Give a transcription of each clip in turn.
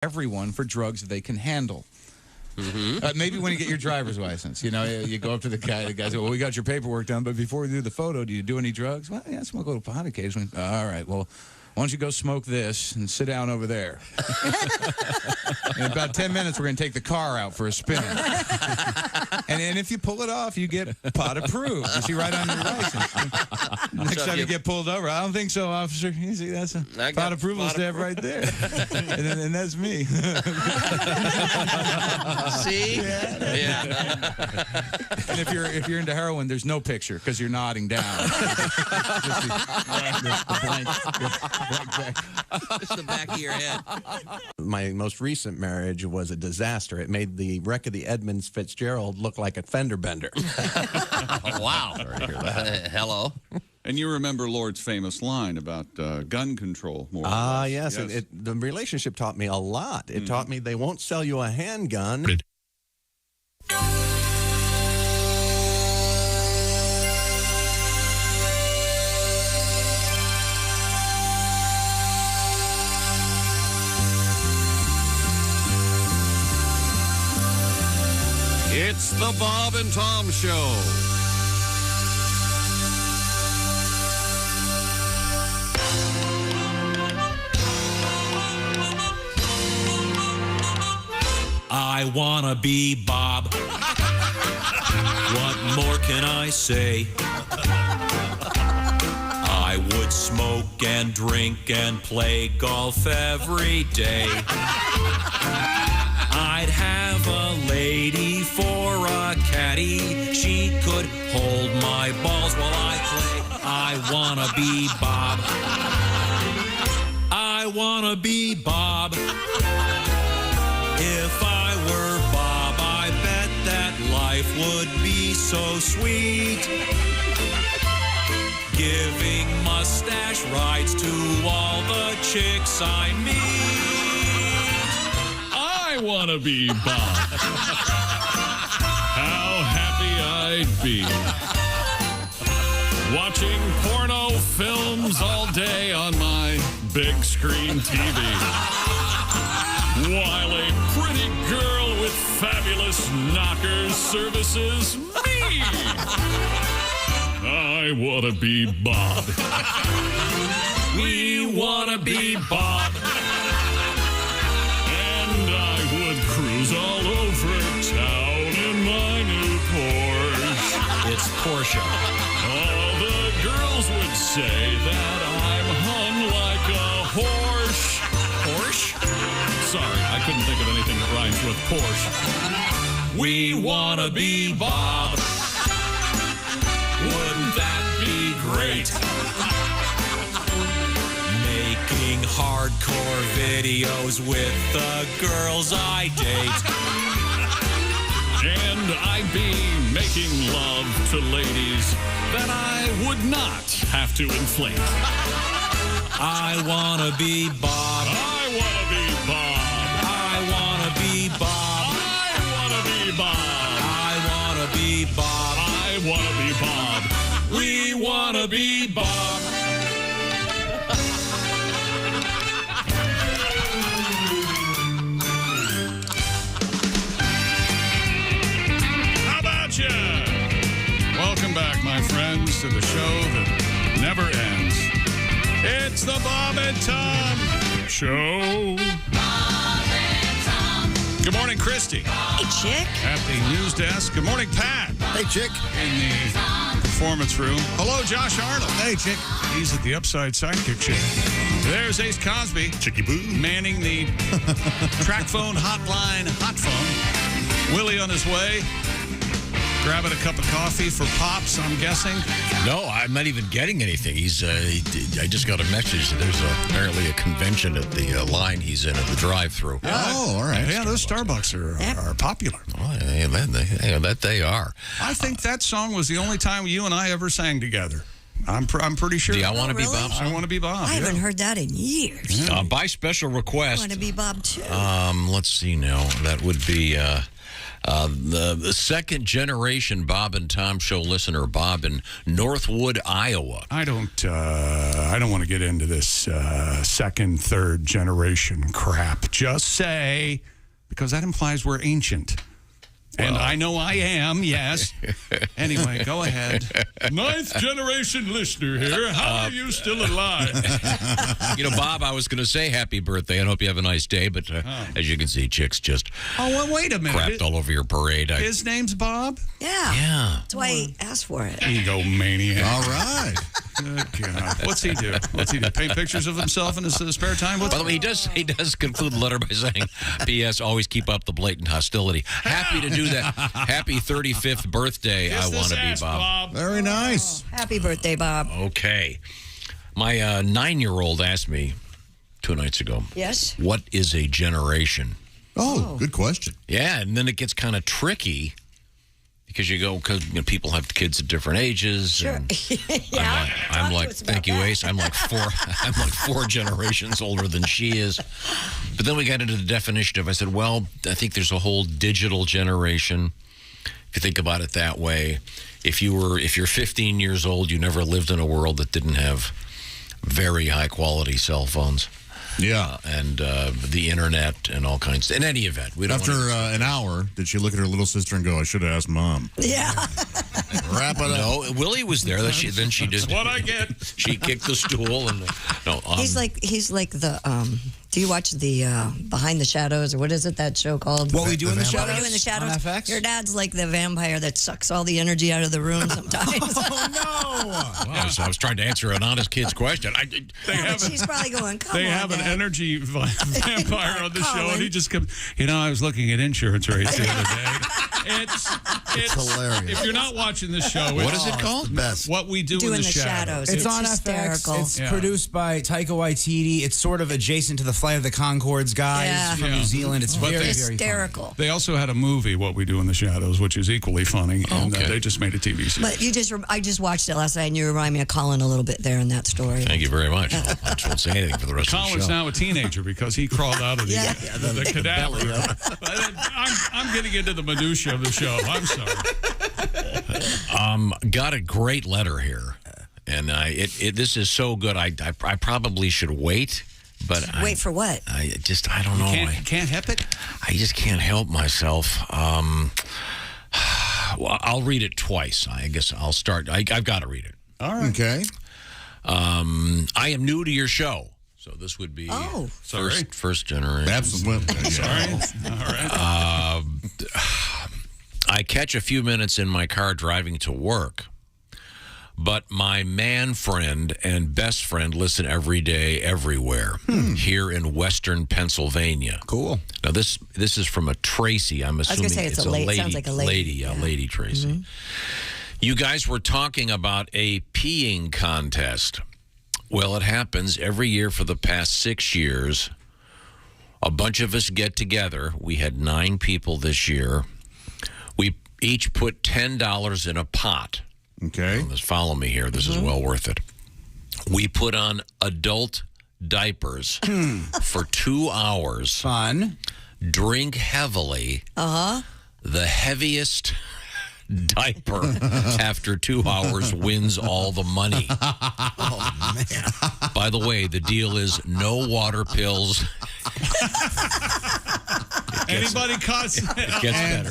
everyone for drugs that they can handle. Maybe when you get your driver's license, you know, you go up to the guy says, well, we got your paperwork done, but before we do the photo, do you do any drugs? Well, yeah, I smoke a little pot occasionally. All right, well, why don't you go smoke this and sit down over there? In about 10 minutes, we're going to take the car out for a spin. And if you pull it off, you get pot approved. You see right on your license. Next time you get pulled over, I don't think so, officer. You see, that's a pot approval stamp right there. and that's me. See? Yeah. And if you're into heroin, there's no picture because you're nodding down. Just the back of your head. My most recent marriage was a disaster. It made the wreck of the Edmunds Fitzgerald look like a fender bender. Wow. Sorry to hear that. Hello. And you remember Lord's famous line about gun control, more or less. Yes. The relationship taught me a lot. It taught me they won't sell you a handgun. It's the Bob and Tom Show. I wanna be Bob. What more can I say? I would smoke and drink and play golf every day. I'd have a lady for a caddy. She could hold my balls while I play. I wanna be Bob. I wanna be Bob. If I were Bob, I bet that life would be so sweet. Giving mustache rides to all the chicks I meet. I want to be Bob. How happy I'd be. Watching porno films all day on my big screen TV. While a pretty girl with fabulous knockers services me. I want to be Bob. We want to be Bob. Cruise all over town in my new Porsche. It's Porsche. All the girls would say that I'm hung like a horse. Porsche? Sorry, I couldn't think of anything that rhymes with Porsche. We wanna be Bob. Wouldn't that be great? Making hardcore videos with the girls I date. And I'd be making love to ladies that I would not have to inflate. I wanna be Bob. I wanna be Bob. I wanna be Bob. I wanna be Bob. I wanna be Bob. I wanna be Bob. We wanna be Bob. Welcome back, my friends, to the show that never ends. It's the Bob and Tom Show. Bob and Tom. Good morning, Christy. Hey, Chick. At the news desk. Good morning, Pat. Hey, Chick. In the performance room. Hello, Josh Arnold. Hey, Chick. He's at the Upside Sidekick Chick. There's Ace Cosby. Chicky Boo. Manning the track phone hotline hot phone. Willie on his way. Grabbing a cup of coffee for Pops, I'm guessing. No, I'm not even getting anything. I just got a message. There's apparently a convention at the line he's in at the drive-thru. Oh, all right. Yeah, those Starbucks are popular. Oh, yeah, that they are. I think that song was the only time you and I ever sang together. I'm pretty sure. Do I want to be really? Bob? I want to be Bob. I haven't heard that in years. By special I request. want to be Bob, too. Let's see now. That would be the second generation Bob and Tom Show listener, Bob in Northwood, Iowa. I don't want to get into this second, third generation crap. Just say, because that implies we're ancient. And I know I am, yes. Anyway, go ahead. Ninth generation listener here. How are you still alive? Bob, I was going to say happy birthday and hope you have a nice day, but as you can see, Chicks just well, wait a minute. crapped all over your parade. His name's Bob? Yeah. That's why he asked for it. Egomaniac. All right. Good God. What's he do? Paint pictures of himself in his spare time? By the way, he does conclude the letter by saying, P.S. Always keep up the blatant hostility. Happy to do that. Happy 35th birthday. I want to be Bob. Very nice. Happy birthday, Bob. Okay. My 9-year-old asked me 2 nights ago, Yes? what is a generation? Oh, good question. Yeah, and then it gets kind of tricky because because people have kids at different ages. Sure. And Yeah. I'm Talk like, to us about thank you, that. Ace. I'm like 4 generations older than she is. But then we got into the definition of, I said, well, I think there's a whole digital generation. If you think about it that way, if you're 15 years old, you never lived in a world that didn't have very high quality cell phones. Yeah. And the internet and all kinds. In any event, we don't. After an hour, did she look at her little sister and go, "I should have asked Mom"? Yeah. Wrap it up. No, Willie was there. Then she did. What I get. She kicked the stool and no. He's like the do you watch the Behind the Shadows, or what is it, that show called? What We Do in the What We Shadows? Do in the Shadows. On FX? Your dad's like the vampire that sucks all the energy out of the room sometimes. Wow, so I was trying to answer an honest kid's question. But she's probably going, come on, They have an Dad. energy vampire on the show, Colin. and he just comes. I was looking at insurance rates the other day. It's hilarious. If you're not watching this show, What is it called? Best. What We Do in the Shadows. It's on hysterical. FX. It's Yeah. produced by Taika Waititi. It's sort of adjacent to the Flight of the Conchords guys Yeah. from Yeah. New Zealand. It's But very, they- very funny. Hysterical. They also had a movie, What We Do in the Shadows, which is equally funny, and Okay. they just made a TV series. But I just watched it last night, and you remind me of Colin a little bit there in that story. Thank you very much. I just won't say anything for the rest Colin's of the show. now a teenager because he crawled out of the, Yeah. the cadaver. I'm getting into the minutia of the show. I'm sorry. Got a great letter here, and this is so good. I probably should wait, but Wait for what? I don't know. Can't help it. I just can't help myself. Well, I'll read it twice. I guess I'll start. I've got to read it. All right. Okay. I am new to your show, so this would be Sorry. first generation. Absolutely. Sorry. All right. I catch a few minutes in my car driving to work, but my man friend and best friend listen every day, everywhere, here in Western Pennsylvania. Cool. Now, this is from a Tracy. I'm assuming say it's a a lady. lady. Sounds like a lady. Yeah, Yeah. lady Tracy. You guys were talking about a peeing contest. Well, it happens every year for the past 6 years. A bunch of us get together. We had 9 people this year. We each put $10 in a pot. Okay. Let's follow me here. This is well worth it. We put on adult diapers for 2 hours. Fun. Drink heavily. The heaviest diaper after 2 hours wins all the money. Oh, man. By the way, the deal is no water pills. Anybody cuss? It gets better.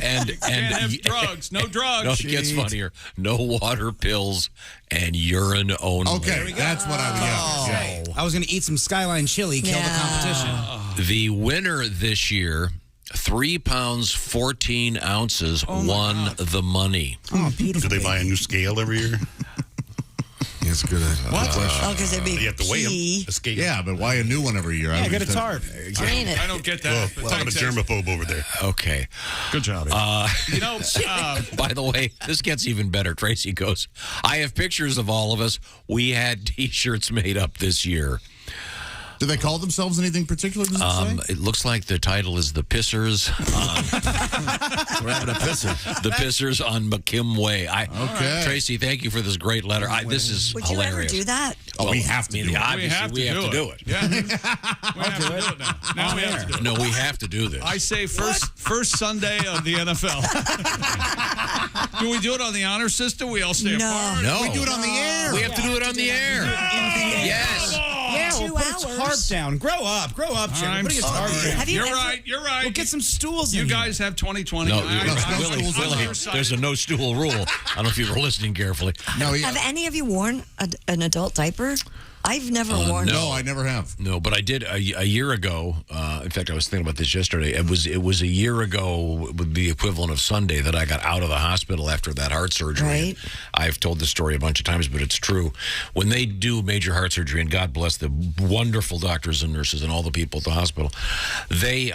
And Can't have drugs. No drugs. No, it gets funnier. No water pills and urine only. Okay, that's what I was. Yeah. I was going to eat some Skyline chili, kill the competition. The winner this year, 3 pounds, 14 ounces, won the money. Oh, beautiful. Do they buy a new scale every year? It's good. Oh, because it'd be You have to weigh pee. them. A scale. Yeah, but why a new one every year? Yeah, get a tarp. Ain't it? I don't get that. Well, I'm a germaphobe over there. Okay. Good job. You know, By the way, this gets even better. Tracy goes, I have pictures of all of us. We had T-shirts made up this year. Do they call themselves anything particular? Does it say? It looks like the title is The Pissers. We're having a pisser. The Pissers on McKim Way. Okay. Tracy, thank you for this great letter. This is Would hilarious. you ever do that? Oh, we have to do it. Obviously, we have to do it. Yeah. We have to do it now. Now we have to do it. No, we have to do this. I say first Sunday of the NFL. Do we do it on the honor system? We all stay apart? No. We do it on the air. We have to do it on the air. Yes. Yeah, well, put its harp down. Grow up, Jerry. I'm Putting its harp sorry. down. You're right. We'll get some stools in You here. guys have 2020. No, I- Willie, there's a no stool rule. I don't know if you were listening carefully. No, Have any of you worn an adult diaper? I've never worn. No, I never have. No, but I did a year ago. In fact, I was thinking about this yesterday. It was a year ago, would be the equivalent of Sunday, that I got out of the hospital after that heart surgery. Right. I've told this story a bunch of times, but it's true. When they do major heart surgery, and God bless the wonderful doctors and nurses and all the people at the hospital, they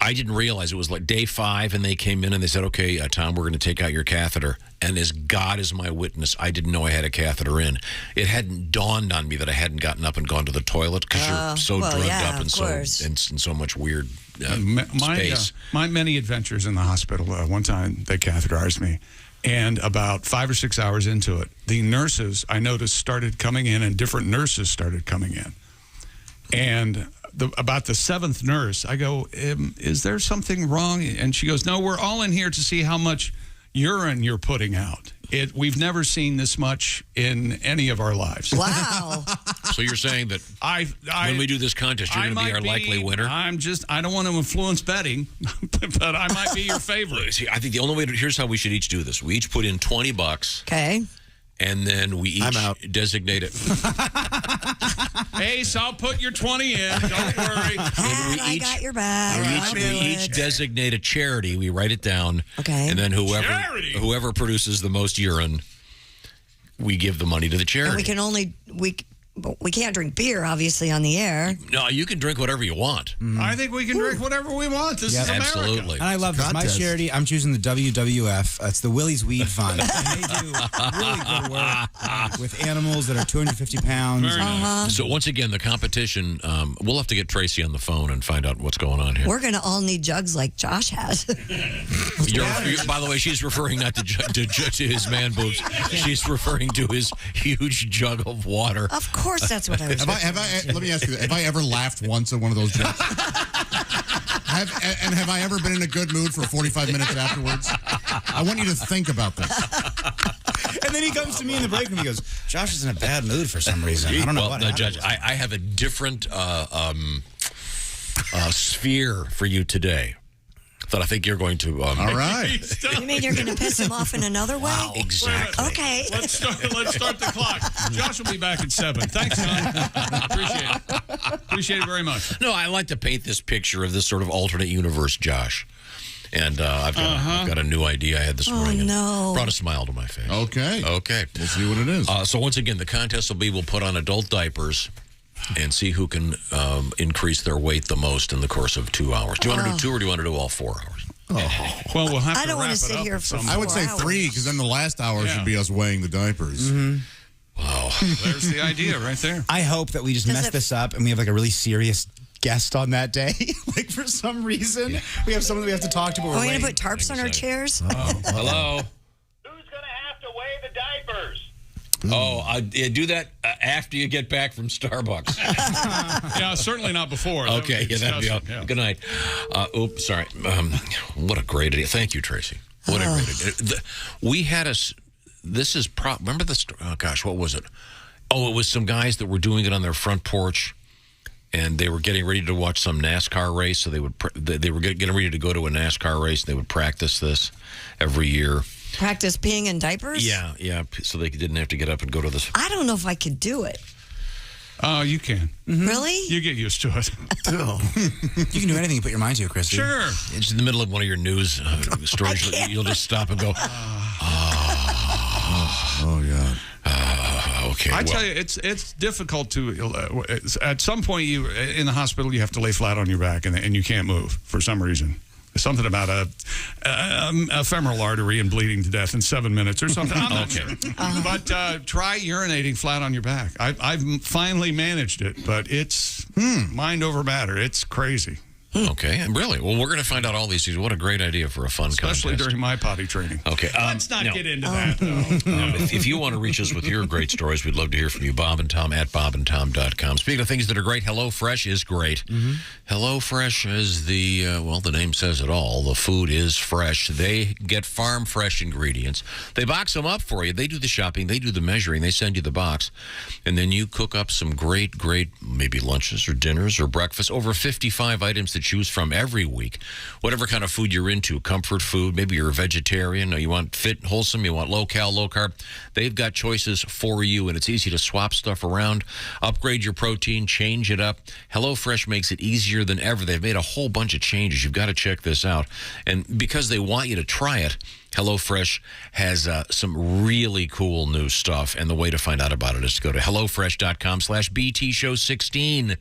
I didn't realize it was like day 5, and they came in and they said, "Okay, Tom, we're going to take out your catheter." And as God is my witness, I didn't know I had a catheter in. It hadn't dawned on me that I hadn't gotten up and gone to the toilet because you're so drugged up and in so much weird space. My many adventures in the hospital. One time they catheterized me, and about 5 or 6 hours into it, the nurses I noticed started coming in, and different nurses started coming in, and about the 7th nurse, I go, is there something wrong? And she goes, no, we're all in here to see how much urine you're putting out. We've never seen this much in any of our lives. Wow. So you're saying that when we do this contest, you're going to be our likely winner? I don't want to influence betting, but I might be your favorite. See, I think the only way here's how we should each do this. We each put in $20. Okay. And then we each designate it. Ace, I'll put your 20 in. Don't worry. I got your back. We each designate a charity. We write it down. Okay. And then whoever produces the most urine, we give the money to the charity. And we can't drink beer, obviously, on the air. No, you can drink whatever you want. I think we can drink whatever we want. This is America. Absolutely. And I love this. My charity, I'm choosing the WWF. It's the Willie's Weed Fund. And they do really good work with animals that are 250 pounds. Very nice. So once again, the competition, we'll have to get Tracy on the phone and find out what's going on here. We're going to all need jugs like Josh has. By the way, she's referring not to his man boobs. She's referring to his huge jug of water. Of course, that's what I was. Let me ask you: have I ever laughed once at one of those jokes? Have I ever been in a good mood for 45 minutes afterwards? I want you to think about this. And then he comes to me in the break room. He goes, "Josh is in a bad mood for some reason. I don't know what." Judge, I have a different sphere for you today that I think you're going to. All right. You mean you're going to piss him off in another way? Wow, exactly. Okay. Let's start the clock. Josh will be back at 7. Thanks, Tom. Appreciate it. Appreciate it very much. No, I like to paint this picture of this sort of alternate universe, Josh. And I've got a new idea I had this morning. No. Brought a smile to my face. Okay. We'll see what it is. So once again, the contest will be we'll put on adult diapers and see who can increase their weight the most in the course of 2 hours. Do you want to do 2 or do you want to do all 4 hours? Well, we'll have to I don't want to sit here for 4 I would say 3 because then the last hour should be us weighing the diapers. Wow. There's the idea right there. I hope that we just mess this up and we have like a really serious guest on that day. Like for some reason, we have someone that we have to talk to. But we're going to put tarps on our chairs? Hello? Who's going to have to weigh the diapers? Do that after you get back from Starbucks. Yeah, certainly not before. Okay, that'd be all. Yeah. Good night. Oops, sorry. What a great idea. Thank you, Tracy. What a great idea. We had remember this? Oh, gosh, what was it? Oh, it was some guys that were doing it on their front porch, and they were getting ready to watch some NASCAR race, so they were getting ready to go to a NASCAR race. They would practice this every year. Practice peeing in diapers? Yeah, so they didn't have to get up and go to this. I don't know if I could do it. Oh, you can. Really? You get used to it. You can do anything you put your mind to, Christy. Sure. It's in the middle of one of your news stories. You'll just stop and go, oh yeah. Okay. I tell you, it's difficult to. At some point, in the hospital, you have to lay flat on your back, and you can't move for some reason. something about a ephemeral artery and bleeding to death in 7 minutes or something. I'm not sure. But try urinating flat on your back. I've finally managed it, but it's mind over matter. It's crazy. Okay, really? Well, we're going to find out all these things. What a great idea for a fun Especially contest. during my potty training. Okay. Let's not get into that, though. If you want to reach us with your great stories, we'd love to hear from you. Bob and Tom at bobandtom.com. Speaking of things that are great, HelloFresh is great. HelloFresh is the name says it all. The food is fresh. They get farm fresh ingredients. They box them up for you. They do the shopping. They do the measuring. They send you the box. And then you cook up some great, maybe lunches or dinners or breakfast. Over 55 items to choose from every week. Whatever kind of food you're into, comfort food, maybe you're a vegetarian, or you want fit, wholesome, you want low-cal, low-carb, they've got choices for you, and it's easy to swap stuff around, upgrade your protein, change it up. HelloFresh makes it easier than ever. They've made a whole bunch of changes. You've got to check this out. And because they want you to try it, HelloFresh has some really cool new stuff, and the way to find out about it is to go to HelloFresh.com/BTShow16.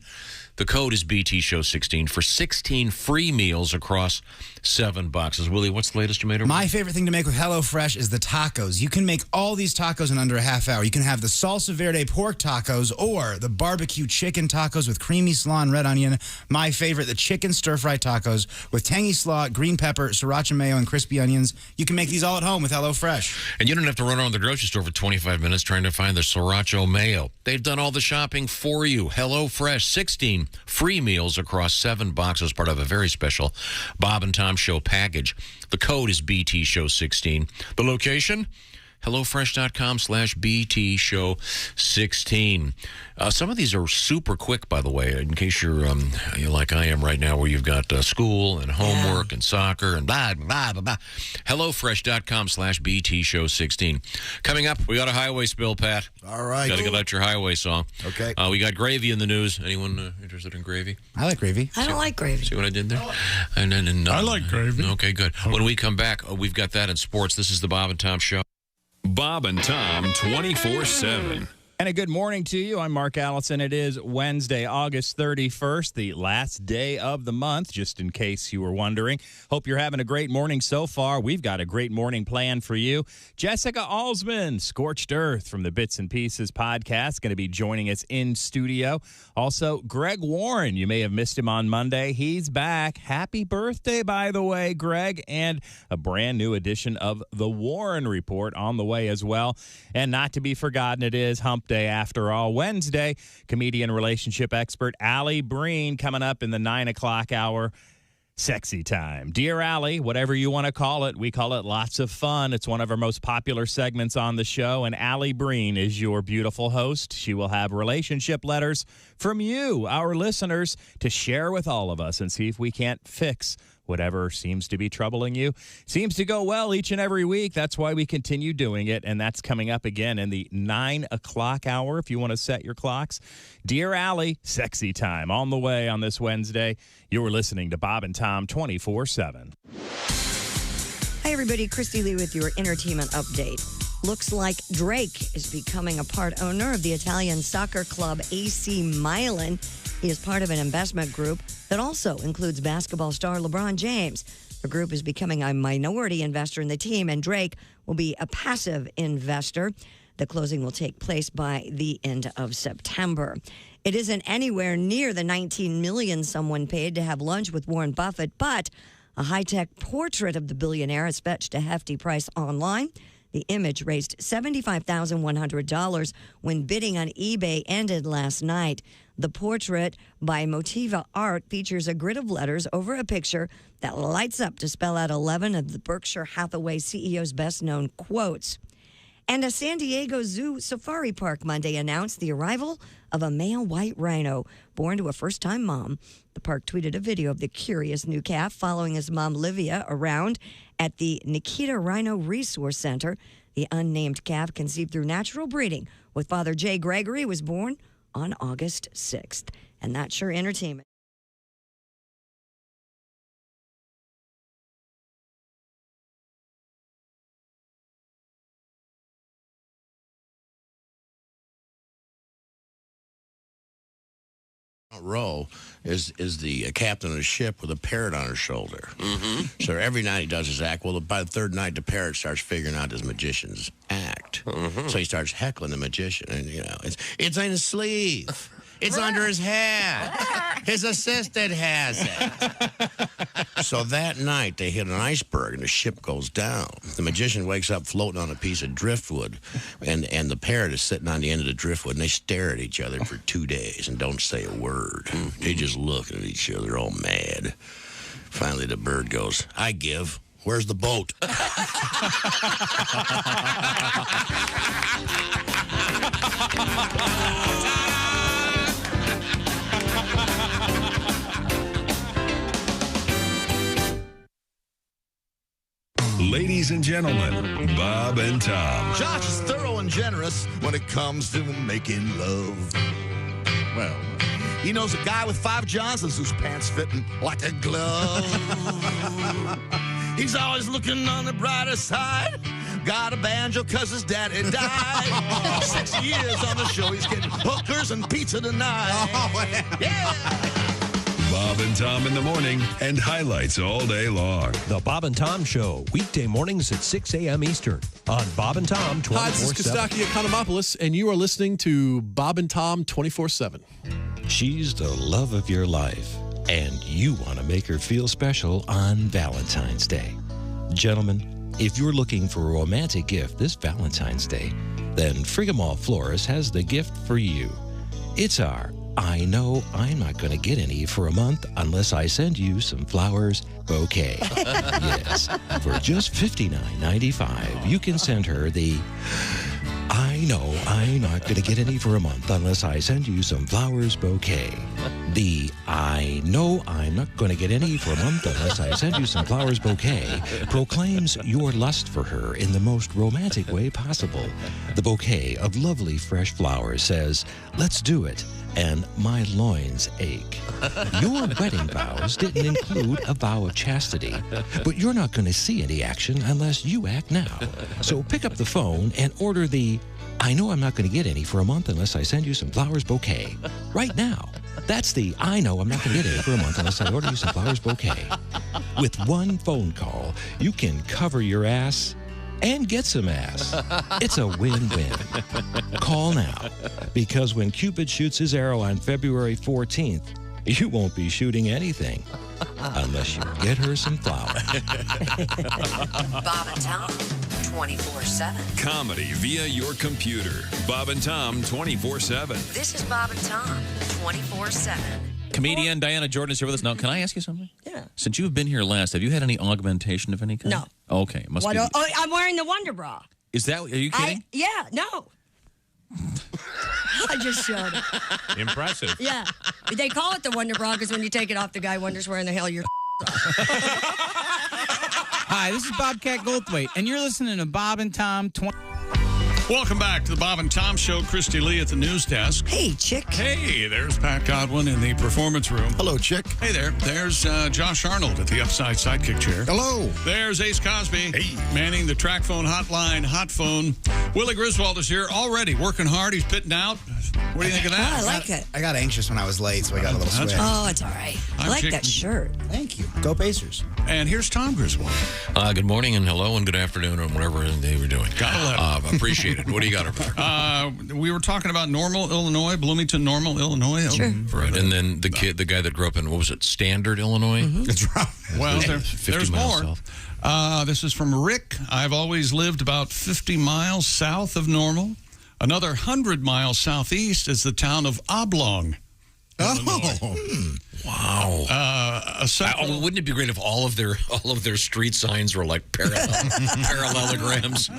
The code is BTShow16 for 16 free meals across 7 boxes. Willie, what's the latest you made over? My favorite thing to make with HelloFresh is the tacos. You can make all these tacos in under a half hour. You can have the salsa verde pork tacos or the barbecue chicken tacos with creamy slaw and red onion. My favorite, the chicken stir-fry tacos with tangy slaw, green pepper, sriracha mayo, and crispy onions. You can make these all at home with HelloFresh. And you don't have to run around the grocery store for 25 minutes trying to find the sriracha mayo. They've done all the shopping for you. HelloFresh, 16 free meals across 7 boxes, part of a very special Bob and Tom Show package. The code is BTShow16. The location? HelloFresh.com/BTShow16. Some of these are super quick, by the way, in case you're like I am right now, where you've got school and homework and soccer and blah, blah, blah, blah. HelloFresh.com/BTShow16. Coming up, we got a highway spill, Pat. All right. Got to get out your highway song. Okay. We got gravy in the news. Anyone interested in gravy? I like gravy. I don't like gravy. See what I did there? I like gravy. Okay, good. When we come back, we've got that in sports. This is the Bob and Tom Show. Bob and Tom 24/7. And a good morning to you. I'm Mark Allison. It is Wednesday, August 31st, the last day of the month, just in case you were wondering. Hope you're having a great morning so far. We've got a great morning planned for you. Jessica Alsman, Scorched Earth from the Bits and Pieces podcast, going to be joining us in studio. Also, Greg Warren. You may have missed him on Monday. He's back. Happy birthday, by the way, Greg. And a brand new edition of the Warren Report on the way as well. And not to be forgotten, it is Hump Day after all. Wednesday, comedian relationship expert Allie Breen coming up in the 9 o'clock hour. Sexy time. Dear Allie, whatever you want to call it, we call it lots of fun. It's one of our most popular segments on the show, and Allie Breen is your beautiful host. She will have relationship letters from you, our listeners, to share with all of us and see if we can't fix whatever seems to be troubling you. Seems to go well each and every week. That's why we continue doing it, and that's coming up again in the 9 o'clock hour if you want to set your clocks. Dear Allie, sexy time on the way on this Wednesday. You're listening to Bob and Tom 24/7. Hi, everybody. Christy Lee with your entertainment update. Looks like Drake is becoming a part owner of the Italian soccer club AC Milan. He is part of an investment group that also includes basketball star LeBron James. The group is becoming a minority investor in the team, and Drake will be a passive investor. The closing will take place by the end of September. It isn't anywhere near the $19 million someone paid to have lunch with Warren Buffett, but a high-tech portrait of the billionaire has fetched a hefty price online. The image raised $75,100 when bidding on eBay ended last night. The portrait by Motiva Art features a grid of letters over a picture that lights up to spell out 11 of the Berkshire Hathaway CEO's best-known quotes. And a San Diego Zoo Safari Park Monday announced the arrival of a male white rhino born to a first-time mom. The park tweeted a video of the curious new calf following his mom, Livia, around at the Nikita Rhino Resource Center. The unnamed calf, conceived through natural breeding with Father Jay Gregory, was born on August 6th. And that's your entertainment. row is the captain of the ship with a parrot on her shoulder. So every night he does his act. Well, by the third night, the parrot starts figuring out his magician's act. So he starts heckling the magician, and it's in his sleeve. It's under his hat. His assistant has it. So that night, they hit an iceberg, and the ship goes down. The magician wakes up floating on a piece of driftwood, and the parrot is sitting on the end of the driftwood, and they stare at each other for 2 days and don't say a word. They just look at each other all mad. Finally, the bird goes, I give. Where's the boat? Ladies and gentlemen, Bob and Tom. Josh is thorough and generous when it comes to making love. Well, he knows a guy with 5 Johnsons whose pants fitting like a glove. He's always looking on the brighter side. Got a banjo cause his daddy died. 6 years on the show, he's getting hookers and pizza tonight. Yeah. Bob and Tom in the morning and highlights all day long. The Bob and Tom Show, weekday mornings at 6 a.m. Eastern on Bob and Tom 24/7. Hi, this is Kostaki Economopoulos, and you are listening to Bob and Tom 24/7. She's the love of your life, and you want to make her feel special on Valentine's Day. Gentlemen, if you're looking for a romantic gift this Valentine's Day, then Frigamall Florist has the gift for you. It's our I know I'm not going to get any for a month unless I send you some flowers bouquet. Yes, for just $59.95, you can send her the I know I'm not going to get any for a month unless I send you some flowers bouquet. The I know I'm not going to get any for a month unless I send you some flowers bouquet proclaims your lust for her in the most romantic way possible. The bouquet of lovely fresh flowers says, let's do it, and my loins ache. Your wedding vows didn't include a vow of chastity, but you're not going to see any action unless you act now. So pick up the phone and order the I know I'm not going to get any for a month unless I send you some flowers bouquet right now. That's the I know I'm not going to get any for a month unless I order you some flowers bouquet. With one phone call, you can cover your ass and get some ass. It's a win-win. Call now, because when Cupid shoots his arrow on February 14th, you won't be shooting anything unless you get her some flowers. Bob and Tom, 24/7. Comedy via your computer. Bob and Tom 24/7. This is Bob and Tom, 24/7. Comedian Diana Jordan is here with us. Now, can I ask you something? Yeah. Since you've been here last, have you had any augmentation of any kind? No. Okay. Must be. I'm wearing the Wonder Bra. Is that? Are you kidding? No. I just showed it. Impressive. Yeah. They call it the Wonder Bra because when you take it off, the guy wonders where in the hell you're. Hi, this is Bobcat Goldthwait, and you're listening to Bob and Tom 20. Welcome back to the Bob and Tom Show. Christy Lee at the news desk. Hey, Chick. Hey, there's Pat Godwin in the performance room. Hello, Chick. Hey there. There's Josh Arnold at the upside sidekick chair. Hello. There's Ace Cosby. Hey. Manning the track phone hotline, hot phone. Willie Griswold is here already, working hard. He's pitting out. What do you think of that? I like it. I got anxious when I was late, so I got a little sweaty. Oh, it's all right. I like that shirt. Thank you. Go Pacers. And here's Tom Griswold. Good morning and hello and good afternoon and whatever they were doing. Appreciate it. What do you got over there? We were talking about Normal, Illinois, Bloomington, Normal, Illinois. Sure. Right. And then the guy that grew up in, what was it, Standard, Illinois? That's right. Well, there's more. south. This is from Rick. I've always lived about 50 miles south of Normal. Another 100 miles southeast is the town of Oblong. Wow. Wouldn't it be great if all of their street signs were like parallelograms?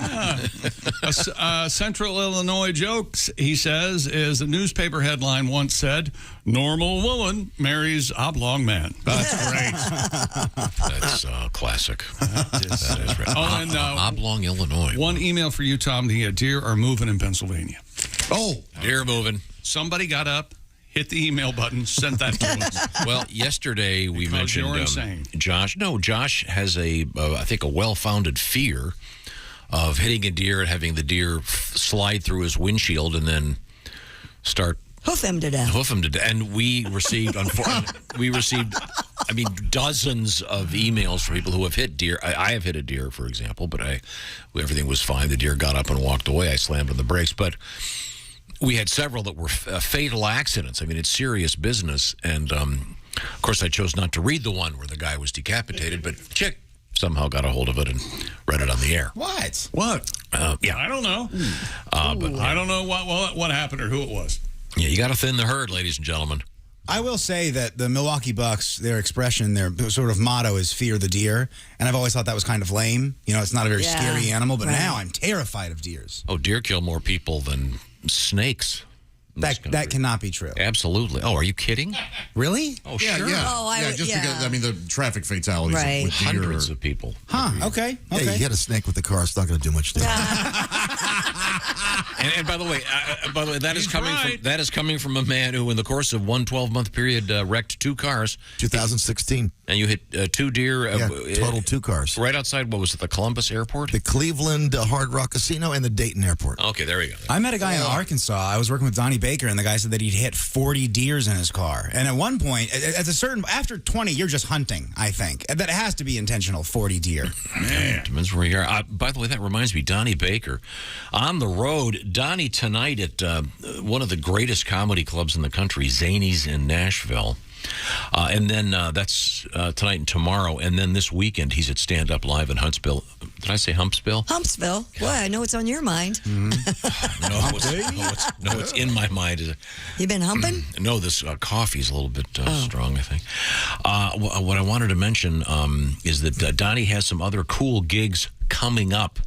Central Illinois jokes, he says, is a newspaper headline once said, normal woman marries oblong man. That's great. That's classic. That is right. And Oblong, Illinois. One email for you, Tom. The deer are moving in Pennsylvania. Deer moving. Somebody got up, hit the email button, sent that to us. Well, yesterday we mentioned you're insane. Josh. No, Josh has I think a well-founded fear of hitting a deer and having the deer slide through his windshield and then start Hoof him to death. Hoof him to death. And we received, dozens of emails from people who have hit deer. I have hit a deer, for example, but everything was fine. The deer got up and walked away. I slammed on the brakes. But we had several that were fatal accidents. I mean, it's serious business. And, of course, I chose not to read the one where the guy was decapitated, but Chick somehow got a hold of it and read it on the air. What? Yeah. I don't know. But I don't know what happened or who it was. Yeah, you got to thin the herd, ladies and gentlemen. I will say that the Milwaukee Bucks, their expression, their sort of motto is fear the deer. And I've always thought that was kind of lame. You know, it's not a very scary animal, but now I'm terrified of deers. Oh, deer kill more people than snakes. That cannot be true. Absolutely. Oh, are you kidding? Really? Oh, sure. Because, I mean, the traffic fatalities with deer. Hundreds of people. Huh, okay. Yeah, you hit a snake with the car, it's not going to do much damage. And by the way, that is coming from a man who, in the course of one 12-month period, wrecked 2 cars. 2016. And you hit 2 deer. Total 2 cars. Right outside, what was it, the Columbus Airport? The Cleveland Hard Rock Casino and the Dayton Airport. Okay, there we go. I met a guy in Arkansas. I was working with Donnie Baker, and the guy said that he'd hit 40 deers in his car. And at one point, after 20, you're just hunting, I think. That has to be intentional, 40 deer. Man. Depends where you are. By the way, that reminds me, Donnie Baker. On the road, Donnie tonight at one of the greatest comedy clubs in the country, Zanies in Nashville. And then that's tonight and tomorrow. And then this weekend, he's at Stand Up Live in Huntsville. Did I say Humpsville? Humpsville? Boy, I know it's on your mind. No, it's in my mind. You been humping? No, this coffee's a little bit strong, I think. What I wanted to mention is that Donnie has some other cool gigs coming up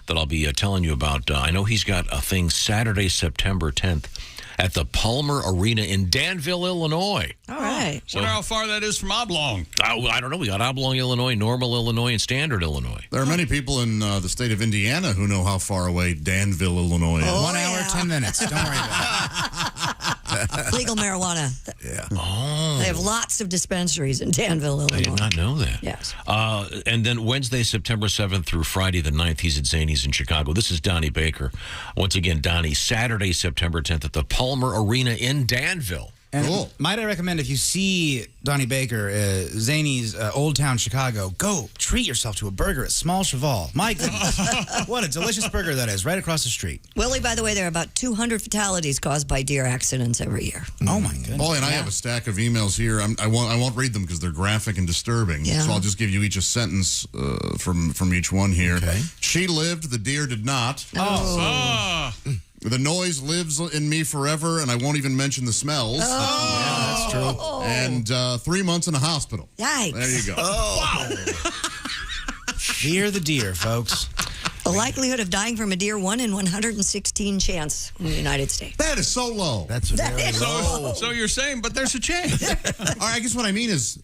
that I'll be telling you about. I know he's got a thing Saturday, September 10th. At the Palmer Arena in Danville, Illinois. All right. So, wonder how far that is from Oblong. I don't know. We got Oblong, Illinois, Normal, Illinois, and Standard, Illinois. There are many people in the state of Indiana who know how far away Danville, Illinois is. 1 hour, 10 minutes. Don't worry about it. Legal marijuana. Yeah. Oh. They have lots of dispensaries in Danville, Illinois. I did not know that. Yes. And then Wednesday, September 7th through Friday the 9th, he's at Zanies in Chicago. This is Donnie Baker. Once again, Donnie, Saturday, September 10th at the Palmer Arena in Danville. And might I recommend, if you see Donnie Baker, Zany's Old Town Chicago, go treat yourself to a burger at Small Cheval. My goodness. What a delicious burger that is, right across the street. Willie, by the way, there are about 200 fatalities caused by deer accidents every year. Oh, my goodness. Boy, and I have a stack of emails here. I won't read them because they're graphic and disturbing. Yeah. So I'll just give you each a sentence from each one here. Okay. She lived, the deer did not. Oh. The noise lives in me forever, and I won't even mention the smells. Yeah, that's true. And 3 months in a hospital. Yikes. There you go. Wow. Fear the deer, folks. The likelihood of dying from a deer, 1 in 116 chance in the United States. That is so low. That's very low. So you're saying, but there's a chance. All right, I guess what I mean is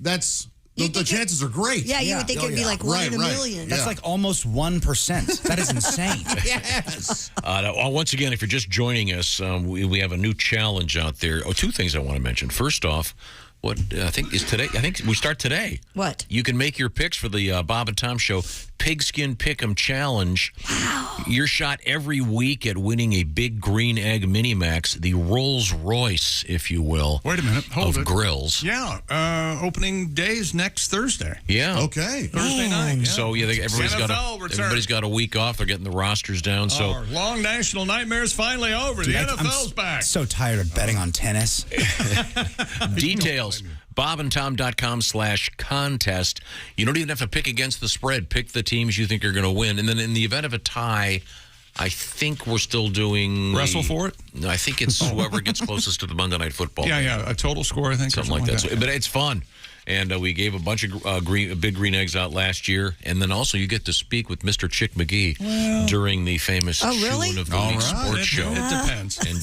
the chances are great. Yeah, you would think it would be like 1 in a million. That's like almost 1%. That is insane. Yes. Once again, if you're just joining us, we have a new challenge out there. 2 things I want to mention. First off, what I think is today. I think we start today. What? You can make your picks for the Bob and Tom Show Pigskin Pick'em Challenge. Wow. Your shot every week at winning a Big Green Egg Mini-Max, the Rolls Royce, if you will. Wait a minute. Hold of it. grills. Yeah. Opening day is next Thursday. Yeah. Okay. Thursday night. Yeah. So everybody's got a week off. They're getting the rosters down. So our long national nightmare is finally over. Dude, the NFL's back. So tired of betting on tennis. Details. bobandtom.com/contest. You don't even have to pick against the spread. Pick the teams you think are going to win. And then in the event of a tie, I think we're still doing... Wrestle for it? I think it's whoever gets closest to the Monday Night Football. Yeah, a total score, I think. Something like that. But it's fun. And we gave a bunch of big green eggs out last year. And then also you get to speak with Mr. Chick McGee during the famous Shoe of the Week sports show. It depends. And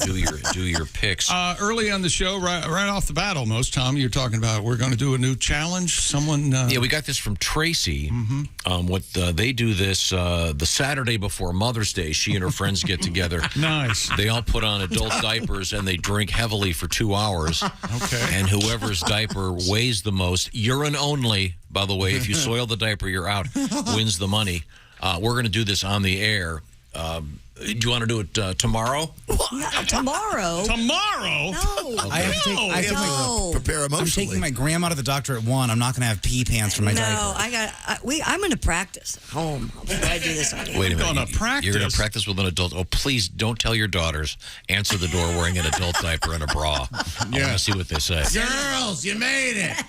do your picks. Early on the show, right off the bat almost, Tom, you're talking about we're going to do a new challenge. Someone... Yeah, we got this from Tracy. They do this the Saturday before Mother's Day. She and her friends get together. Nice. They all put on adult diapers and they drink heavily for 2 hours. Okay. And whoever's diaper weighs the most, urine only, by the way, if you soil the diaper, you're out, wins the money. We're going to do this on the air. Do you want to do it tomorrow? No, tomorrow? Tomorrow? No. I have to take. Prepare I'm emotionally. taking my grandma to the doctor at 1. I'm not going to have pee pants for my diaper. No, I'm going to practice at home before I do this on here. Wait a minute. Gonna practice? You're going to practice with an adult. Oh, please don't tell your daughters. Answer the door wearing an adult diaper and a bra. I want to see what they say. Girls, you made it.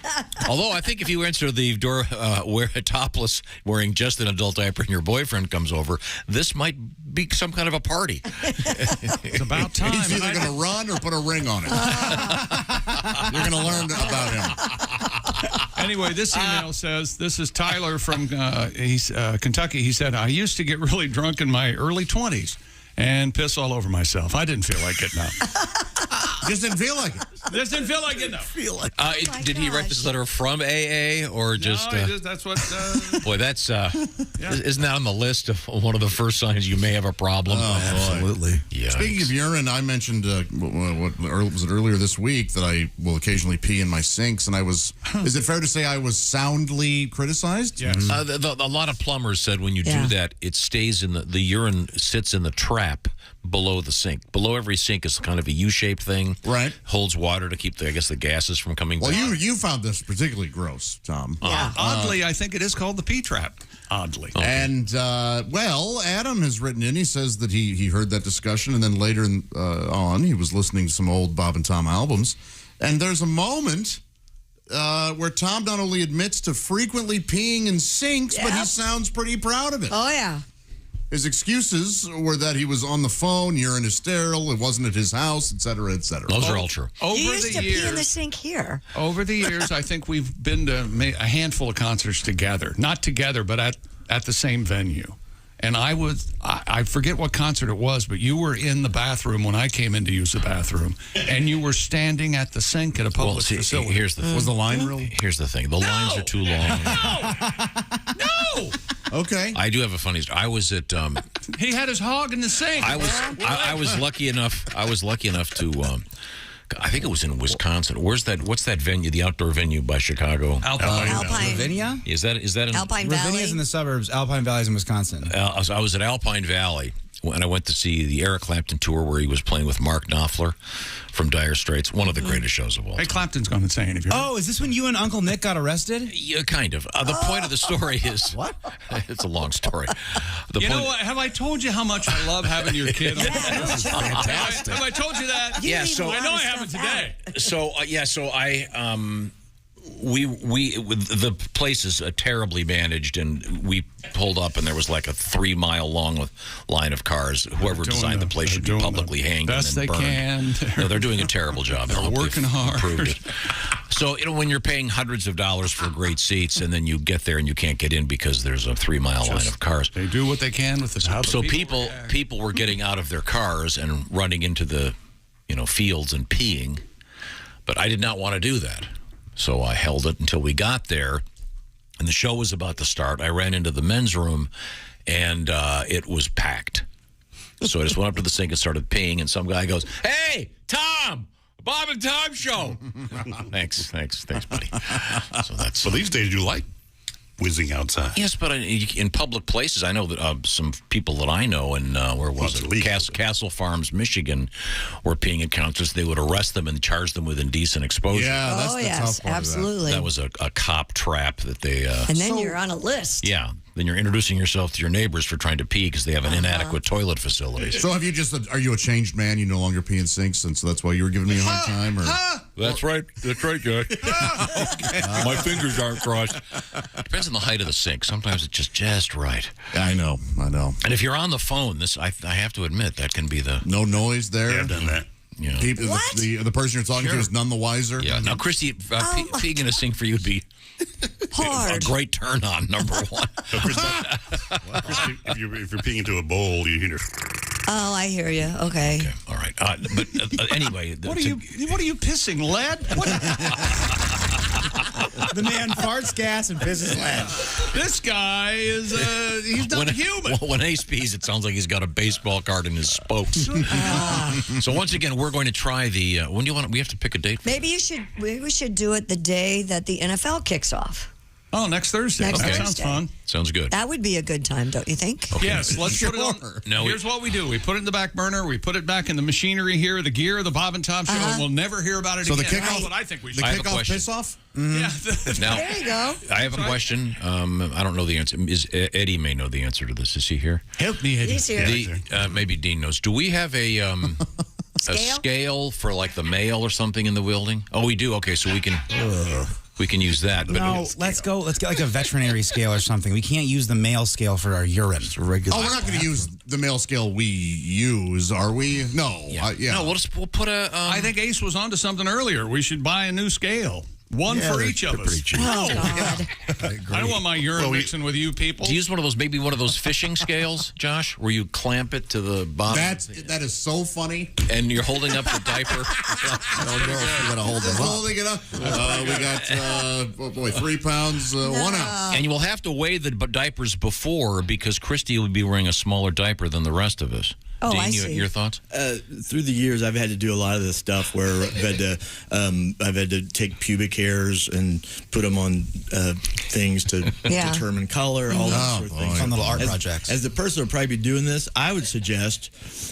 Although I think if you answer the door wear topless, wearing just an adult diaper, and your boyfriend comes over, this might be some kind of a party. It's about time. He's either going to run or put a ring on it. You're going to learn about him. Anyway, this email says, this is Tyler from Kentucky. He said, I used to get really drunk in my early 20s and piss all over myself. I didn't feel like it now. Just didn't feel like it. Just didn't feel like it now. Did he write this letter from AA or just... No, that's what... Boy, that's... Isn't that on the list of one of the first signs you may have a problem? Absolutely. Yeah. Speaking of urine, I mentioned, was it earlier this week, that I will occasionally pee in my sinks, and I was... Is it fair to say I was soundly criticized? Yes. A lot of plumbers said when you do that, it stays in the urine sits in the trap below the sink. Below every sink is kind of a U-shaped thing. Right. Holds water to keep, the gases from coming Well, back. you found this particularly gross, Tom. Yeah. Oddly, I think it is called the P-trap. Oddly. Okay. And, Adam has written in. He says that he heard that discussion, and then later on, he was listening to some old Bob and Tom albums. And there's a moment where Tom not only admits to frequently peeing in sinks, but he sounds pretty proud of it. Oh, yeah. His excuses were that he was on the phone, urine is sterile, it wasn't at his house, et cetera, et cetera. Those are all true. You used to pee in the sink here. Over the years, I think we've been to a handful of concerts together. Not together, but at the same venue. And I forget what concert it was, but you were in the bathroom when I came in to use the bathroom. And you were standing at the sink at a public facility. Here's the thing. Was the line real? Here's the thing. The lines are too long. No! Okay. I do have a funny story. I was at... he had his hog in the sink. I was lucky enough to... I think it was in Wisconsin. What's that venue? The outdoor venue by Chicago. Alpine. Ravinia? Is that in Alpine Valley? Ravinia's in the suburbs. Alpine Valley's in Wisconsin. I was at Alpine Valley when I went to see the Eric Clapton tour where he was playing with Mark Knopfler from Dire Straits. One of the greatest shows of all time. Hey, Clapton's gone insane. Oh, is this when you and Uncle Nick got arrested? Yeah, kind of. The point of the story is... What? It's a long story. You know what? Have I told you how much I love having your kid on? This is fantastic. Have I told you that? Yeah, so... I know I haven't today. So the place is terribly managed, and we pulled up, and there was like a 3-mile long line of cars. Whoever designed the place should be publicly hanged best and then burned. they can. No, they're doing a terrible job. They're working hard. It. So when you're paying hundreds of dollars for great seats, and then you get there and you can't get in because there's a 3-mile line of cars. They do what they can with the So people were getting out of their cars and running into the fields and peeing, but I did not want to do that. So I held it until we got there, and the show was about to start. I ran into the men's room, and it was packed. So I just went up to the sink and started peeing, and some guy goes, "Hey, Tom, Bob and Tom show." Thanks, buddy. So these days you like whizzing outside. Yes, but in public places, I know that some people that I know in, where was it? Castle Farms, Michigan, were peeing at concerts. They would arrest them and charge them with indecent exposure. Yeah, that's the tough part absolutely. That was a cop trap that they... and then you're on a list. Yeah. Then you're introducing yourself to your neighbors for trying to pee because they have an inadequate toillet facility. So are you a changed man? You no longer pee in sinks, and so that's why you were giving me a hard time? Or? That's right, guy. My fingers aren't crossed. Depends on the height of the sink. Sometimes it's just right. I know. And if you're on the phone, I have to admit, that can be the... No noise there? Yeah, I've done that. Yeah. The person you're talking to is none the wiser? Yeah. Now, Christy, peeing in a sink for you would be... hard. A great turn on, number one. So, Christy, if you're peeing into a bowl, you hear... Oh, I hear you. Okay. All right. But anyway... What are you pissing, lead? The man farts gas and pisses lead. This guy is, he's not human. When Ace pees, it sounds like he's got a baseball card in his spokes. So once again, we're going to try the, when do you want, we have to pick a date. Maybe we should do it the day that the NFL kicks off. Oh, next Thursday. Next That sounds Thursday. fun. Sounds good. That would be a good time, don't you think? Yes, let's put it on. No, Here's what we do. We put it in the back burner. We put it back in the machinery here, the gear, the Bob and Tom show, and we'll never hear about it So the again. kickoff- That's what I think we The should. I have a kickoff question. piss off? Yeah. Now, There you go. I have a question. I don't know the answer. Eddie may know the answer to this. Is he here? Help me, Eddie. He's here. Maybe Dean knows. Do we have a scale for like the mail or something in the building? Oh, we do. Okay, so we can use that. But No, let's go. Let's get like a veterinary scale or something. We can't use the male scale for our urine. Oh, we're not going to use the male scale we use, are we? No. yeah. No, we'll put a. I think Ace was onto something earlier. We should buy a new scale. One for each of us. Oh, God. I don't want my urine mixing with you people. Do you use one of those fishing scales, Josh, where you clamp it to the bottom? That is so funny. And you're holding up the diaper. I don't know if you're going to hold them up. Holding it up. We got 3 pounds, 1 ounce. And you will have to weigh the diapers before because Christy will be wearing a smaller diaper than the rest of us. Oh, Dean, I see. Your thoughts? Through the years, I've had to do a lot of this stuff where I've had to take pubic hairs and put them on things to determine color, all that sort of things. Fun little art projects. As the person who would probably be doing this,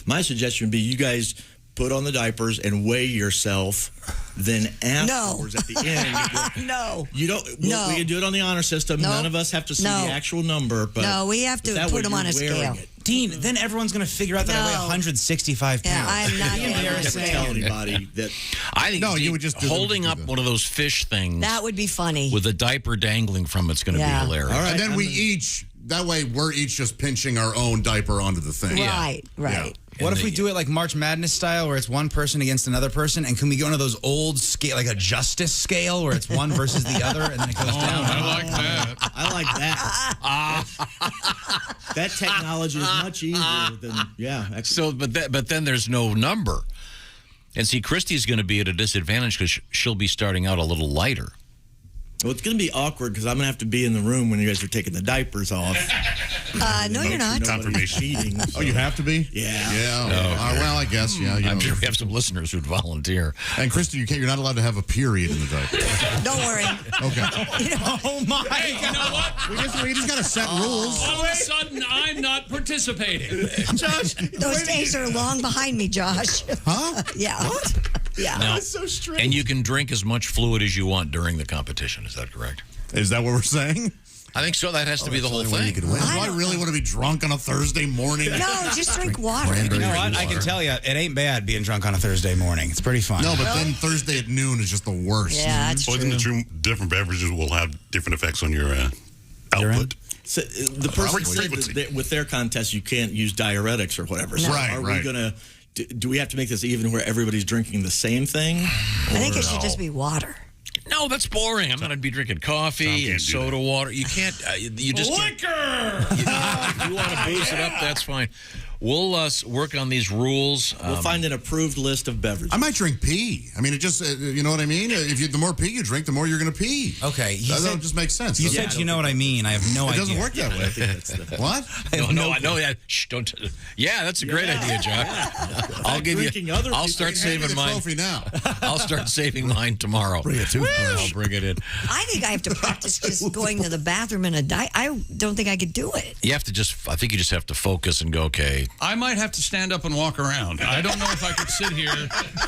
my suggestion would be you guys put on the diapers and weigh yourself. Then afterwards, at the end, No. you don't. No. We can do it on the honor system. No. None of us have to see No. the actual number. But No, we have to that put way them on you're a wearing scale. it. Dean, then everyone's going to figure out that I weigh 165 pounds. Yeah, I'm not You never tell anybody that. I think No, you would just do holding up one of those fish things That would be funny. with a diaper dangling from it's going to Yeah. be hilarious. All right. And then we each, that way we're each just pinching our own diaper onto the thing. Right, right. What if we do it like March Madness style, where it's one person against another person? And can we go into those old scale, like a justice scale, where it's one versus the other, and then it goes down? I like that. I like that. That technology is much easier than So, but then there's no number, and see, Christy's going to be at a disadvantage because she'll be starting out a little lighter. Well, it's going to be awkward because I'm going to have to be in the room when you guys are taking the diapers off. No, you're not. Confirmation. Cheating, so. Oh, you have to be? Yeah. Yeah. Okay. Well, I guess. Yeah. I'm sure we have some listeners who'd volunteer. And Christy, you're not allowed to have a period in the diaper. Don't worry. Okay. Oh my! Hey, you know what? We just got to set rules. All of a sudden, I'm not participating. Josh, those days are long behind me, Josh. Huh? Yeah. What? Yeah. Now, That's so strange. and you can drink as much fluid as you want during the competition. Is that correct? Is that what we're saying? I think so. That has to be the whole thing. Do I really want to be drunk on a Thursday morning? No, just drink water. You know what? I can tell you, it ain't bad being drunk on a Thursday morning. It's pretty fun. No, but then Thursday at noon is just the worst. Yeah, that's Well, true. isn't it true different beverages will have different effects on your output? So, the person said that with their contest, you can't use diuretics or whatever. So Right, are we right. going to... Do we have to make this even where everybody's drinking the same thing? I think it should just be water. No, that's boring. I'm going to be drinking coffee and soda water. You can't. You just liquor. If you want to booze it up, that's fine. We'll work on these rules. We'll find an approved list of beverages. I might drink pee. I mean, it just, you know what I mean? The more pee you drink, the more you're going to pee. Okay. That just makes sense. You doesn't said it? you know what I mean. I have no idea. It doesn't work that way. What? I know that. Shh, don't. Yeah, that's a great idea, Josh. I'll give you. I'll start saving mine. Trophy now. I'll start saving mine tomorrow. Bring it to I'll bring it in. I think I have to practice just going to the bathroom in a diet. I don't think I could do it. You have to I think you just have to focus and go, okay. I might have to stand up and walk around. I don't know if I could sit here.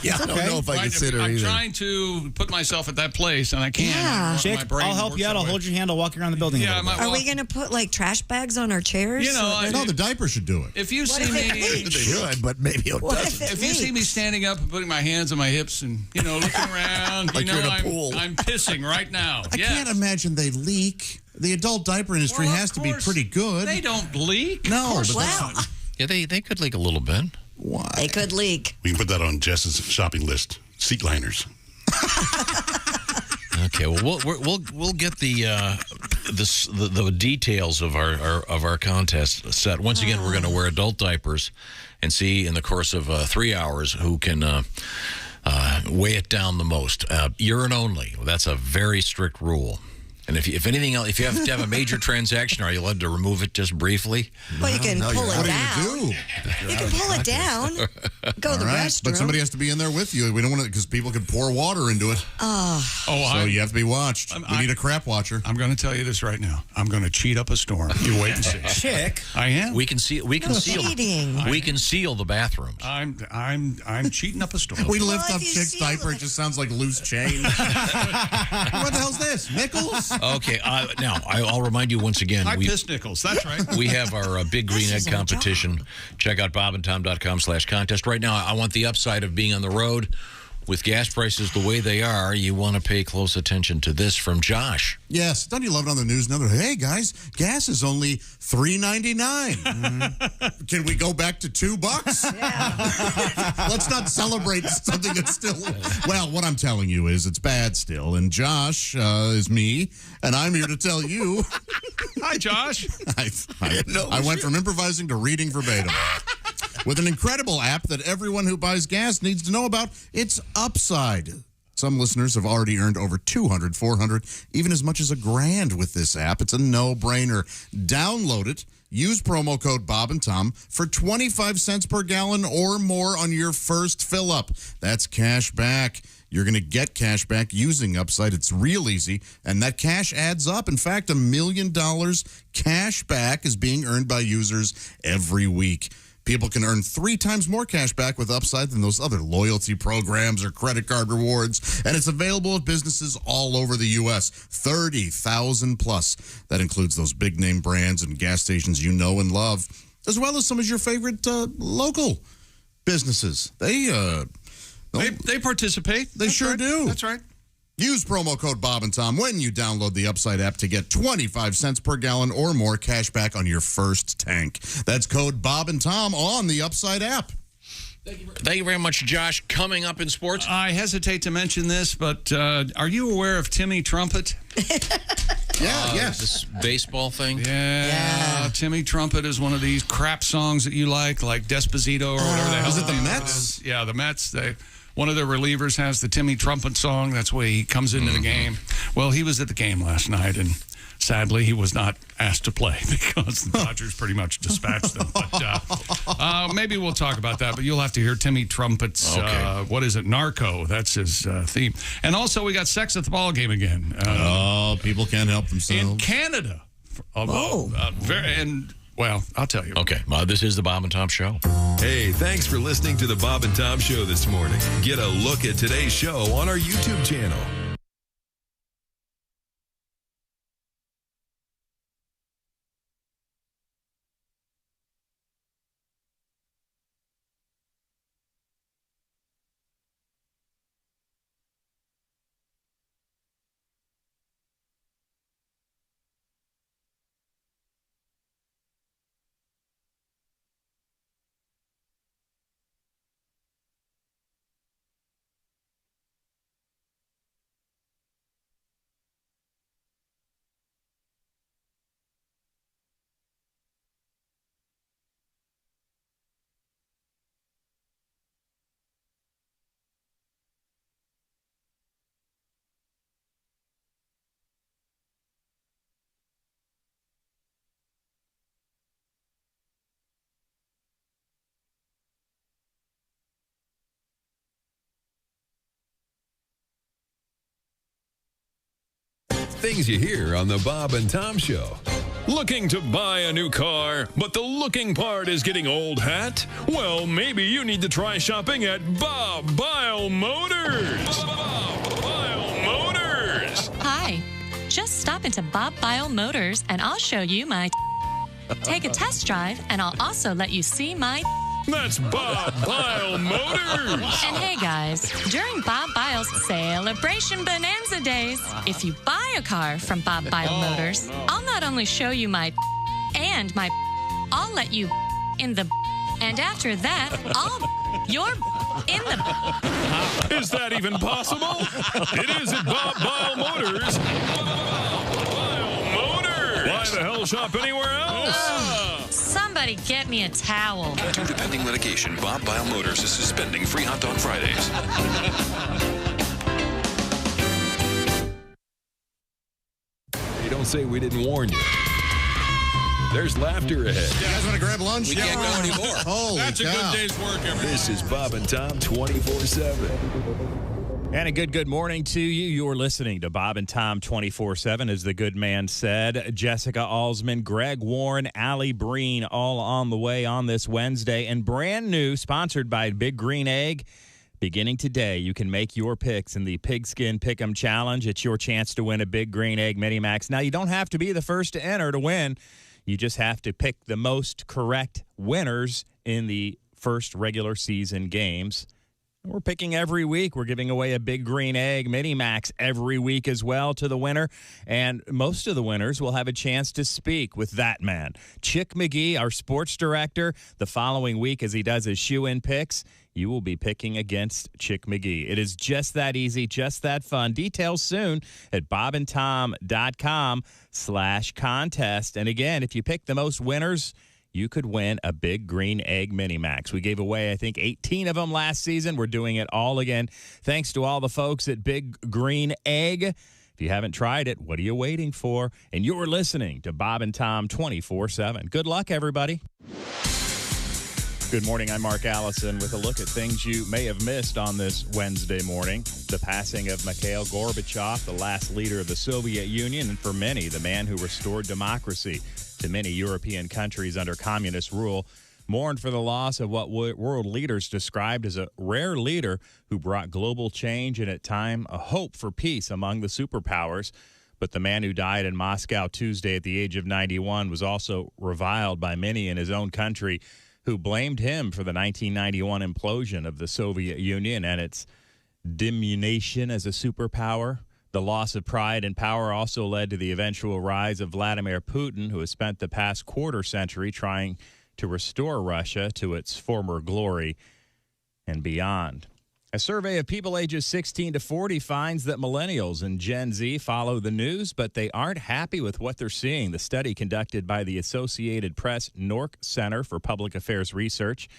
Yeah, I don't know if I could sit here I'm either. trying to put myself at that place, and I can't. Yeah. Chick, I'll help you out. I'll hold your hand. I'll walk you around the building. Yeah, Are we going to put like trash bags on our chairs? You know, No, the diaper should do it. If you What see if me, it leaks? They should, but maybe it What doesn't. if it if you see me leaks? standing up and putting my hands on my hips and looking around, Like you know you're in a pool. I'm pissing right now. I can't imagine they leak. The adult diaper industry Well, has of to be course, pretty good. They don't leak. No, but Well, Yeah, they could leak a little bit. why? they could leak. We can put that on Jess's shopping list. Seat liners. Okay, well we'll get the details of our contest set. Once again, we're going to wear adult diapers and see in the course of 3 hours who can weigh it down the most. Urine only. That's a very strict rule. And if anything else, if you have to have a major transaction, are you allowed to remove it just briefly? Well, you can pull it What down. do you do? You can pull it down. Go to the restroom. But somebody has to be in there with you. We don't want to, because people could pour water into it. So you have to be watched. We need a crap watcher. I'm going to tell you this right now. I'm going to cheat up a storm. You wait and see. Chick. I am. We can seal. We can seal. Cheating. We can seal the bathrooms. I'm cheating up a storm. We lift up Chick's diaper. It just sounds like loose chain. What the hell's this? Nickels? Okay. Now I'll remind you once again. I piss nickels. That's right. We have our Big Green Egg competition. Check out bobandtom.com/contest. Right now, I want the upside of being on the road. With gas prices the way they are, you want to pay close attention to this from Josh. Yes. Don't you love it on the news now? Hey, guys, gas is only $3.99. Can we go back to $2? Yeah. Let's not celebrate something that's still... Well, what I'm telling you is it's bad still. And Josh is me, and I'm here to tell you... Hi, Josh. I went from improvising to reading verbatim. With an incredible app that everyone who buys gas needs to know about, it's Upside. Some listeners have already earned over $200, $400, even as much as $1,000 with this app. It's a no-brainer. Download it. Use promo code Bob and Tom for 25 cents per gallon or more on your first fill-up. That's cash back. You're going to get cash back using Upside. It's real easy, and that cash adds up. In fact, $1 million cash back is being earned by users every week. People can earn 3 times more cash back with Upside than those other loyalty programs or credit card rewards. And it's available at businesses all over the U.S., 30,000 plus. That includes those big-name brands and gas stations you know and love, as well as some of your favorite local businesses. They participate. They sure do. That's right. Use promo code Bob and Tom when you download the Upside app to get 25 cents per gallon or more cash back on your first tank. That's code Bob and Tom on the Upside app. Thank you very much, Josh. Coming up in sports. I hesitate to mention this, but are you aware of Timmy Trumpet? Yes. This baseball thing? Yeah. Timmy Trumpet is one of these crap songs that you like Desposito or whatever the hell. Is it the Mets? Yeah, the Mets. One of their relievers has the Timmy Trumpet song. That's where he comes into the game. Well, he was at the game last night, and sadly, he was not asked to play because the Dodgers pretty much dispatched them. But maybe we'll talk about that. But you'll have to hear Timmy Trumpet's, what is it, Narco. That's his theme. And also, we got sex at the ball game again. People can't help themselves. In Canada. Well, I'll tell you. Okay. This is the Bob and Tom Show. Hey, thanks for listening to the Bob and Tom Show this morning. Get a look at today's show on our YouTube channel. Things you hear on the Bob and Tom Show. Looking to buy a new car, but the looking part is getting old hat? Well, maybe you need to try shopping at Bob Bile Motors. Bob Bile Motors. Hi. Just stop into Bob Bile Motors and I'll show you my Take a test drive and I'll also let you see my That's Bob Bile Motors. And hey guys, during Bob Bile's Celebration Bonanza Days, if you buy a car from Bob Bile Motors, I'll not only show you my and my I'll let you in the and after that, you're in the Is that even possible? It is at Bob Bile Motors. Bob Bile Motors. Why the hell shop anywhere else? Somebody get me a towel. Due to pending litigation, Bob Bile Motors is suspending free hot dog Fridays. Don't say we didn't warn you. There's laughter ahead. You guys want to grab lunch? We can't go anymore. Holy That's cow. a good day's work, everybody. This is Bob and Tom 24/7. And a good morning to you. You're listening to Bob and Tom 24/7, as the good man said. Jessica Alsman, Greg Warren, Allie Breen, all on the way on this Wednesday. And brand new, sponsored by Big Green Egg. Beginning today, you can make your picks in the Pigskin Pick'em Challenge. It's your chance to win a Big Green Egg Mini Max. Now, you don't have to be the first to enter to win. You just have to pick the most correct winners in the first regular season games. We're picking every week. We're giving away a Big Green Egg Mini Max every week as well to the winner. And most of the winners will have a chance to speak with that man, Chick McGee, our sports director. The following week, as he does his shoe-in picks, you will be picking against Chick McGee. It is just that easy, just that fun. Details soon at bobandtom.com/contest. And again, if you pick the most winners, you could win a Big Green Egg Mini Max. We gave away, I think, 18 of them last season. We're doing it all again. Thanks to all the folks at Big Green Egg. If you haven't tried it, what are you waiting for? And you're listening to Bob and Tom 24/7. Good luck, everybody. Good morning. I'm Mark Allison with a look at things you may have missed on this Wednesday morning. The passing of Mikhail Gorbachev, the last leader of the Soviet Union, and for many, the man who restored democracy to many European countries under communist rule, mourned for the loss of what world leaders described as a rare leader who brought global change and at time a hope for peace among the superpowers. But the man who died in Moscow Tuesday at the age of 91 was also reviled by many in his own country, who blamed him for the 1991 implosion of the Soviet Union and its diminution as a superpower. The loss of pride and power also led to the eventual rise of Vladimir Putin, who has spent the past quarter century trying to restore Russia to its former glory and beyond. A survey of people ages 16 to 40 finds that millennials and Gen Z follow the news, but they aren't happy with what they're seeing. The study conducted by the Associated Press Nork Center for Public Affairs Research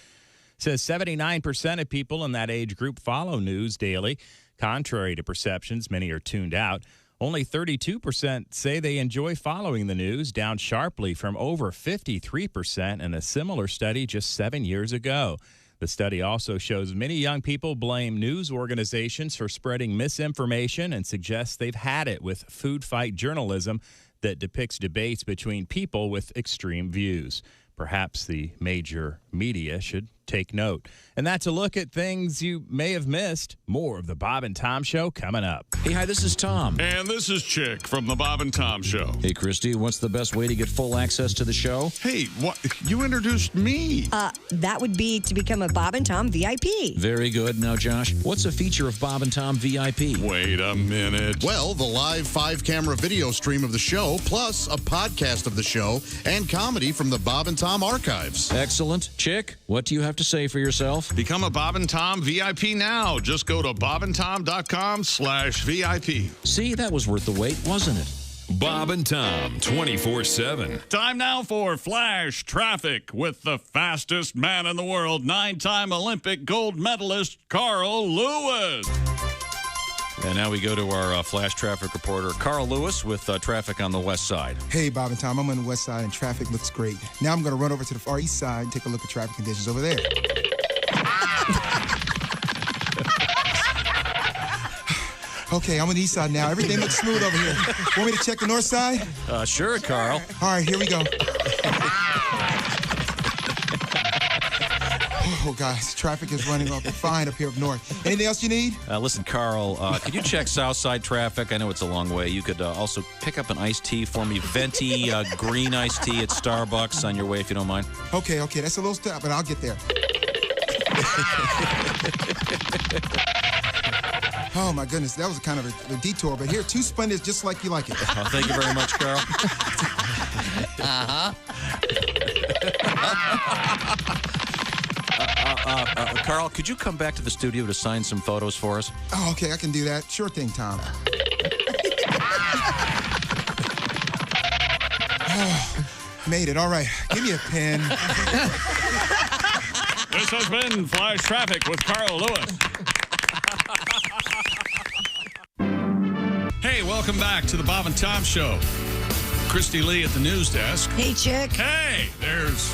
says 79% of people in that age group follow news daily. Contrary to perceptions, many are tuned out. Only 32% say they enjoy following the news, down sharply from over 53% in a similar study just 7 years ago. The study also shows many young people blame news organizations for spreading misinformation and suggests they've had it with food fight journalism that depicts debates between people with extreme views. Perhaps the major media should take note. And that's a look at things you may have missed. More of the Bob and Tom Show coming up. Hey, hi, this is Tom. And this is Chick from the Bob and Tom Show. Hey, Christy, what's the best way to get full access to the show? Hey, what? You introduced me. That would be to become a Bob and Tom VIP. Very good. Now, Josh, what's a feature of Bob and Tom VIP? Wait a minute. Well, the live 5-camera video stream of the show, plus a podcast of the show and comedy from the Bob and Tom archives. Excellent. Chick, what do you have to say for yourself? Become a Bob and Tom VIP now. Just go to bobandtom.com/VIP. See, that was worth the wait, wasn't it? Bob and Tom 24/7. Time now for Flash Traffic with the fastest man in the world, 9-time Olympic gold medalist Carl Lewis. And now we go to our Flash Traffic reporter, Carl Lewis, with traffic on the west side. Hey, Bob and Tom. I'm on the west side, and traffic looks great. Now I'm going to run over to the far east side and take a look at traffic conditions over there. Okay, I'm on the east side now. Everything looks smooth over here. Want me to check the north side? Sure, Carl. All right, here we go. Oh, guys, traffic is running off fine up here up north. Anything else you need? Listen, Carl, could you check south side traffic? I know it's a long way. You could also pick up an iced tea for me, venti green iced tea at Starbucks on your way, if you don't mind. Okay, that's a little step, but I'll get there. Oh, my goodness, that was kind of a detour, but here, 2 Splendid just like you like it. Thank you very much, Carl. Carl, could you come back to the studio to sign some photos for us? Oh, okay, I can do that. Sure thing, Tom. Oh, made it. All right, give me a pen. This has been Flash Traffic with Carl Lewis. Hey, welcome back to the Bob and Tom Show. Christy Lee at the news desk. Hey, Chick. Hey, there's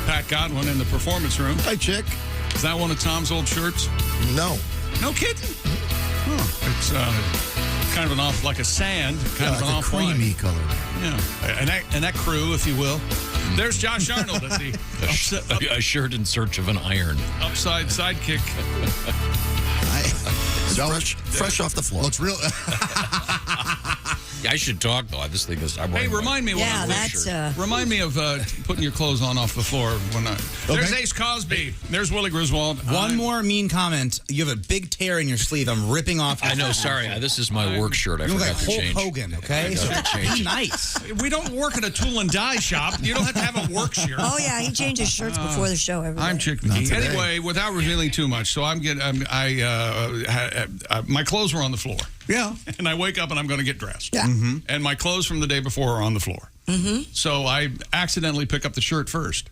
Pat Godwin in the performance room. Hi, Chick. Is that one of Tom's old shirts? No. No kidding? Oh, it's kind of an off, like a sand, kind of an off creamy color. Yeah, and that crew, if you will. There's Josh Arnold at the a shirt in search of an iron. Upside sidekick. Fresh off the floor. Looks real. I should talk though. This thing is. Hey, remind me. Yeah, that's. Remind me of putting your clothes on off the floor when I. There's Ace Cosby. There's Willie Griswold. One more mean comment. You have a big tear in your sleeve. I'm ripping off. I know. Sorry, this is my work shirt. I you look forgot like to Hulk change. Hogan. Okay, so be nice. We don't work at a tool and die shop. You don't have to have a work shirt. Oh yeah, he changes shirts before the show. Every day. I'm Chick McGee. Anyway, without revealing too much, so I'm getting. My clothes were on the floor. Yeah. And I wake up and I'm going to get dressed. Yeah. Mm-hmm. And my clothes from the day before are on the floor. Mm-hmm. So I accidentally pick up the shirt first.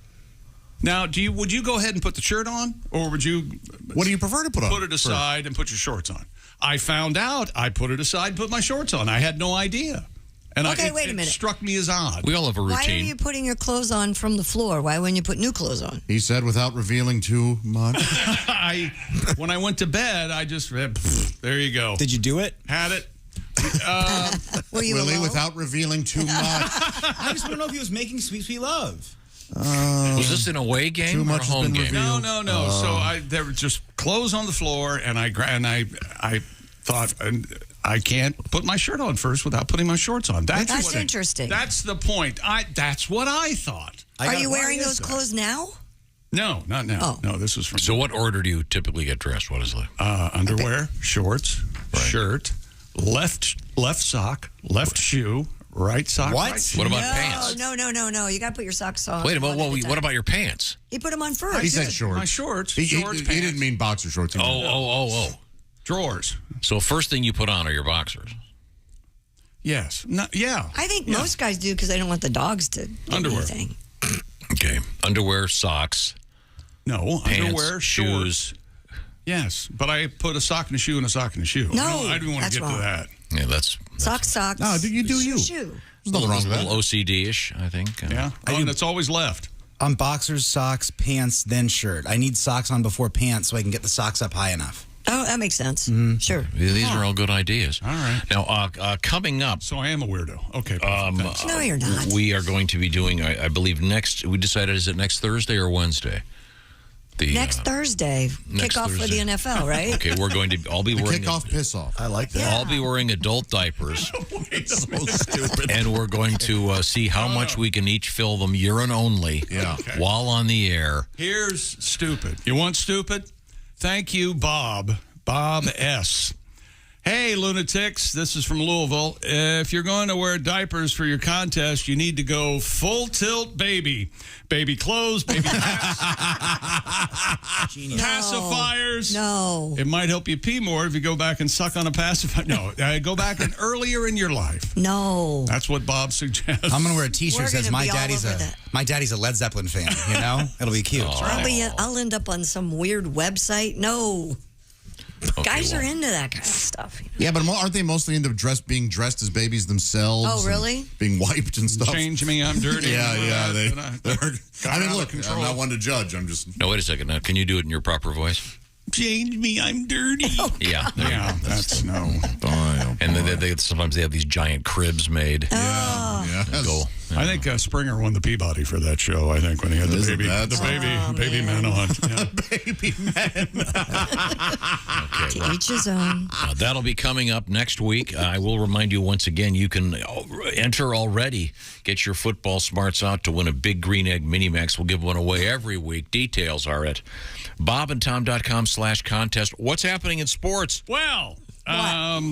Now, would you go ahead and put the shirt on, or would you? What do you prefer to put on? Put it aside and put your shorts on. I found out I put it aside, put my shorts on. I had no idea. And Okay, wait a minute. It struck me as odd. We all have a routine. Why are you putting your clothes on from the floor? Why wouldn't you put new clothes on? He said without revealing too much. When I went to bed, I just there you go. Did you do it? Had it. Were you Willie, alone? without revealing too much. I just want to know if he was making Sweet Sweet Love. Was this an away game Too or a much has home been game? revealed. No. So there were just clothes on the floor, and I thought I can't put my shirt on first without putting my shorts on. That's interesting. That's the point. That's what I thought. Are you wearing those clothes now? No, not now. Oh. No, this was from. So, what order do you typically get dressed? What is it? Underwear, shorts, shirt, left sock, left shoe, right sock. What? Right shoe. What about pants? No. You got to put your socks on. Wait a minute. What about your pants? He put them on first. He said shorts. My shorts. He Shorts, he didn't mean boxer shorts. He meant- Oh. Drawers. So, first thing you put on are your boxers. Yes. Yeah. I think most guys do because they don't want the dogs to get Underwear. anything. Okay. Underwear, socks. No, pants, underwear, shoes. shorts. Yes, but I put a sock and a shoe and a sock and a shoe. No, I didn't want to that's get wrong. to that. Yeah, that's Socks. No, you do you. Shoe. There's nothing wrong with a that. little OCD-ish, I think. Yeah, and it's always left. On boxers, socks, pants, then shirt. I need socks on before pants so I can get the socks up high enough. Oh, that makes sense. Mm-hmm. Sure. These are all good ideas. All right. Now, coming up. So I am a weirdo. Okay. Thanks. No, you're not. We are going to be doing, I believe, we decided, is it next Thursday or Wednesday? Next Thursday, next kickoff for Thursday. the NFL, right? Okay, we're going to all be wearing Kickoff, piss off. I like that. I'll be wearing adult diapers, So stupid. and we're going to see how much we can each fill them urine only while on the air. Here's stupid. You want stupid? Thank you, Bob. Bob S. Hey, lunatics. This is from Louisville. If you're going to wear diapers for your contest, you need to go full tilt baby. Baby clothes, baby hats, pacifiers. No. It might help you pee more if you go back and suck on a pacifier. No, go back and earlier in your life. No. That's what Bob suggests. I'm gonna wear a T-shirt We're that says gonna my be all daddy's over a that. my daddy's a Led Zeppelin fan. You know, it'll be cute. I'll end up on some weird website. No. Okay, Guys are into that kind of stuff. Yeah, but aren't they mostly into being dressed as babies themselves? Oh, really? and being wiped and stuff. Change me, I'm dirty. Yeah. They're I mean, out of look, control. I'm not one to judge. I'm just. No, wait a second. Now, can you do it in your proper voice? Change me, I'm dirty. Yeah. Yeah, that's no. And they sometimes they have these giant cribs made. Yeah. Go. I think Springer won the Peabody for that show. I think when he had the Isn't baby men on. Yeah. Baby men. Okay, To each his own. that'll be coming up next week. I will remind you once again, you can enter already. Get your football smarts out to win a Big Green Egg Mini-Max. We'll give one away every week. Details are at bobandtom.com/contest. What's happening in sports? Well,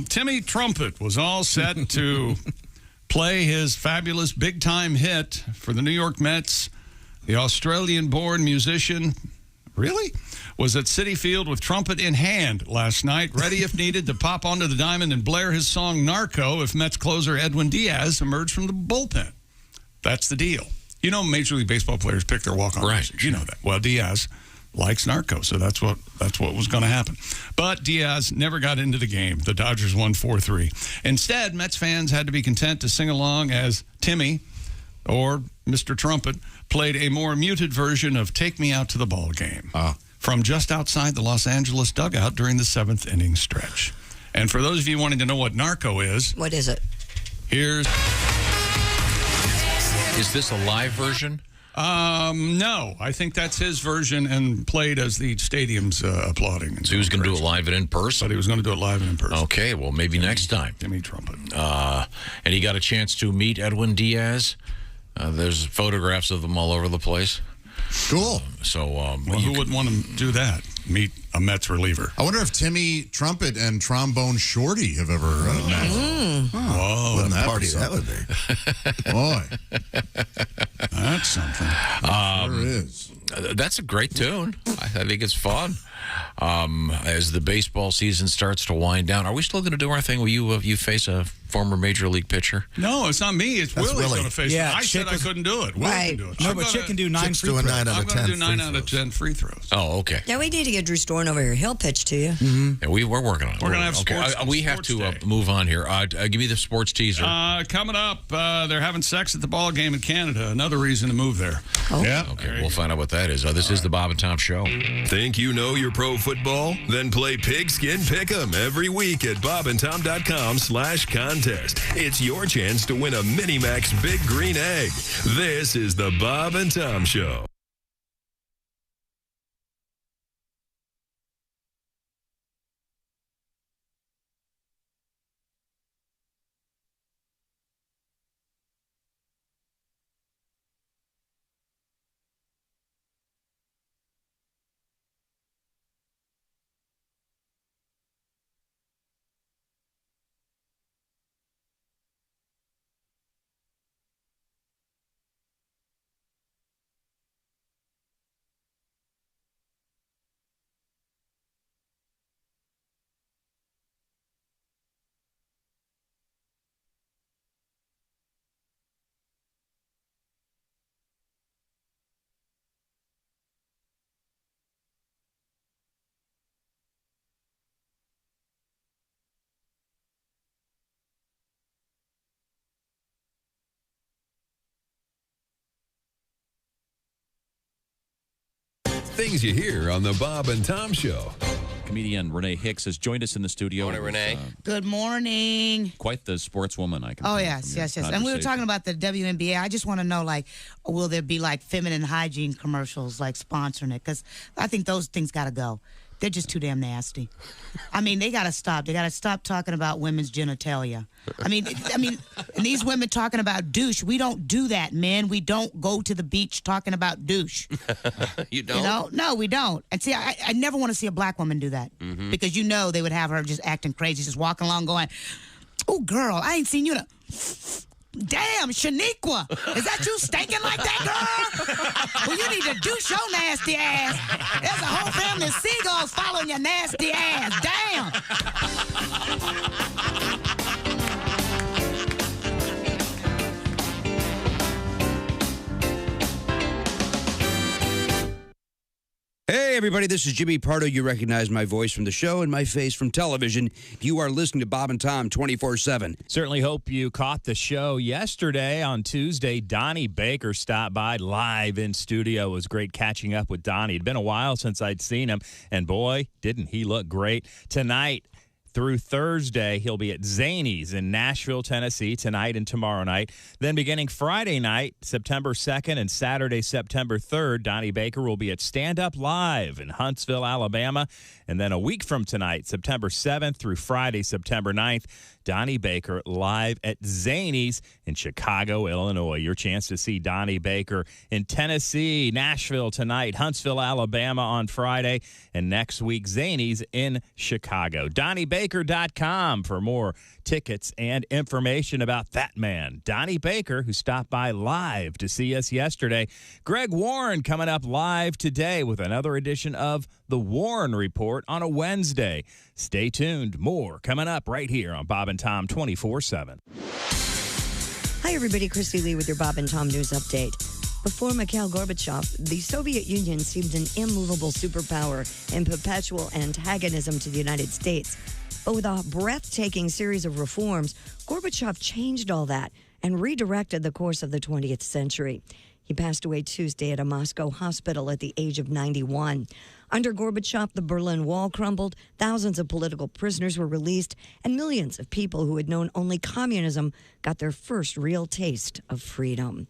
Timmy Trumpet was all set to play his fabulous big-time hit for the New York Mets. The Australian-born musician, really, was at Citi Field with trumpet in hand last night, ready if needed to pop onto the diamond and blare his song Narco if Mets closer Edwin Diaz emerged from the bullpen. That's the deal. You know, Major League Baseball players pick their walk-on Right. music. You know that. Well, Diaz likes Narco, so that's what was going to happen. But Diaz never got into the game. The Dodgers won 4-3. Instead, Mets fans had to be content to sing along as Timmy, or Mr. Trumpet, played a more muted version of Take Me Out to the Ball Game from just outside the Los Angeles dugout during the 7th inning stretch. And for those of you wanting to know what Narco is... What is it? Here's... Is this a live version? No. I think that's his version and played as the stadium's applauding. So he was going to do it live and in person? But he was going to do it live and in person. Okay, well, maybe next time. Timmy Trumpet. And he got a chance to meet Edwin Diaz. There's photographs of them all over the place. Cool. Who wouldn't want to do that? Meet a Mets reliever. I wonder if Timmy Trumpet and Trombone Shorty have ever met. Whoa, What a party that would be. Boy. That's something. Sure is. That's a great tune. I think it's fun. As the baseball season starts to wind down, are we still going to do our thing where you face a former major league pitcher? No, it's not me. It's That's Willie's Willie. going to face Yeah, it. I Chick said I was- couldn't do it. Willie Right. can do it. No, I'm but gonna- Chick can do 9 Chick's free doing throws. 9 out I'm of going 10. to do 9 free out of throws. 10 free throws. Oh, okay. Yeah, we need to get Drew Storn over here. He'll pitch to you. Yeah, we're working on it. We're gonna have okay. sports- We have sports to day. move on here. Give me the sports teaser. Coming up, they're having sex at the ball game in Canada. Another reason to move there. Oh. Yeah. Okay, we'll find out what that is. This is the Bob and Tom Show. Think you know your pro football? Then play Pigskin Pick'em every week at bobandtom.com/contest. It's your chance to win a Minimax Big Green Egg. This is the Bob and Tom Show. Things you hear on the Bob and Tom Show. Comedian Renee Hicks has joined us in the studio. Morning, Renee. Good morning. Quite the sportswoman, I can Oh, tell yes, from your yes, yes. And we were conversation. talking about the WNBA. I just want to know, like, will there be, like, feminine hygiene commercials, like, sponsoring it? Because I think those things got to go. They're just too damn nasty. I mean, they got to stop. They got to stop talking about women's genitalia. I mean, and these women talking about douche. We don't do that, men. We don't go to the beach talking about douche. You don't? You know? No, we don't. And see, I never want to see a black woman do that. Mhm. Because you know they would have her just acting crazy, just walking along going, oh, girl, I ain't seen you in a... Damn, Shaniqua, is that you stinking like that, girl? Well, you need to douche your nasty ass. There's a whole family of seagulls following your nasty ass. Damn. Hey, everybody, this is Jimmy Pardo. You recognize my voice from the show and my face from television. You are listening to Bob and Tom 24/7. Certainly hope you caught the show yesterday on Tuesday. Donnie Baker stopped by live in studio. It was great catching up with Donnie. It'd been a while since I'd seen him, and boy, didn't he look great. Tonight through Thursday, he'll be at Zany's in Nashville, Tennessee, tonight and tomorrow night. Then beginning Friday night, September 2nd, and Saturday, September 3rd, Donnie Baker will be at Stand Up Live in Huntsville, Alabama. And then a week from tonight, September 7th through Friday, September 9th, Donnie Baker live at Zany's in Chicago, Illinois. Your chance to see Donnie Baker in Tennessee, Nashville tonight, Huntsville, Alabama on Friday, and next week, Zany's in Chicago. DonnieBaker.com for more tickets and information about that man, Donnie Baker, who stopped by live to see us yesterday. Greg Warren coming up live today with another edition of The Warren Report on a Wednesday. Stay tuned. More coming up right here on Bob and Tom 24/7. Hi, everybody. Christy Lee with your Bob and Tom News Update. Before Mikhail Gorbachev, the Soviet Union seemed an immovable superpower in perpetual antagonism to the United States. But with a breathtaking series of reforms, Gorbachev changed all that and redirected the course of the 20th century. He passed away Tuesday at a Moscow hospital at the age of 91. Under Gorbachev, the Berlin Wall crumbled, thousands of political prisoners were released, and millions of people who had known only communism got their first real taste of freedom.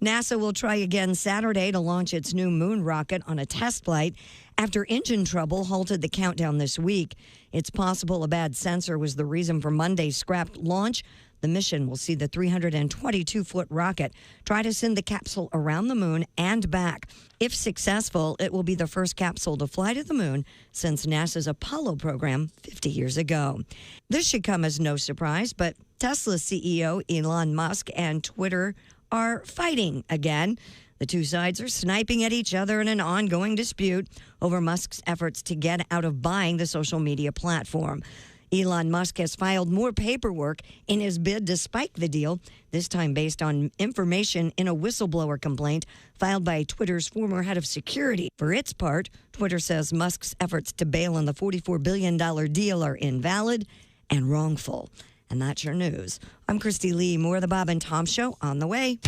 NASA will try again Saturday to launch its new moon rocket on a test flight after engine trouble halted the countdown this week. It's possible a bad sensor was the reason for Monday's scrapped launch. The mission will see the 322-foot rocket try to send the capsule around the moon and back. If successful, it will be the first capsule to fly to the moon since NASA's Apollo program 50 years ago. This should come as no surprise, but Tesla CEO Elon Musk and Twitter are fighting again. The two sides are sniping at each other in an ongoing dispute over Musk's efforts to get out of buying the social media platform. Elon Musk has filed more paperwork in his bid to spike the deal, this time based on information in a whistleblower complaint filed by Twitter's former head of security. For its part, Twitter says Musk's efforts to bail on the $44 billion deal are invalid and wrongful. And that's your news. I'm Christy Lee. More of the Bob and Tom Show on the way.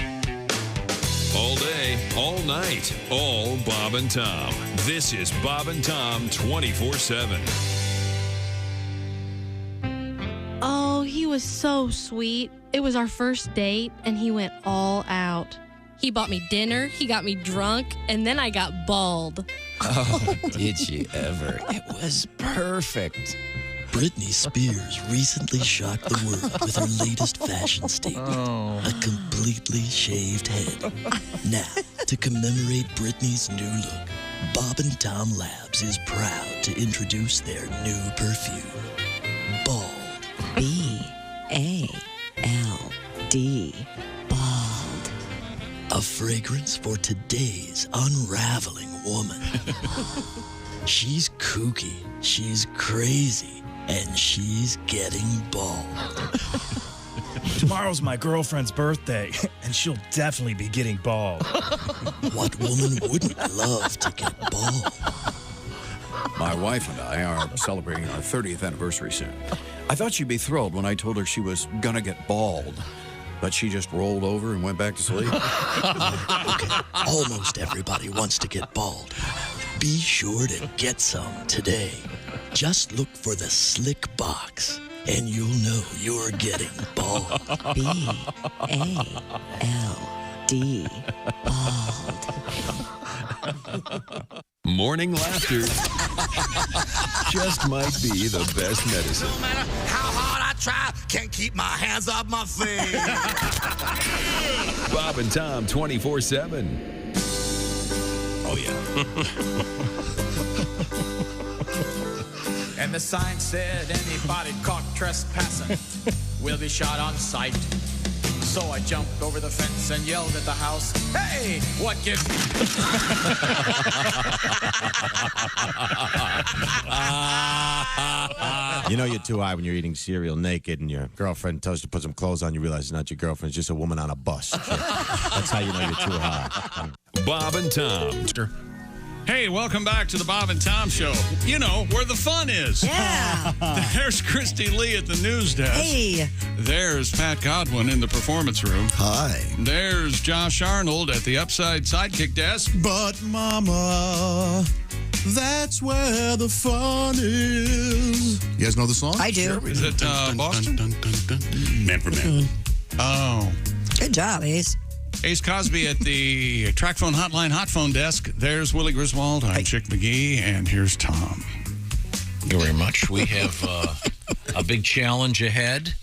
All day, all night, all Bob and Tom. This is Bob and Tom 24/7. Oh, he was so sweet. It was our first date, and he went all out. He bought me dinner, he got me drunk, and then I got bald. Oh, did you ever? It was perfect. Britney Spears recently shocked the world with her latest fashion statement. A completely shaved head. Now, to commemorate Britney's new look, Bob and Tom Labs is proud to introduce their new perfume, Bald. B-A-L-D. Bald. A fragrance for today's unraveling woman. She's kooky, she's crazy, and she's getting bald. Tomorrow's my girlfriend's birthday, and she'll definitely be getting bald. What woman wouldn't love to get bald? My wife and I are celebrating our 30th anniversary soon. I thought she'd be thrilled when I told her she was gonna get bald, but she just rolled over and went back to sleep. Okay, almost everybody wants to get bald. Be sure to get some today. Just look for the slick box, and you'll know you're getting bald. B-A-L-D. Bald. Morning laughter just might be the best medicine. No matter how hard I try, can't keep my hands off my face. Bob and Tom 24/7. Oh, yeah. And the sign said anybody caught trespassing will be shot on sight. So I jumped over the fence and yelled at the house, "Hey, what gives me?" You know you're too high when you're eating cereal naked and your girlfriend tells you to put some clothes on. You realize it's not your girlfriend. It's just a woman on a bus. That's how you know you're too high. Bob and Tom. Hey, welcome back to the Bob and Tom Show. You know, where the fun is. Yeah. There's Christy Lee at the news desk. Hey. There's Pat Godwin in the performance room. Hi. There's Josh Arnold at the Upside Sidekick desk. But, Mama, that's where the fun is. You guys know the song? I do. Is it Boston? Man for man. Oh. Good job, Ace. Ace Cosby at the Track Phone Hotline Hot Phone desk. There's Willie Griswold. I'm Chick McGee, and here's Tom. Thank you very much. We have a big challenge ahead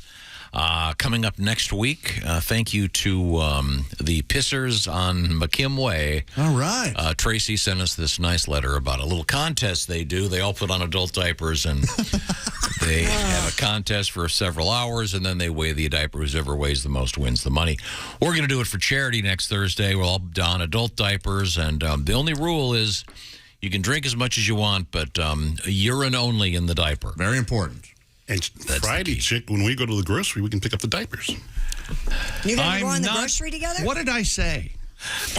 coming up next week. Thank you to the Pissers on McKim Way. All right. Tracy sent us this nice letter about a little contest they do. They all put on adult diapers, and they have a contest for several hours, and then they weigh the diaper. Whoever weighs the most wins the money. We're going to do it for charity next Thursday. We'll all don adult diapers, and the only rule is you can drink as much as you want, but urine only in the diaper. Very important. And Friday, Chick, when we go to the grocery, we can pick up the diapers. You guys go in the grocery together? What did I say?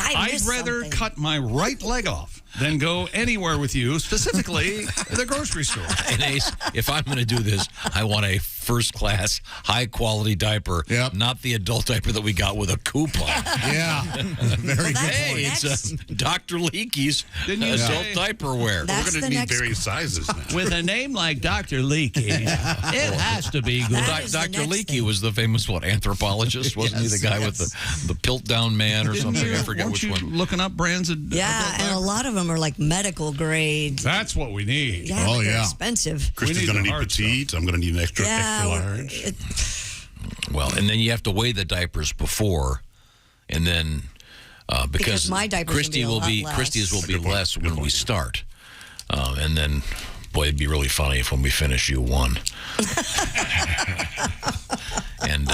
I'd rather cut my right leg off than go anywhere with you, specifically the grocery store. And Ace, if I'm going to do this, I want a first-class, high-quality diaper, not the adult diaper that we got with a coupon. Yeah, very good. Hey, it's Dr. Leakey's adult diaper wear. We're going to need various sizes now. With a name like Dr. Leakey, it has to be good. Dr. Leakey was the famous, anthropologist? Wasn't he the guy with the pilt-down man or something? I forget which one. Looking up brands of and a lot of them are like medical grade. That's what we need. Yeah, but they're expensive. Christy's going to need petite. I'm going to need an extra large. Well, and then you have to weigh the diapers before, and then because my diapers Christy's will be less when we start, and then. Boy, it'd be really funny if when we finish, you won. and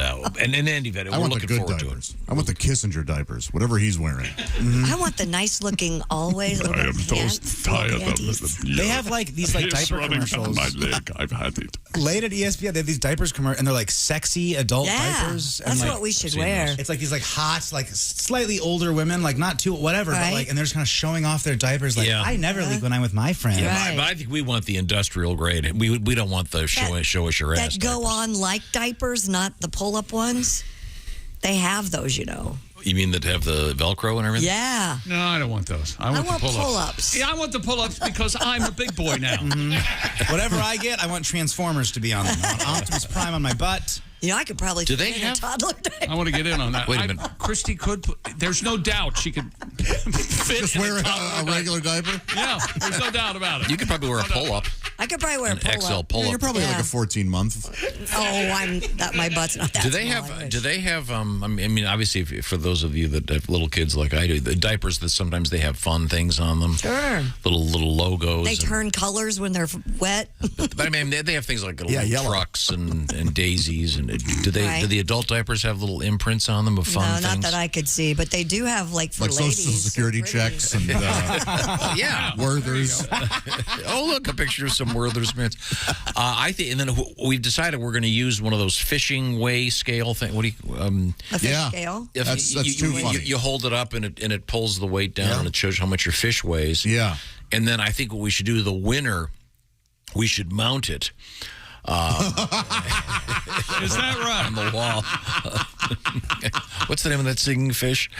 in any event, we're looking forward to it. I want the Kissinger diapers, whatever he's wearing. I want the nice looking always. I am so tired of this. They have these diaper commercials. My leg. I've had it. Late at ESPN, they have these diapers and they're like sexy adult diapers. That's and what we should wear. It's like these hot, slightly older women, not too whatever, but and they're just kind of showing off their diapers. I never leak when I'm with my friends. Yeah, but I think we want the industrial grade. We don't want the show us your ass. That go on like diapers, not the pull up ones. They have those, You mean that have the Velcro and everything? Yeah. No, I don't want those. I want the pull-ups. Yeah, I want the pull-ups because I'm a big boy now. Whatever I get, I want Transformers to be on them. I want Optimus Prime on my butt. I could probably do they have a toddler diaper. I want to get in on that. Wait a minute. Christy could. There's no doubt she could fit. Just wear a regular diaper? Yeah, there's no doubt about it. You could probably wear a pull-up. I could probably wear a pull-up. XL pull-up. You're probably like a 14-month. My butt's not that Do they have? I mean, obviously, for those of you that have little kids like I do, the diapers that sometimes they have fun things on them. Sure. Little logos. They turn colors when they're wet. But I mean, they have things like little trucks and daisies. And do the adult diapers have little imprints on them of fun things? No, not that I could see, but they do have for ladies. Social security checks and Werther's. Oh, look, a picture of some Werther's mints. I think, and then we've decided we're going to use one of those fishing weigh scale thing. What do you? A fish scale. That's too funny. You hold it up and it pulls the weight down and it shows how much your fish weighs. Yeah. And then I think what we should do, the winner, we should mount it. Is that right? On the wall. What's the name of that singing fish?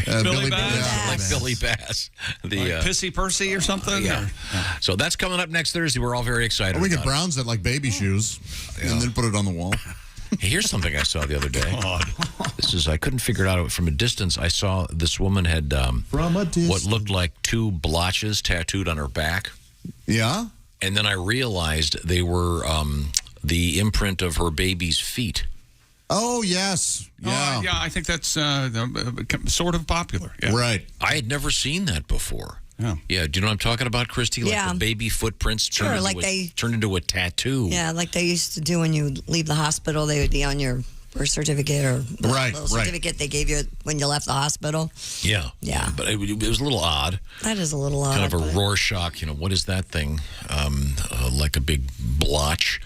Billy Bass. Like Billy Bass. Pissy Percy or something? Yeah. So that's coming up next Thursday. We're all very excited. Or we get Browns that like baby shoes and then put it on the wall. Hey, here's something I saw the other day. I couldn't figure it out from a distance. I saw this woman had what looked like 2 blotches tattooed on her back. Yeah? And then I realized they were the imprint of her baby's feet. Oh, yes. Yeah. Yeah, I think that's sort of popular. Yeah. Right. I had never seen that before. Yeah. Yeah. Do you know what I'm talking about, Christy? Like the baby footprints turned into a tattoo. Yeah, like they used to do when you leave the hospital. They would be on your birth certificate or little certificate they gave you when you left the hospital. Yeah. Yeah. But it was a little odd. That is a little odd. Kind of a Rorschach, what is that thing? Like a big blotch.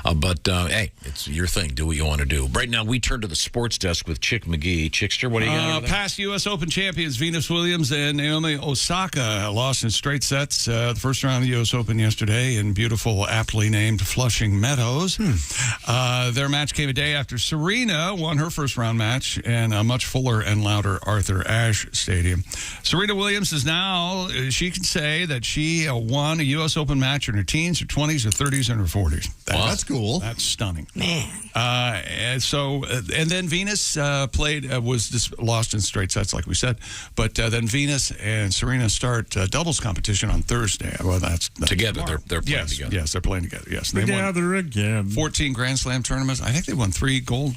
But hey, it's your thing. Do what you want to do. Right now, we turn to the sports desk with Chick McGee. Chickster, what do you got? Past U.S. Open champions Venus Williams and Naomi Osaka lost in straight sets the first round of the U.S. Open yesterday in beautiful, aptly named Flushing Meadows. Their match came a day after Serena won her first round match in a much fuller and louder Arthur Ashe Stadium. Serena Williams is now, she can say that she won a U.S. Open match in her teens, her 20s, her 30s, and her 40s. That's cool. That's stunning. Man. And then Venus was just lost in straight sets, like we said. But then Venus and Serena start doubles competition on Thursday. Well, that's together. Tomorrow. They're playing together. Yes, they're playing together. Yes, they together again. 14 Grand Slam tournaments. I think they won 3 gold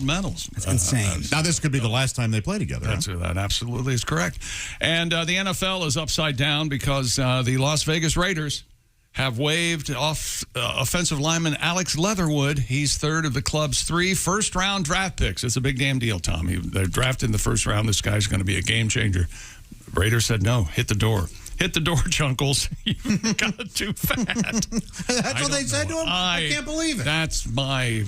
medals. That's insane. Now this could be the last time they play together. That absolutely is correct. And the NFL is upside down because the Las Vegas Raiders have waived off offensive lineman Alex Leatherwood. He's third of the club's 3 first-round draft picks. It's a big damn deal, Tom. They're drafted in the first round. This guy's going to be a game changer. Raiders said no. Hit the door. Hit the door, Chunkles. You got too fat. That's what they said to him? I can't believe it. That's my...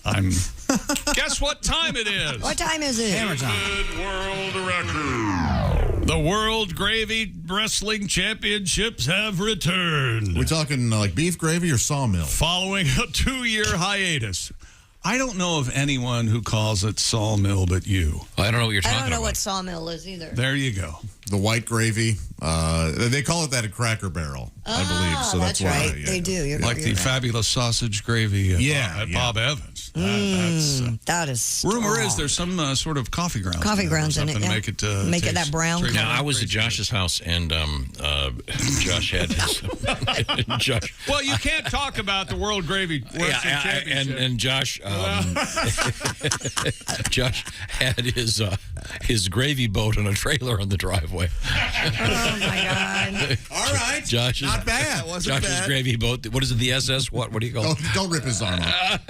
Guess what time it is? What time is it? Hammer time. World record. The World Gravy Wrestling Championships have returned. We're talking like beef gravy or sawmill? Following a 2-year hiatus. I don't know of anyone who calls it sawmill but you. I don't know what you're I talking don't know about. what sawmill is either. There you go. The white gravy. They call it that at Cracker Barrel, I believe. So that's why. right. Yeah. They do. You're The right. fabulous sausage gravy at Bob Evans. That is rumor strong. is there's some sort of coffee grounds. Coffee grounds in it, to yeah. make it Make it that taste brown straight color. Now, I was at Josh's house, and Josh had his. Josh. Well, you can't talk about the World Gravy Wrestling Championship. And Josh, Josh had his gravy boat on a trailer on the driveway. Oh my God! All right, Josh's, not bad. Josh's bad. gravy boat. What is it? The SS? What do you call it? Don't rip his arm off.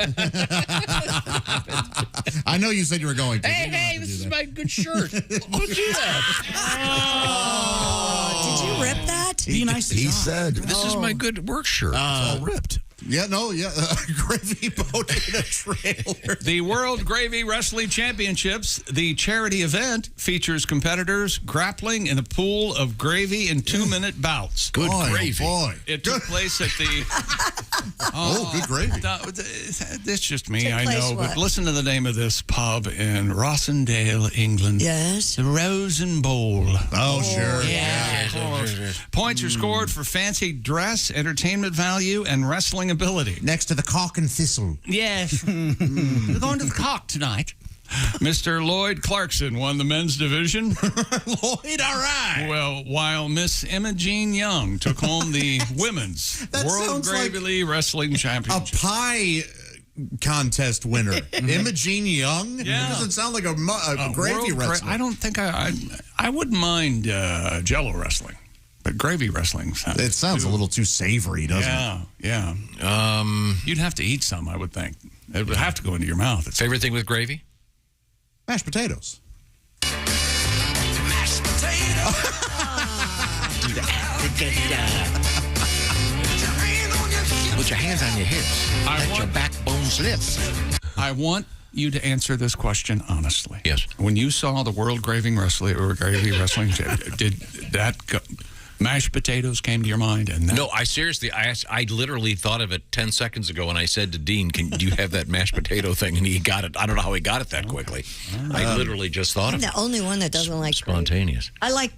I know you said you were going to. Hey, this is my good shirt. Look at that. Did you rip that? Be nice to He John. said, This is my good work shirt. it's all ripped. Yeah, gravy boat in a trailer. The World Gravy Wrestling Championships, the charity event, features competitors grappling in a pool of gravy in 2-minute bouts. Good gravy. Boy. It took place at the... good gravy. That's just me, Took I place know. what? But listen to the name of this pub in Rossendale, England. Yes. The Rose and Bowl. Oh, sure. Yeah, of course. Points are scored for fancy dress, entertainment value, and wrestling ability. Next to the Cock and Thistle. Yes. We're going to the Cock tonight. Mr. Lloyd Clarkson won the men's division. Lloyd, all right. Well, while Miss Imogene Young took home the women's That World sounds like Gravy Wrestling A Championship. pie contest winner. Imogene Young? Yeah. It doesn't sound like a gravy wrestler. I don't think I wouldn't mind Jello wrestling, but gravy wrestling sounds. It sounds a little too savory, doesn't it? Yeah. You'd have to eat some, I would think. It would have to go into your mouth. Favorite thing with gravy? Mashed potatoes. Mashed potato. Put your hands on your hips. Let your backbone slip. I want you to answer this question honestly. Yes. When you saw the World Gravy Wrestling did that mashed potatoes came to your mind? And No, I seriously, I literally thought of it 10 seconds ago, and I said to Dean, do you have that mashed potato thing? And he got it. I don't know how he got it that quickly. I literally just thought I'm of it. the only one that doesn't like Spontaneous. gravy. I like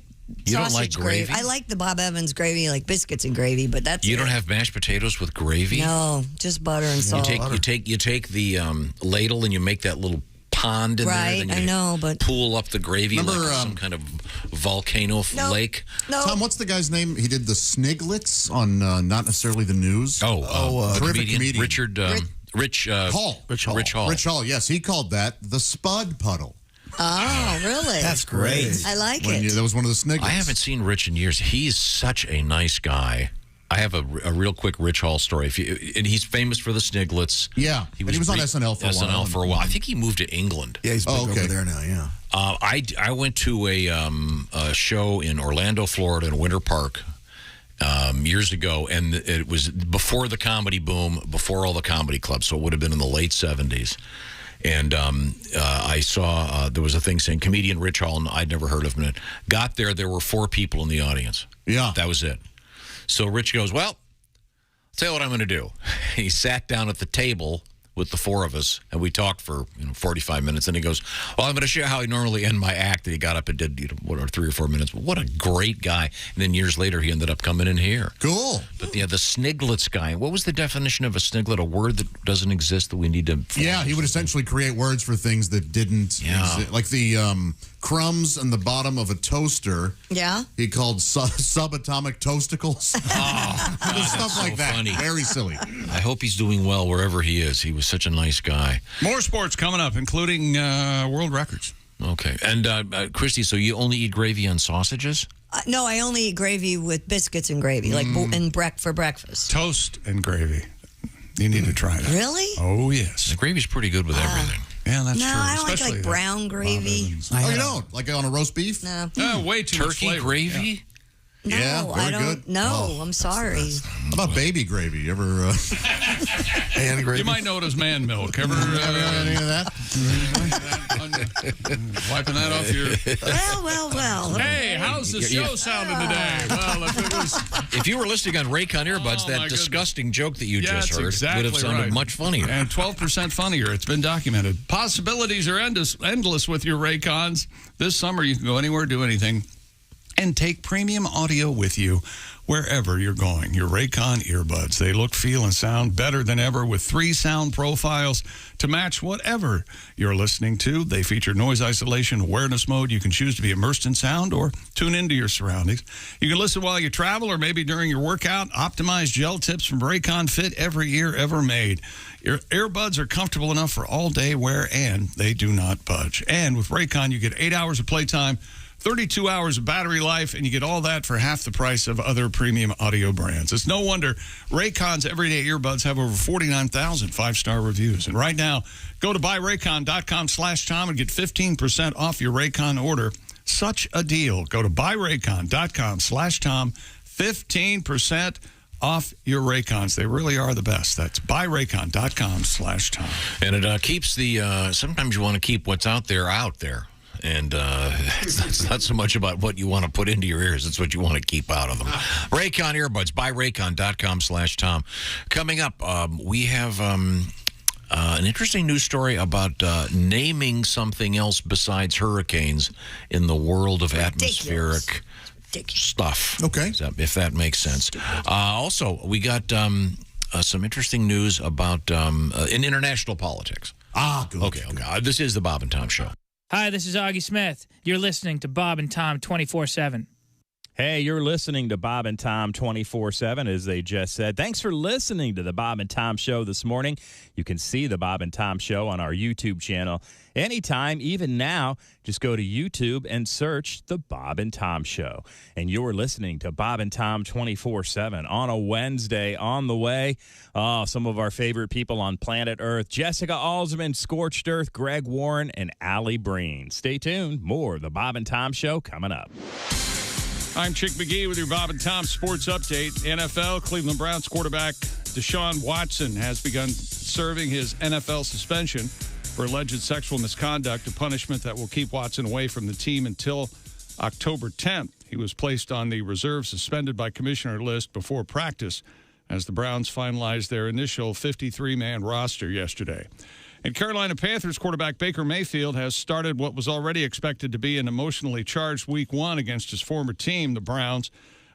You don't sausage like gravy? I like the Bob Evans gravy, like biscuits and gravy, but that's You it. don't have mashed potatoes with gravy? No, just butter and You salt. take the ladle and you make that little pond in there. Right, Then you I know, but pool up the gravy Remember, like some kind of volcano lake. No. Tom, what's the guy's name? He did the Sniglets on not necessarily the news. The terrific comedian, Richard Rich Hall. Rich Hall. Rich Hall, yes. He called that the Spud Puddle. Oh, really? That's great. I like it. That was one of the Sniglets. I haven't seen Rich in years. He's such a nice guy. I have a real quick Rich Hall story. And he's famous for the Sniglets. Yeah, he was on SNL for a while. I think he moved to England. Yeah, he's back over there now, yeah. I went to a show in Orlando, Florida, in Winter Park years ago, and it was before the comedy boom, before all the comedy clubs, so it would have been in the late 70s. And I saw there was a thing saying comedian Rich Hall, and I'd never heard of him. Got there were 4 people in the audience. Yeah. That was it. So Rich goes, well, I'll tell you what I'm going to do. He sat down at the table with the 4 of us, and we talked for 45 minutes. And he goes, well, I'm going to show you how I normally end my act. And he got up and did 3 or 4 minutes. What a great guy. And then years later, he ended up coming in here. Cool. But the Sniglets guy, what was the definition of a Sniglet? A word that doesn't exist that we need to... Yeah, he would essentially create words for things that didn't exist. Like the crumbs on the bottom of a toaster. Yeah. He called subatomic toasticles. Stuff like that. Funny. Very silly. I hope he's doing well wherever he is. He was such a nice guy. More sports coming up, including world records. Okay. And, Christy, so you only eat gravy on sausages? No, I only eat gravy with biscuits and gravy, like for breakfast. Toast and gravy. You need to try that. Really? Oh, yes. The gravy's pretty good with everything. Yeah, that's No, true. I don't Especially like brown gravy. Oh, you don't? Like on a roast beef? No. Way too much Turkey flavor. gravy? No, Yeah, very I don't. good. No, I'm sorry. How about baby gravy? You ever hand gravy? You might know it as man milk. Ever any of that? Wiping that off your... Well. Hey, how's the show sounding today? Well, if it was... If you were listening on Raycon earbuds, that disgusting joke that you just heard exactly would have sounded right. much funnier. And 12% funnier. It's been documented. Possibilities are endless with your Raycons. This summer, you can go anywhere, do anything, and take premium audio with you wherever you're going. Your Raycon earbuds. They look, feel, and sound better than ever with 3 sound profiles to match whatever you're listening to. They feature noise isolation, awareness mode. You can choose to be immersed in sound or tune into your surroundings. You can listen while you travel or maybe during your workout. Optimized gel tips from Raycon fit every ear ever made. Your earbuds are comfortable enough for all day wear, and they do not budge. And with Raycon, you get 8 hours of playtime, 32 hours of battery life, and you get all that for half the price of other premium audio brands. It's no wonder Raycon's everyday earbuds have over 49,000 5-star reviews. And right now, go to buyraycon.com/Tom and get 15% off your Raycon order. Such a deal. Go to buyraycon.com/Tom, 15% off your Raycons. They really are the best. That's buyraycon.com/Tom. And it keeps the, sometimes you want to keep what's out there. And it's not so much about what you want to put into your ears. It's what you want to keep out of them. Raycon earbuds, buyraycon.com/Tom. Coming up, we have an interesting news story about naming something else besides hurricanes in the world of atmospheric stuff. Okay. If that makes sense. Also, we got some interesting news about in international politics. Good. Okay. This is the Bob and Tom Show. Hi, this is Augie Smith. You're listening to Bob and Tom 24/7. Hey, you're listening to Bob and Tom 24/7, as they just said. Thanks for listening to the Bob and Tom Show this morning. You can see the Bob and Tom Show on our YouTube channel anytime, even now. Just go to YouTube and search the Bob and Tom Show. And you're listening to Bob and Tom 24/7 on a Wednesday. On the way, some of our favorite people on planet Earth: Jessica Alsman, Scorched Earth, Greg Warren, and Allie Breen. Stay tuned. More of the Bob and Tom Show coming up. I'm Chick McGee with your Bob and Tom Sports Update. NFL, Cleveland Browns quarterback Deshaun Watson has begun serving his NFL suspension for alleged sexual misconduct, a punishment that will keep Watson away from the team until October 10th. He was placed on the reserve suspended by commissioner list before practice as the Browns finalized their initial 53-man roster yesterday. And Carolina Panthers quarterback Baker Mayfield has started what was already expected to be an emotionally charged Week 1 against his former team, the Browns.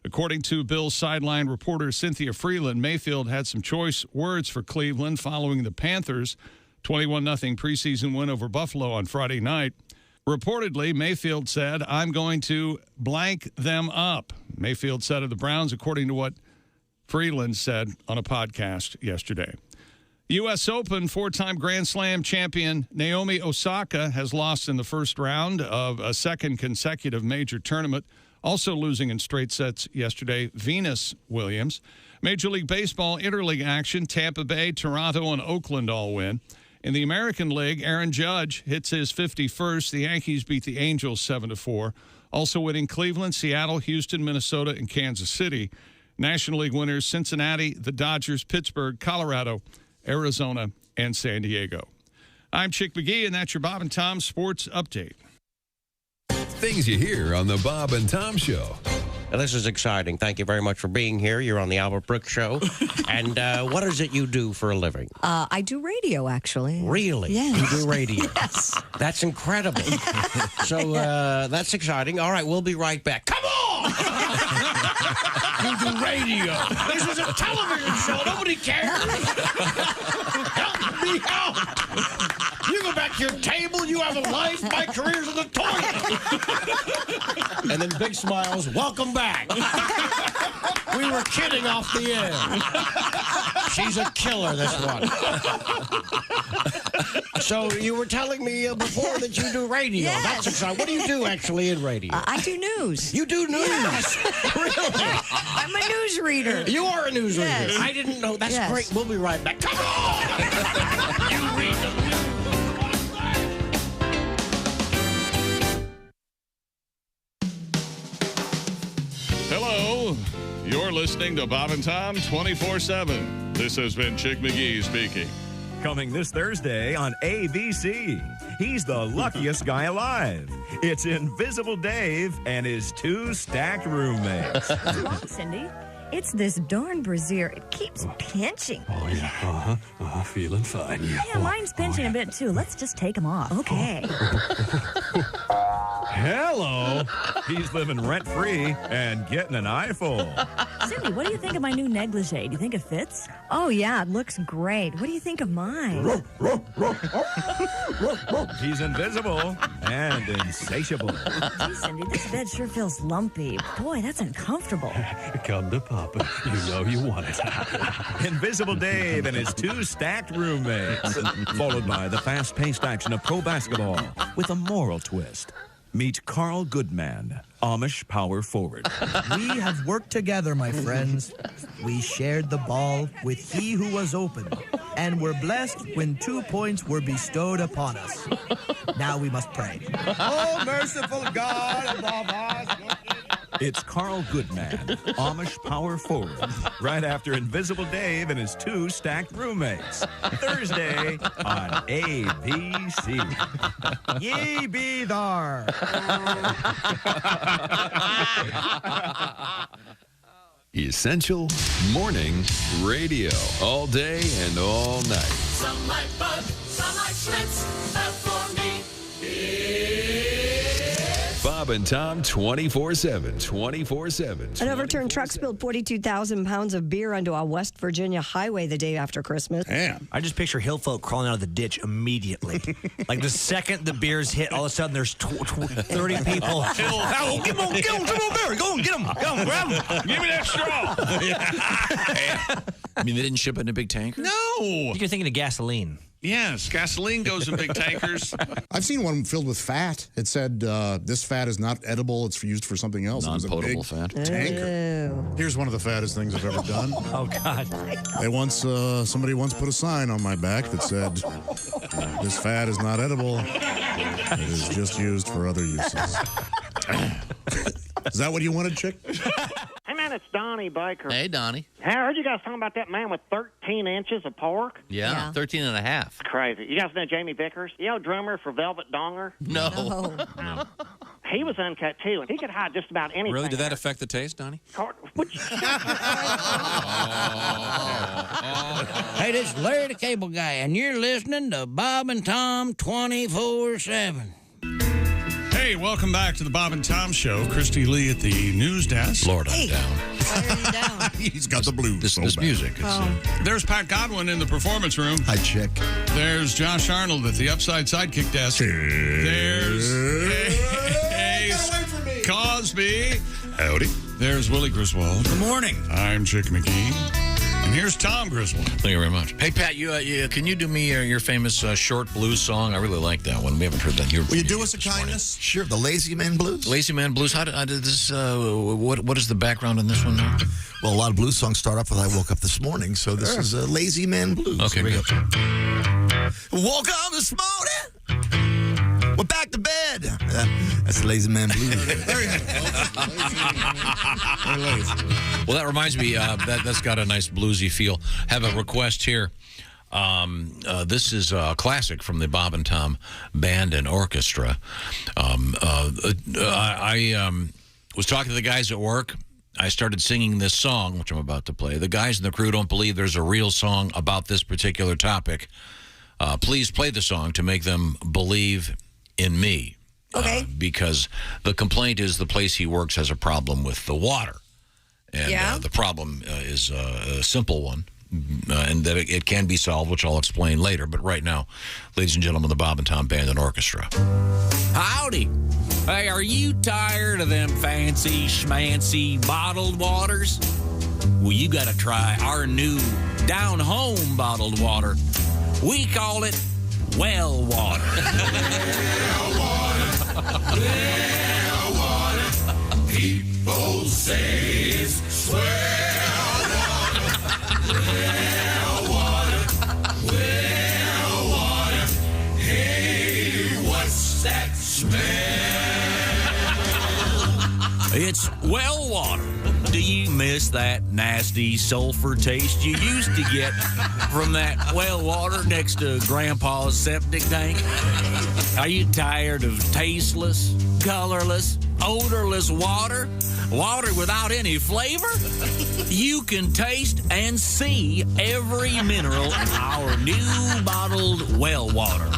According to Bills sideline reporter Cynthia Freeland, Mayfield had some choice words for Cleveland following the Panthers' 21-0 preseason win over Buffalo on Friday night. Reportedly, Mayfield said, "I'm going to blank them up." Mayfield said of the Browns, according to what Freeland said on a podcast yesterday. U.S. Open 4-time Grand Slam champion Naomi Osaka has lost in the first round of a second consecutive major tournament, also losing in straight sets yesterday. Venus Williams. Major League Baseball interleague action, Tampa Bay, Toronto, and Oakland all win. In the American League, Aaron Judge hits his 51st. The Yankees beat the Angels 7-4. Also winning Cleveland, Seattle, Houston, Minnesota, and Kansas City. National League winners Cincinnati, the Dodgers, Pittsburgh, Colorado, Arizona, and San Diego. I'm Chick McGee, and that's your Bob and Tom Sports Update. Things you hear on the Bob and Tom Show. This is exciting. Thank you very much for being here. You're on the Albert Brooks Show. And what is it you do for a living? I do radio, actually. Really? Yes. You do radio? Yes. That's incredible. So that's exciting. All right, we'll be right back. Come on! You do radio. This is a television show. Nobody cares. Help me out. You go back to your table. You have a life. My career's in the toilet. And then big smiles. Welcome back. We were kidding off the air. She's a killer, this one. So you were telling me before that you do radio. Yes. That's exciting. What do you do actually in radio? I do news. You do news? Yes. Really? I'm a newsreader. You are a newsreader? Yes. I didn't know. That's Yes. great. We'll be right back. Come on! You read the news. Hello, You're listening to Bob and Tom 24/7. This has been Chick McGee speaking. Coming this Thursday on ABC. He's the luckiest guy alive. It's Invisible Dave and his 2 stacked roommates. What's wrong, Cindy? It's this darn brassiere. It keeps pinching. Oh, yeah. Feeling fine. Yeah, mine's pinching a bit, too. Let's just take them off. Okay. Hello. He's living rent-free and getting an eyeful. Cindy, what do you think of my new negligee? Do you think it fits? Oh, yeah, it looks great. What do you think of mine? He's invisible and insatiable. Gee, Cindy, this bed sure feels lumpy. Boy, that's uncomfortable. Come to Papa. You know you want it. Invisible Dave and his 2 stacked roommates. Followed by the fast-paced action of pro basketball with a moral twist. Meet Carl Goodman, Amish power forward. We have worked together, my friends. We shared the ball with he who was open, and were blessed when 2 points were bestowed upon us. Now we must pray. Oh, merciful God above us. It's Carl Goodman, Amish power forward, right after Invisible Dave and his 2 stacked roommates. Thursday on ABC. Ye be thar. Essential Morning Radio. All day and all night. Some like Bud, some like Schmitz, but for me, Bob and Tom 24/7. 24/7. An overturned truck spilled 42,000 pounds of beer onto a West Virginia highway the day after Christmas. Damn. I just picture hill folk crawling out of the ditch immediately. Like the second the beers hit, all of a sudden there's 30 people. Oh, get him, Barry. Go on, get him. Go on, grab him. Give me that straw. I mean, they didn't ship it in a big tanker? No. You're thinking of gasoline. Yes, gasoline goes in big tankers. I've seen one filled with fat. It said, this fat is not edible. It's used for something else. Non-potable fat. Tanker. Here's one of the fattest things I've ever done. Oh, God. Somebody once put a sign on my back that said, this fat is not edible. It is just used for other uses. Is that what you wanted, Chick? Hey, man, it's Donnie Baker. Hey, Donnie. Hey, I heard you guys talking about that man with 13 inches of pork. Yeah, 13 and a half. Crazy. You guys know Jamie Vickers? You know, drummer for Velvet Donger? No. He was uncut, too, and he could hide just about anything. Really? Did that affect the taste, Donnie? Hey, this is Larry the Cable Guy, and you're listening to Bob and Tom 24/7. Hey, welcome back to the Bob and Tom Show. Christy Lee at the news desk. Lord, I'm down. He's got the blues. This music. There's Pat Godwin in the performance room. Hi, Chick. There's Josh Arnold at the Upside Sidekick desk. There's Cosby. Howdy. There's Willie Griswold. Good morning. I'm Chick McGee. And here's Tom Griswold. Thank you very much. Hey, Pat, can you do me your famous short blues song? I really like that one. We haven't heard that. Will you do us a kindness? Sure. The Lazy Man Blues. Lazy Man Blues. How did this? What is the background on this one now? Well, a lot of blues songs start off with "I woke up this morning," so this is a Lazy Man Blues. Okay, Here we good. go. Woke up this morning. Went back to bed. That's the Lazy Man Blues. There you go. Well, that reminds me, that's got a nice bluesy feel. Have a request here. This is a classic from the Bob and Tom Band and Orchestra. I was talking to the guys at work. I started singing this song, which I'm about to play. The guys in the crew don't believe there's a real song about this particular topic. Please play the song to make them believe in me. Okay. Because the complaint is the place he works has a problem with the water. And the problem is a simple one, and that it can be solved, which I'll explain later. But right now, ladies and gentlemen, the Bob and Tom Band and Orchestra. Howdy. Hey, are you tired of them fancy schmancy bottled waters? Well, you got to try our new down-home bottled water. We call it well water. well water. People say it's swell water. Well water. Hey, what's that smell? It's well water. Do you miss that nasty sulfur taste you used to get from that well water next to Grandpa's septic tank? Are you tired of tasteless, colorless, odorless water? Water without any flavor? You can taste and see every mineral in our new bottled well water.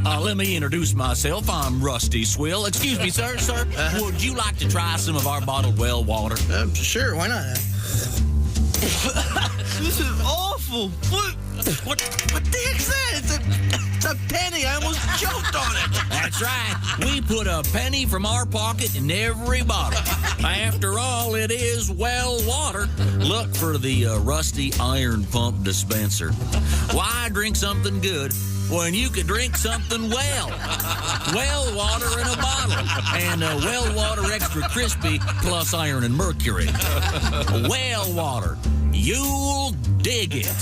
Let me introduce myself. I'm Rusty Swill. Excuse me, sir. Would you like to try some of our bottled well water? Sure, why not? This is awful. What the heck's that? It's a penny. I almost choked on it. That's right. We put a penny from our pocket in every bottle. After all, it is well water. Look for the Rusty Iron Pump dispenser. Why drink something good when you could drink something well? Well water in a bottle. And well water extra crispy plus iron and mercury. Well water. You'll dig it.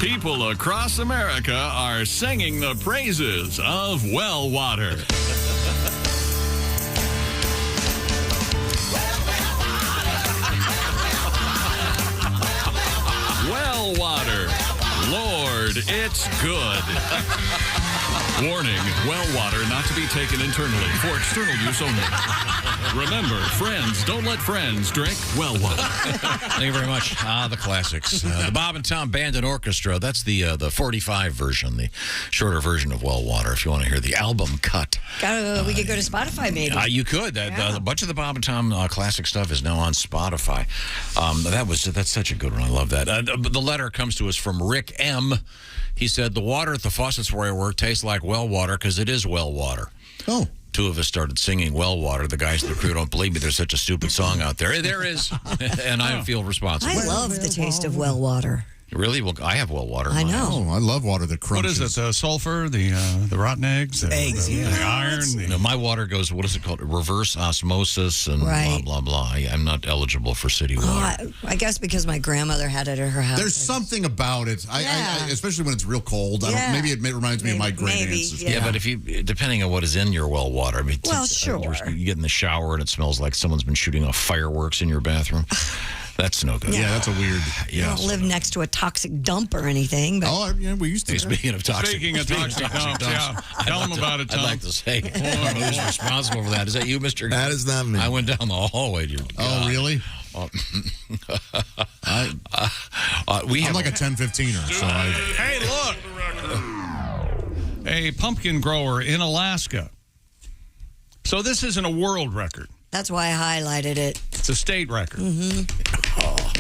People across America are singing the praises of well water. Well water. Lord, it's good. Warning, well water not to be taken internally for external use only. Remember, friends don't let friends drink well water. Thank you very much. The classics. The Bob and Tom Band and Orchestra. That's the 45 version, the shorter version of Well Water, if you want to hear the album cut. We could go to Spotify, maybe. You could. A bunch of the Bob and Tom classic stuff is now on Spotify. That's such a good one. I love that. The letter comes to us from Rick M. He said, the water at the faucets where I work tastes like well water because it is well water. Oh. Two of us started singing well water. The guys in the crew don't believe me. There's such a stupid song out there. There is. And I feel responsible. I love the taste of well water. Really? Well, I have well water. I know. Oh, I love water that crunches. What is it? The sulfur, the rotten eggs, the iron. My water goes, what is it called? Reverse osmosis and right. blah, blah, blah. I'm not eligible for city water. I guess because my grandmother had it at her house. There's something about it, I especially when it's real cold. Maybe it reminds me of my great aunts. Yeah, but depending on what is in your well water, I mean, sure. You get in the shower and it smells like someone's been shooting off fireworks in your bathroom. That's no good. Yeah, that's a weird. You don't live next to a toxic dump or anything. But we used to. Hey, speaking of toxic dumps, tell them about it, Tom. I'd like to say, who's responsible for that? Is that you, Mr. That is not me. I went down the hallway. Really? I'm like a 10-15er. So Hey, look! A pumpkin grower in Alaska. So this isn't a world record. That's why I highlighted it. It's a state record.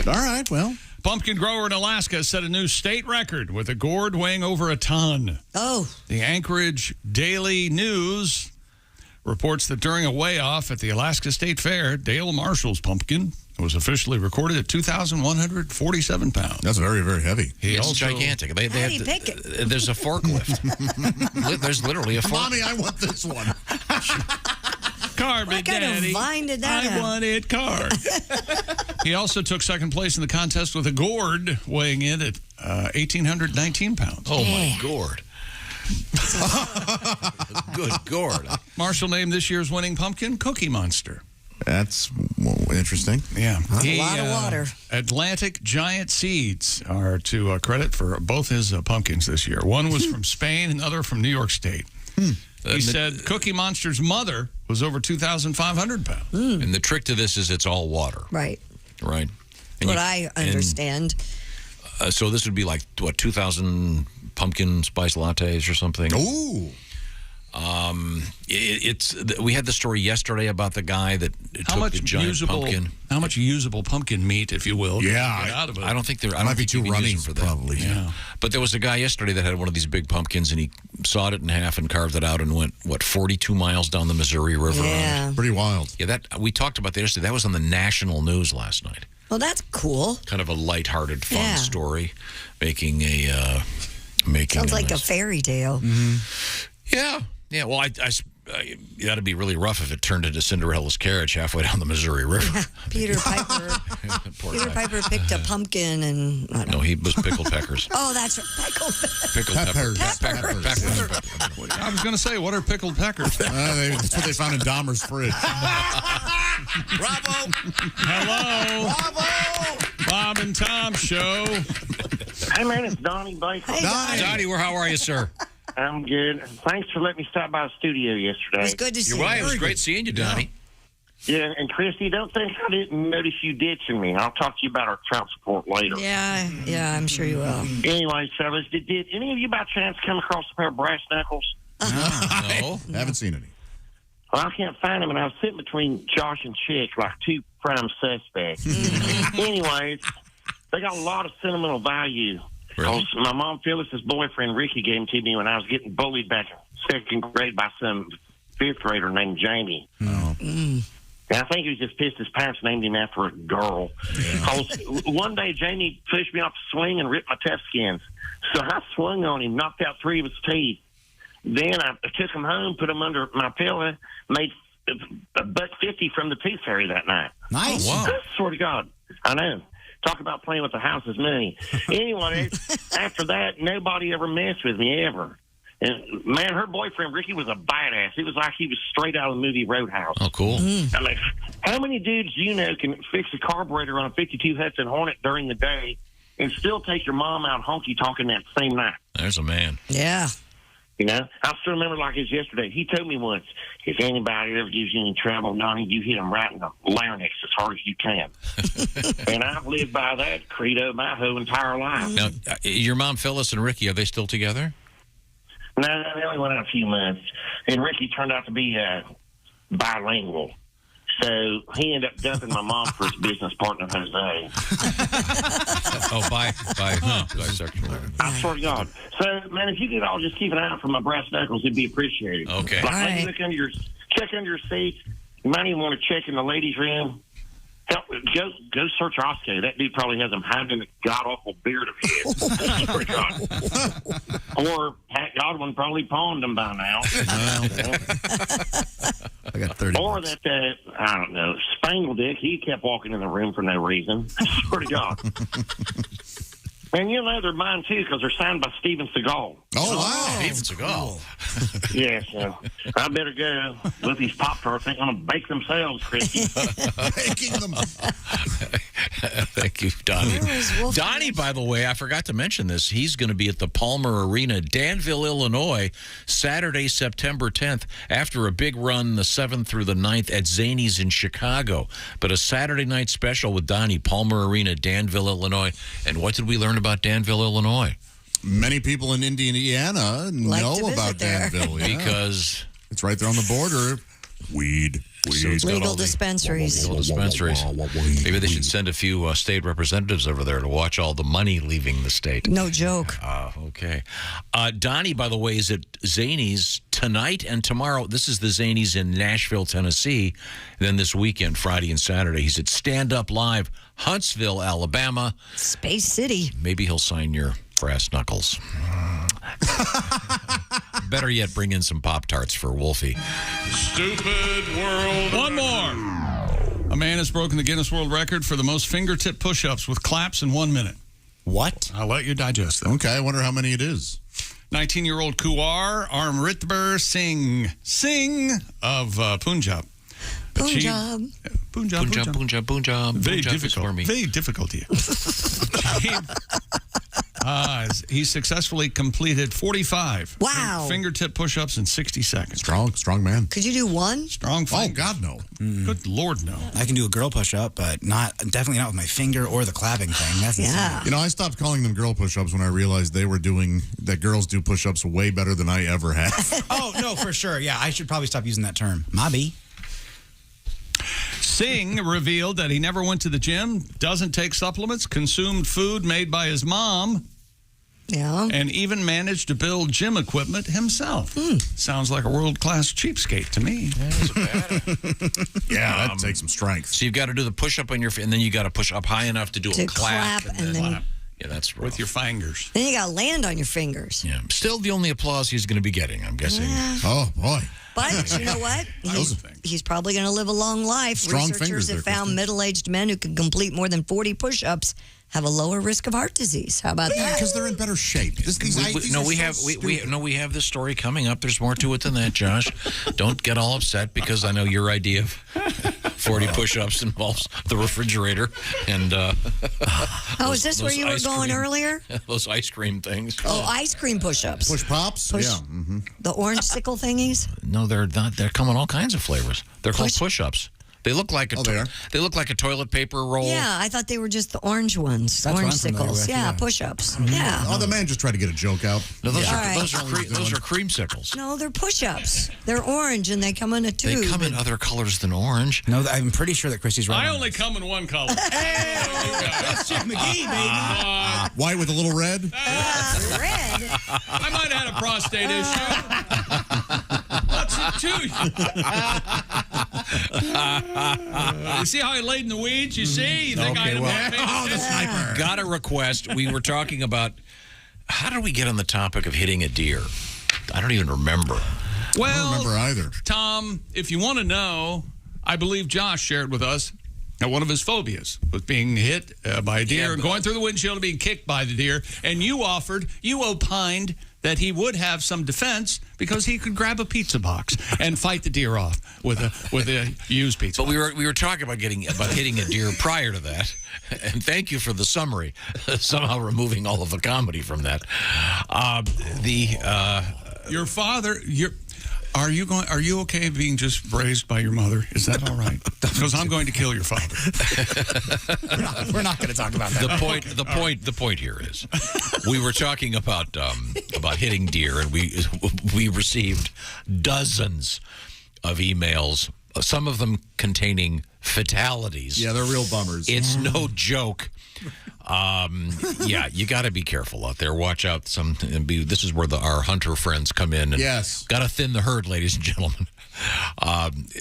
All right, well. Pumpkin grower in Alaska set a new state record with a gourd weighing over a ton. Oh. The Anchorage Daily News reports that during a weigh-off at the Alaska State Fair, Dale Marshall's pumpkin was officially recorded at 2,147 pounds. That's very, very heavy. It's gigantic. They How do you pick it? There's a forklift. There's literally a forklift. Mommy, I want this one. Carb What it, kind Daddy. of vine did that I have? want it carb. He also took second place in the contest with a gourd weighing in at 1,819 pounds. Oh, my gourd. Good gourd. Marshall named this year's winning pumpkin Cookie Monster. That's interesting. Yeah. That's a lot of water. Atlantic Giant Seeds are to credit for both his pumpkins this year. One was from Spain, another from New York State. He said Cookie Monster's mother was over 2,500 pounds. And the trick to this is it's all water. Right. Right. What I understand. So this would be like, what, 2,000 pumpkin spice lattes or something? Ooh. We had the story yesterday about the guy that took the giant pumpkin. How much usable pumpkin meat, if you will? Out of it? I don't think might be too runny for that. Probably. Yeah. But there was a guy yesterday that had one of these big pumpkins, and he sawed it in half and carved it out and went 42 miles down the Missouri River. Yeah. Pretty wild. Yeah, we talked about that yesterday. That was on the national news last night. Well, that's cool. Kind of a lighthearted, fun story, making Sounds like a fairy tale. Yeah. Yeah, well, you got to be really rough if it turned into Cinderella's carriage halfway down the Missouri River. Peter Piper. Peter Piper picked a pumpkin and. No, he was pickled peckers. Oh, that's Pickled peppers. I was going to say, what are pickled peckers? That's what they found in Dahmer's fridge. Bravo! Hello. Bravo! Bob and Tom Show. Hey, man, it's Donnie Baker. Hey, Donnie, how are you, sir? I'm good. Thanks for letting me stop by the studio yesterday. It was good to see you. You're right. It was great seeing you, Donnie. Yeah, and Christy, don't think I didn't notice you ditching me. I'll talk to you about our child support later. Yeah, I'm sure you will. Anyway, fellas, did any of you by chance come across a pair of brass knuckles? No. Haven't seen any. Well, I can't find them, and I was sitting between Josh and Chick like two prime suspects. Anyways, they got a lot of sentimental value. Really? My mom Phyllis's boyfriend Ricky gave them to me when I was getting bullied back in second grade by some fifth grader named Jamie. Oh. And I think he was just pissed his parents named him after a girl. One day, Jamie pushed me off the swing and ripped my tough skins. So I swung on him, knocked out 3 of his teeth. Then I took him home, put him under my pillow, made $1.50 from the tooth fairy that night. Nice. Oh, wow. I swear to God. I know. Talk about playing with the house's money. Anyway, after that, nobody ever messed with me, ever. And, man, her boyfriend, Ricky, was a badass. It was like he was straight out of the movie Roadhouse. Oh, cool. I mean, how many dudes you know can fix a carburetor on a 52 Hudson Hornet during the day and still take your mom out honky-tonking that same night? There's a man. Yeah. You know, I still remember like it was yesterday. He told me once, if anybody ever gives you any trouble, Donnie, you hit them right in the larynx as hard as you can. And I've lived by that credo my whole entire life. Now, your mom, Phyllis, and Ricky, are they still together? No, they only went out a few months. And Ricky turned out to be bilingual. So he ended up dumping my mom for his business partner, Jose. Bisexual. I swear to God. So, man, if you could all just keep an eye out for my brass knuckles, it'd be appreciated. Okay. Like, All right. look check under your seats. You might even want to check in the ladies' room. Hell, go search Roscoe. That dude probably has him hiding a god-awful beard of his. I swear to God. Or Pat Godwin probably pawned him by now. I got 30. Or that, I don't know, Spangle Dick, he kept walking in the room for no reason. I swear to God. And you know they're mine, too, because they're signed by Steven Seagal. Oh, wow. Steven Seagal. Yeah, so I better go. With these Pop-Tarts, they're going to bake themselves, Christy. Baking them. Thank you, Donnie. Where was Wolf? Donnie, by the way, I forgot to mention this. He's going to be at the Palmer Arena, Danville, Illinois, Saturday, September 10th, after a big run the 7th through the 9th at Zanies in Chicago. But a Saturday night special with Donnie, Palmer Arena, Danville, Illinois. And what did we learn about Danville, Illinois? Many people in Indiana know about Danville. Yeah. Because it's right there on the border. Weed. So it's got Legal all the dispensaries. legal dispensaries. Maybe they should send a few state representatives over there to watch all the money leaving the state. No joke. Okay. Donnie, by the way, is at Zanies tonight and tomorrow. This is the Zanies in Nashville, Tennessee. And then this weekend, Friday and Saturday, he's at Stand Up Live, Huntsville, Alabama. Space City. Maybe he'll sign your brass knuckles. Better yet, bring in some Pop-Tarts for Wolfie. Stupid world. One more. A man has broken the Guinness World Record for the most fingertip push-ups with claps in 1 minute. What? I'll let you digest that. Okay, I wonder how many it is. 19-year-old Kuwar Amritbir Singh of Punjab. Punjab. Punjab. Very Punjab is difficult. for me. Very difficult here. He successly completed 45 fingertip push-ups in 60 seconds. Strong man. Could you do one? Strong fingers. Oh, God, no. Good Lord, no. I can do a girl push-up, but definitely not with my finger or the clapping thing. That's insane. You know, I stopped calling them girl push-ups when I realized that girls do push-ups way better than I ever have. Oh, no, for sure. Yeah, I should probably stop using that term. Mobby. Singh revealed that he never went to the gym, doesn't take supplements, consumed food made by his mom, and even managed to build gym equipment himself. Sounds like a world-class cheapskate to me. Yeah, that takes some strength. So you've got to do the push-up on your feet, and then you got to push up high enough to do a clap. And then Yeah, that's rough. With your fingers. Then you got to land on your fingers. Yeah. Still the only applause he's going to be getting, I'm guessing. Yeah. Oh, boy. But you know what? He's probably going to live a long life. Strong Researchers fingers have there, found middle-aged men who can complete more than 40 push-ups have a lower risk of heart disease. How about that? Because they're in better shape. We have this story coming up. There's more to it than that, Josh. Don't get all upset because I know your idea of 40 push-ups involves the refrigerator and. Is this where you were going earlier? Those ice cream things. Oh, ice cream push-ups. Push pops. Yeah. Mm-hmm. The orange sickle thingies. No, they're not. They're coming all kinds of flavors. They're called push-ups. They look like they look like a toilet paper roll. Yeah, I thought they were just the orange ones, That's orange what I'm familiar sickles. with, Yeah, yeah. push-ups. Mm-hmm. Yeah. Oh, the man just tried to get a joke out. No, those Yeah. are creamsicles. No, they're push-ups. They're orange and they come in a tube. They come in other colors than orange. No, I'm pretty sure that Christy's right. I only come in one color. That's Chick McGee, baby. White with a little red? Red. I might have had a prostate issue. What's it to you? You see how I laid in the weeds? You see? You think I the sniper. Got a request. We were talking about how did we get on the topic of hitting a deer? I don't even remember. Well, I don't remember either. Tom, if you want to know, I believe Josh shared with us that one of his phobias was being hit by a deer, going through the windshield and being kicked by the deer. And you opined that he would have some defense because he could grab a pizza box and fight the deer off with a used pizza. But we were talking about hitting a deer prior to that, and thank you for the summary, somehow removing all of the comedy from that. Your father, are you okay being just raised by your mother? Is that all right? Because I'm going to kill your father. We're not going to talk about that. The point here is, we were talking about hitting deer, and we received dozens of emails, some of them containing fatalities. Yeah, they're real bummers. It's no joke. You got to be careful out there. Watch out. This is where our hunter friends come in. And yes. Got to thin the herd, ladies and gentlemen.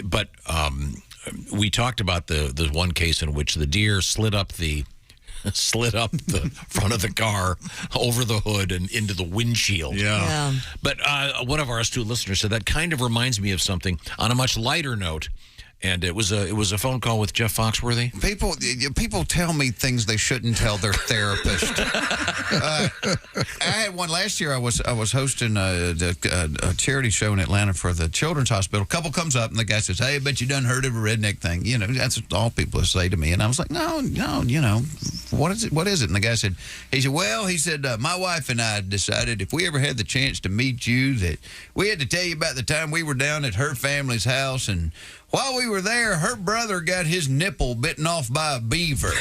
But we talked about the one case in which the deer slid up the front of the car, over the hood, and into the windshield. Yeah. But one of our astute listeners said that kind of reminds me of something on a much lighter note. And it was a phone call with Jeff Foxworthy. People tell me things they shouldn't tell their therapist. I had one last year. I was hosting a charity show in Atlanta for the Children's Hospital. A couple comes up and the guy says, "Hey, I bet you done heard of a redneck thing." You know, that's all people say to me. And I was like, "No, you know, what is it? What is it?" And the guy said, "My wife and I decided if we ever had the chance to meet you, that we had to tell you about the time we were down at her family's house and." While we were there, her brother got his nipple bitten off by a beaver.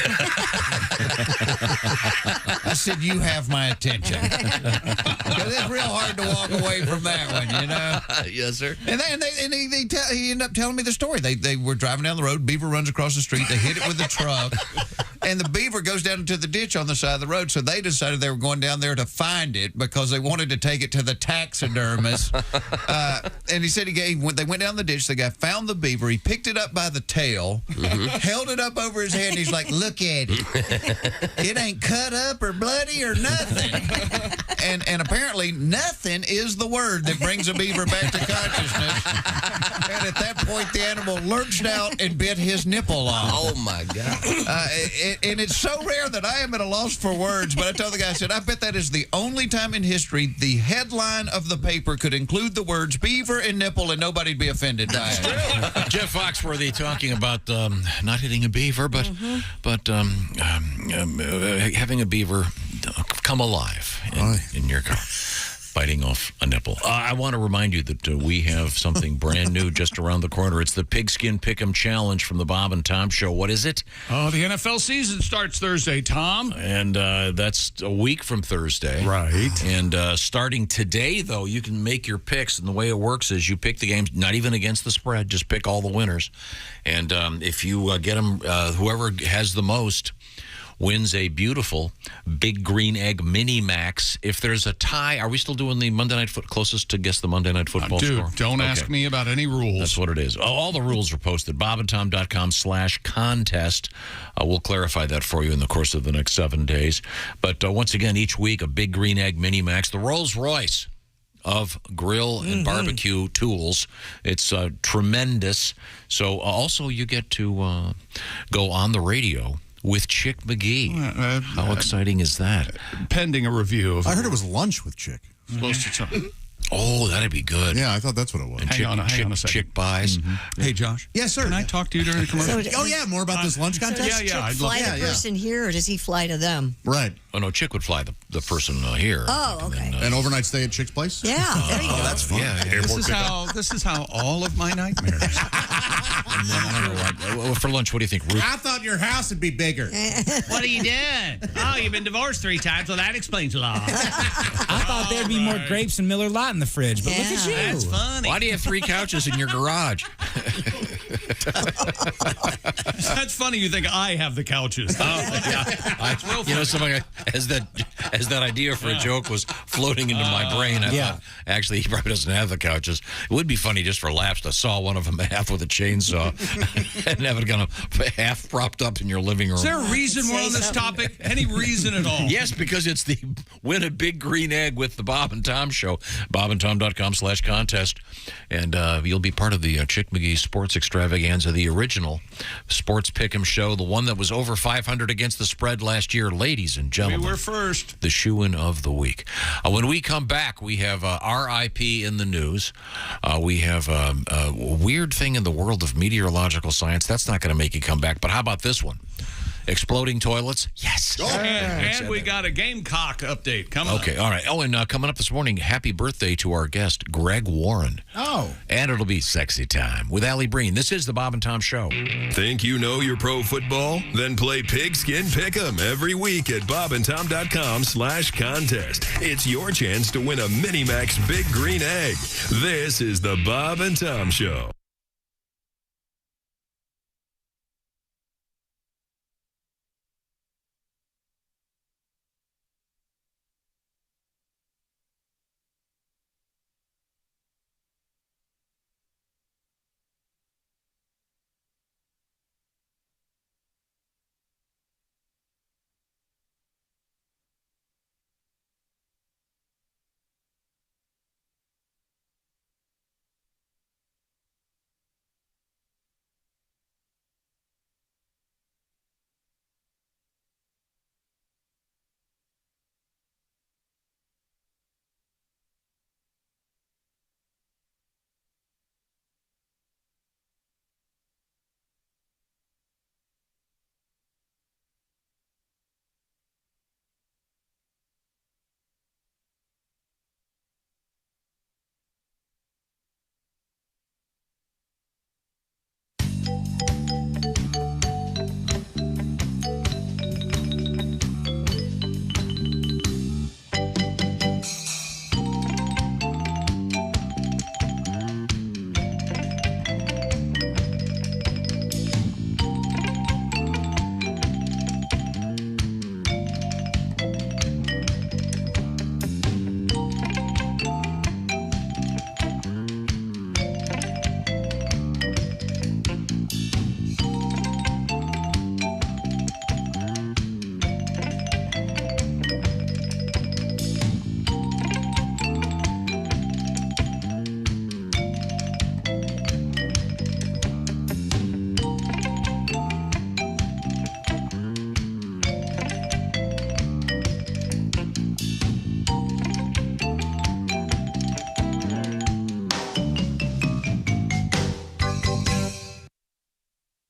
I said, "You have my attention." Because it's real hard to walk away from that one, you know? Yes, sir. And he ended up telling me the story. They were driving down the road. Beaver runs across the street. They hit it with the truck. And the beaver goes down into the ditch on the side of the road. So they decided they were going down there to find it because they wanted to take it to the taxidermist. And he said they went down the ditch. The guy found the beaver. He picked it up by the tail, held it up over his head, and he's like, "Look at it. It ain't cut up or bloody or nothing." And apparently nothing is the word that brings a beaver back to consciousness. And at that point, the animal lurched out and bit his nipple off. Oh, my God. And it's so rare that I am at a loss for words, but I told the guy, I said, "I bet that is the only time in history the headline of the paper could include the words beaver and nipple and nobody'd be offended by it." Jeff Foxworthy talking about not hitting a beaver, but having a beaver come alive in your car, biting off a nipple. I want to remind you that we have something brand new just around the corner. It's the Pigskin Pick'em Challenge from the Bob and Tom Show. What is it? Oh, the NFL season starts Thursday, Tom. And that's a week from Thursday. Right. And starting today, though, you can make your picks. And the way it works is you pick the games, not even against the spread, just pick all the winners. And if you get them, whoever has the most wins a beautiful Big Green Egg Mini Max. If there's a tie, are we still doing the Monday Night closest to guess the Monday Night Football Dude, score? don't ask me about any rules. That's what it is. All the rules are posted. bobandtom.com/contest. We'll clarify that for you in the course of the next 7 days. But once again, each week, a Big Green Egg Mini Max, the Rolls Royce of grill and barbecue tools. It's tremendous. So also you get to go on the radio with Chick McGee. How exciting is that? Pending a review. I heard it was lunch with Chick. Supposed to. Oh, that'd be good. Yeah, I thought that's what it was. And Hang on a second. Chick buys. Hey, Josh. Yes, sir. Can I talk to you during the commercial? So, Oh, yeah, more about this lunch contest? Yeah, Chick I'd fly love the person here, or does he fly to them? Right. Oh, no, Chick would fly the person here. Oh, okay. An overnight stay at Chick's place? Yeah, there you go. That's fun. Yeah, This is how all of my nightmares. And then, I don't know, well, for lunch, what do you think? I thought your house would be bigger. What are you doing? Oh, you've been divorced 3 times. Well, that explains a lot. I thought there'd be more grapes and Miller Lite in the fridge, but look at you. That's funny. Why do you have 3 couches in your garage? That's funny. You think I have the couches? Somebody as that idea for a joke was floating into my brain. I thought, actually, he probably doesn't have the couches. It would be funny just for laughs to saw one of them half with a chainsaw and have it kind of half propped up in your living room. Is there a reason we're on this topic? Any reason at all? Yes, because it's the win a Big Green Egg with the Bob and Tom Show. bobandtom.com/contest. And you'll be part of the Chick McGee Sports Extravaganza, the original Sports Pick'em show, the one that was over 500 against the spread last year. Ladies and gentlemen, We were first. the shoe-in of the week. When we come back, we have RIP in the news. We have a weird thing in the world of meteorological science. That's not going to make you come back. But how about this one? Exploding toilets? Yes. And we got a Gamecock update coming up. Okay, all right. Oh, and coming up this morning, happy birthday to our guest, Greg Warren. Oh. And it'll be sexy time with Allie Breen. This is the Bob and Tom Show. Think you know your pro football? Then play Pigskin Pick'em every week at bobandtom.com/contest. It's your chance to win a Minimax Big Green Egg. This is the Bob and Tom Show.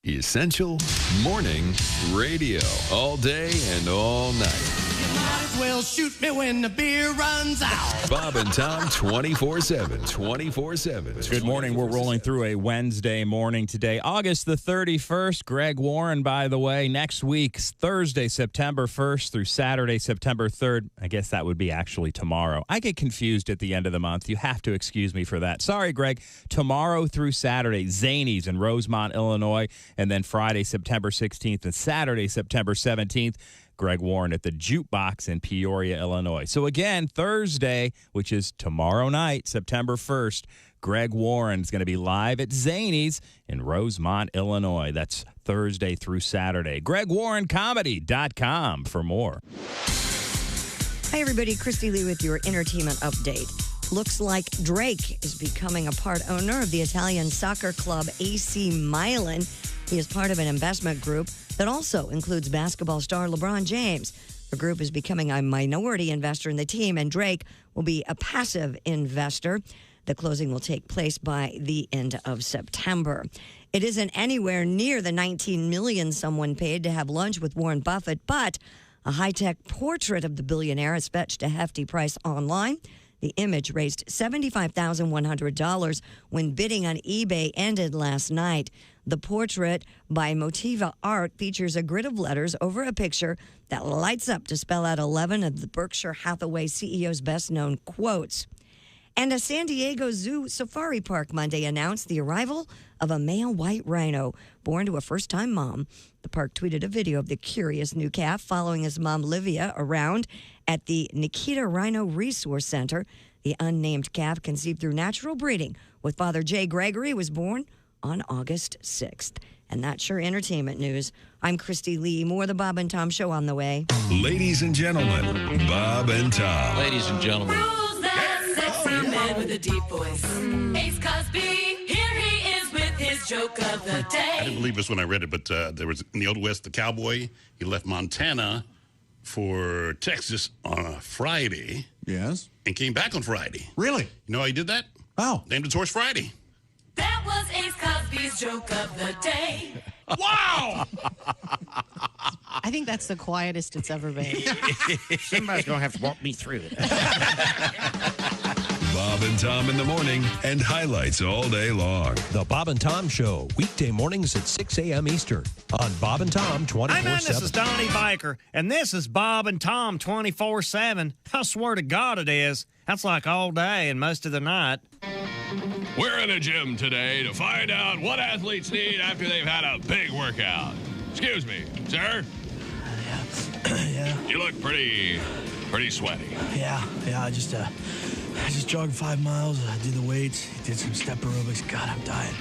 Essential Morning Radio. All day and all night. Might as well shoot me when the beer runs out. Bob and Tom 24/7. 24/7. Good morning. We're rolling through a Wednesday morning today, August the 31st. Greg Warren, by the way, next week, Thursday, September 1st through Saturday, September 3rd. I guess that would be actually tomorrow. I get confused at the end of the month. You have to excuse me for that. Sorry, Greg. Tomorrow through Saturday, Zanies in Rosemont, Illinois. And then Friday, September 16th and Saturday, September 17th, Greg Warren at the Jukebox in Peoria, Illinois. So again, Thursday, which is tomorrow night, September 1st, Greg Warren is going to be live at Zany's in Rosemont, Illinois. That's Thursday through Saturday. GregWarrenComedy.com for more. Hi, everybody. Christy Lee with your entertainment update. Looks like Drake is becoming a part owner of the Italian soccer club AC Milan. He is part of an investment group that also includes basketball star LeBron James. The group is becoming a minority investor in the team, and Drake will be a passive investor. The closing will take place by the end of September. It isn't anywhere near the $19 million someone paid to have lunch with Warren Buffett, but a high-tech portrait of the billionaire has fetched a hefty price online. The image raised $75,100 when bidding on eBay ended last night. The portrait by Motiva Art features a grid of letters over a picture that lights up to spell out 11 of the Berkshire Hathaway CEO's best-known quotes. And a San Diego Zoo safari park Monday announced the arrival of a male white rhino born to a first-time mom. The park tweeted a video of the curious new calf following his mom, Livia, around at the Nikita Rhino Resource Center. The unnamed calf, conceived through natural breeding with Father Jay Gregory, was born on August 6th. And that's your entertainment news. I'm Christy Lee. More of the Bob and Tom Show on the way. Ladies and gentlemen, Bob and Tom. Ladies and gentlemen. Sexy man with a deep voice. Ace Cosby, here he is with his joke of the day. I didn't believe this when I read it, but there was in the Old West, the cowboy. He left Montana for Texas on a Friday. Yes. And came back on Friday. Really? You know how he did that? How? Named his horse Friday. That was Ace Cosby's joke of the day. Wow! I think that's the quietest it's ever been. Somebody's going to have to walk me through it. Bob and Tom in the morning and highlights all day long. The Bob and Tom Show, weekday mornings at 6 a.m. Eastern on Bob and Tom 24/7. Hey, man, this is Donnie Baker, and this is Bob and Tom 24/7. I swear to God it is. That's like all day and most of the night. We're in a gym today to find out what athletes need after they've had a big workout. Excuse me, sir? Yeah. You look pretty sweaty. Yeah. I just jogged 5 miles. I did the weights, did some step aerobics. God, I'm dying.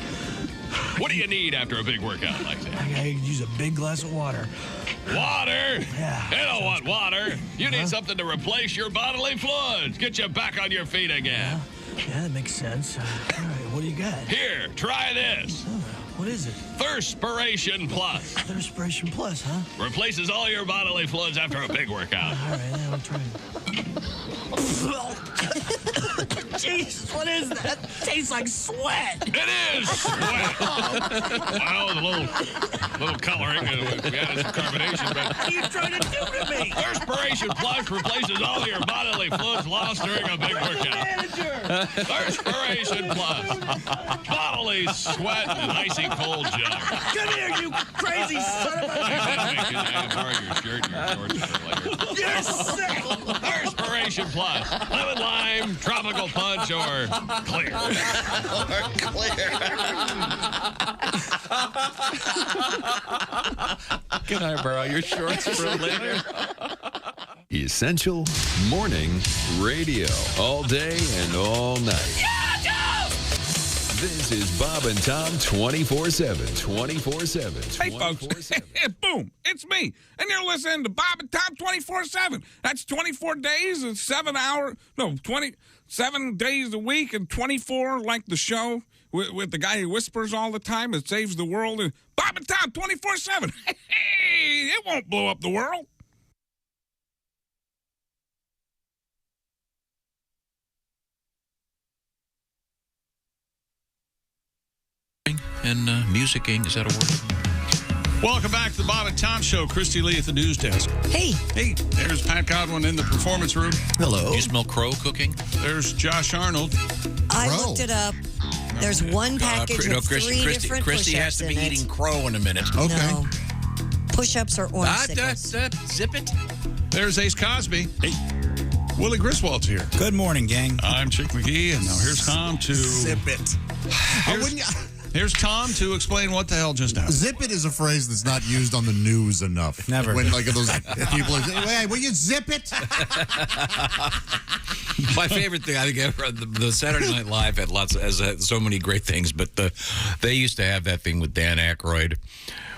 What do you need after a big workout like that? I could use a big glass of water. Water? Yeah. You don't want water. You need something to replace your bodily fluids. Get you back on your feet again. Yeah, that makes sense. All right, what do you got? Here, try this. What is it? Thirspiration Plus. Thirspiration Plus, huh? Replaces all your bodily fluids after a big workout. All right, I'll try it. Jesus, what is that? Tastes like sweat. It is sweat. Well, the little coloring. We added some carbonation, but What are you trying to do to me? Thirspiration Plus replaces all your bodily fluids lost during a big workout. Thirspiration Plus. Bodily sweat and icy cold jug. Come here, you crazy son of a... Can I borrow your shirt and your shorts for later? You're sick. Thirspiration Plus. Lemon lime, tropical punch, or clear. Can I borrow your shorts for later? Essential morning radio. All day and all night. This is Bob and Tom 24/7. 24/7. Hey, folks. Boom. It's me. And you're listening to Bob and Tom 24/7. That's 24 days and 27 days a week and 24 like the show with the guy who whispers all the time and saves the world. And Bob and Tom 24/7. Hey, it won't blow up the world. And musicking, is that a word? Welcome back to the Bob and Tom Show. Christy Lee at the news desk. Hey. Hey, there's Pat Godwin in the performance room. Hello. Do you smell crow cooking? There's Josh Arnold. I looked it up. There's one package with three different Christy has push-ups to be in eating it. crow in a minute. Okay. No. Push-ups or orange Zip it. There's Ace Cosby. Hey. Willie Griswold's here. Good morning, gang. I'm Chick McGee, and now here's Tom to... Zip it. Here's Tom to explain what the hell just happened. Zip it is a phrase that's not used on the news enough. Never. When like those people are saying, "Hey, will you zip it?" My favorite thing, I think, ever, the Saturday Night Live had so many great things, but they used to have that thing with Dan Aykroyd,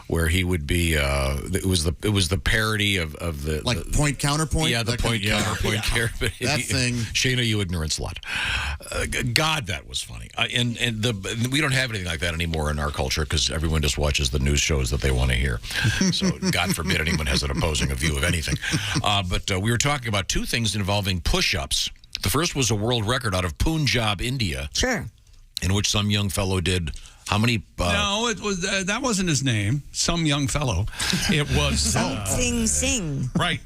where he would be. It was the parody of the point counterpoint. Yeah, the point counterpoint. That thing. Shayna, you ignorant slut. God, that was funny. And we don't have anything like that anymore in our culture because everyone just watches the news shows that they want to hear. So God forbid anyone has an opposing view of anything. But we were talking about two things involving push-ups. The first was a world record out of Punjab, India. Sure. In which some young fellow did how many? No, it was that wasn't his name. Some young fellow. It was something Singh. Right.